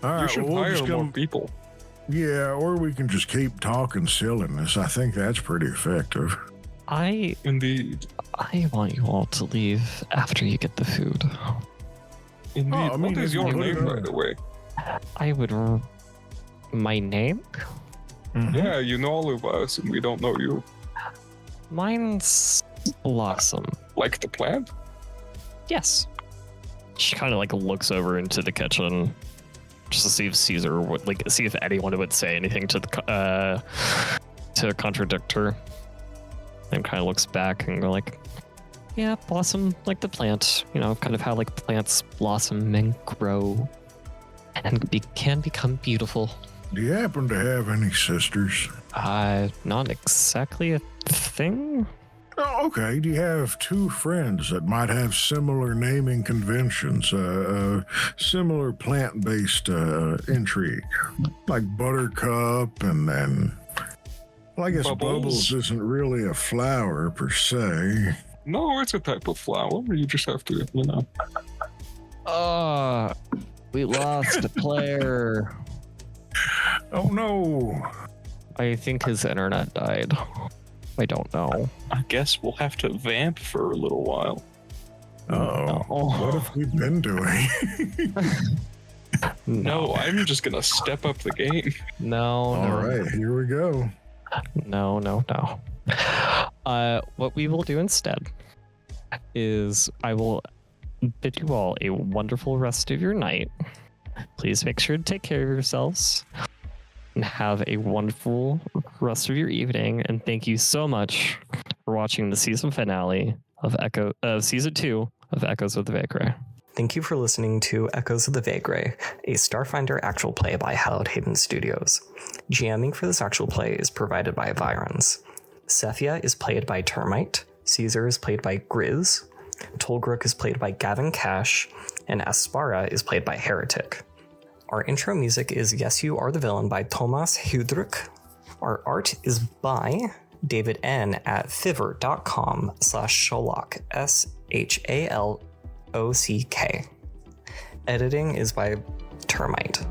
All You right, should well, we'll hire just more come. people. Yeah, or we can just keep talking silliness. I think that's pretty effective. I Indeed. want you all to leave after you get the food. Indeed. I mean, What is if your you put it name, on- by the way? I would. My name? Yeah, you know all of us, and we don't know you. Mine's Blossom. Like the plant? Yes. She kind of like looks over into the kitchen just to see if Caesar would see if anyone would say anything to to contradict her. And kind of looks back and go like, yeah, blossom like the plant, kind of how like plants blossom and grow and can become beautiful. Do you happen to have any sisters? Not exactly a thing. Oh, okay. Do you have 2 friends that might have similar naming conventions, similar plant-based intrigue, like Buttercup and well, I guess Bubbles isn't really a flower per se. No, it's a type of flower. You just have to, We lost a player. Oh no! I think his internet died. I don't know. I guess we'll have to vamp for a little while. Oh, what have we been doing? No, I'm just gonna step up the game. No. All right, here we go. No. What we will do instead is I will bid you all a wonderful rest of your night. Please make sure to take care of yourselves and have a wonderful rest of your evening. And thank you so much for watching the season finale of season 2 of Echoes of the Vacre. Thank you for listening to Echoes of the Vacre, a Starfinder actual play by Hallowed Haven Studios. GMing for this actual play is provided by Virons. Cephia is played by Termite, Caesar is played by Grizz, Tolgrook is played by Gavin Cash, and Aspara is played by Heretic. Our intro music is Yes You Are the Villain by Thomas Hudruk. Our art is by David N. at fiverr.com/Sholok, SHALOCK. Editing is by Termite.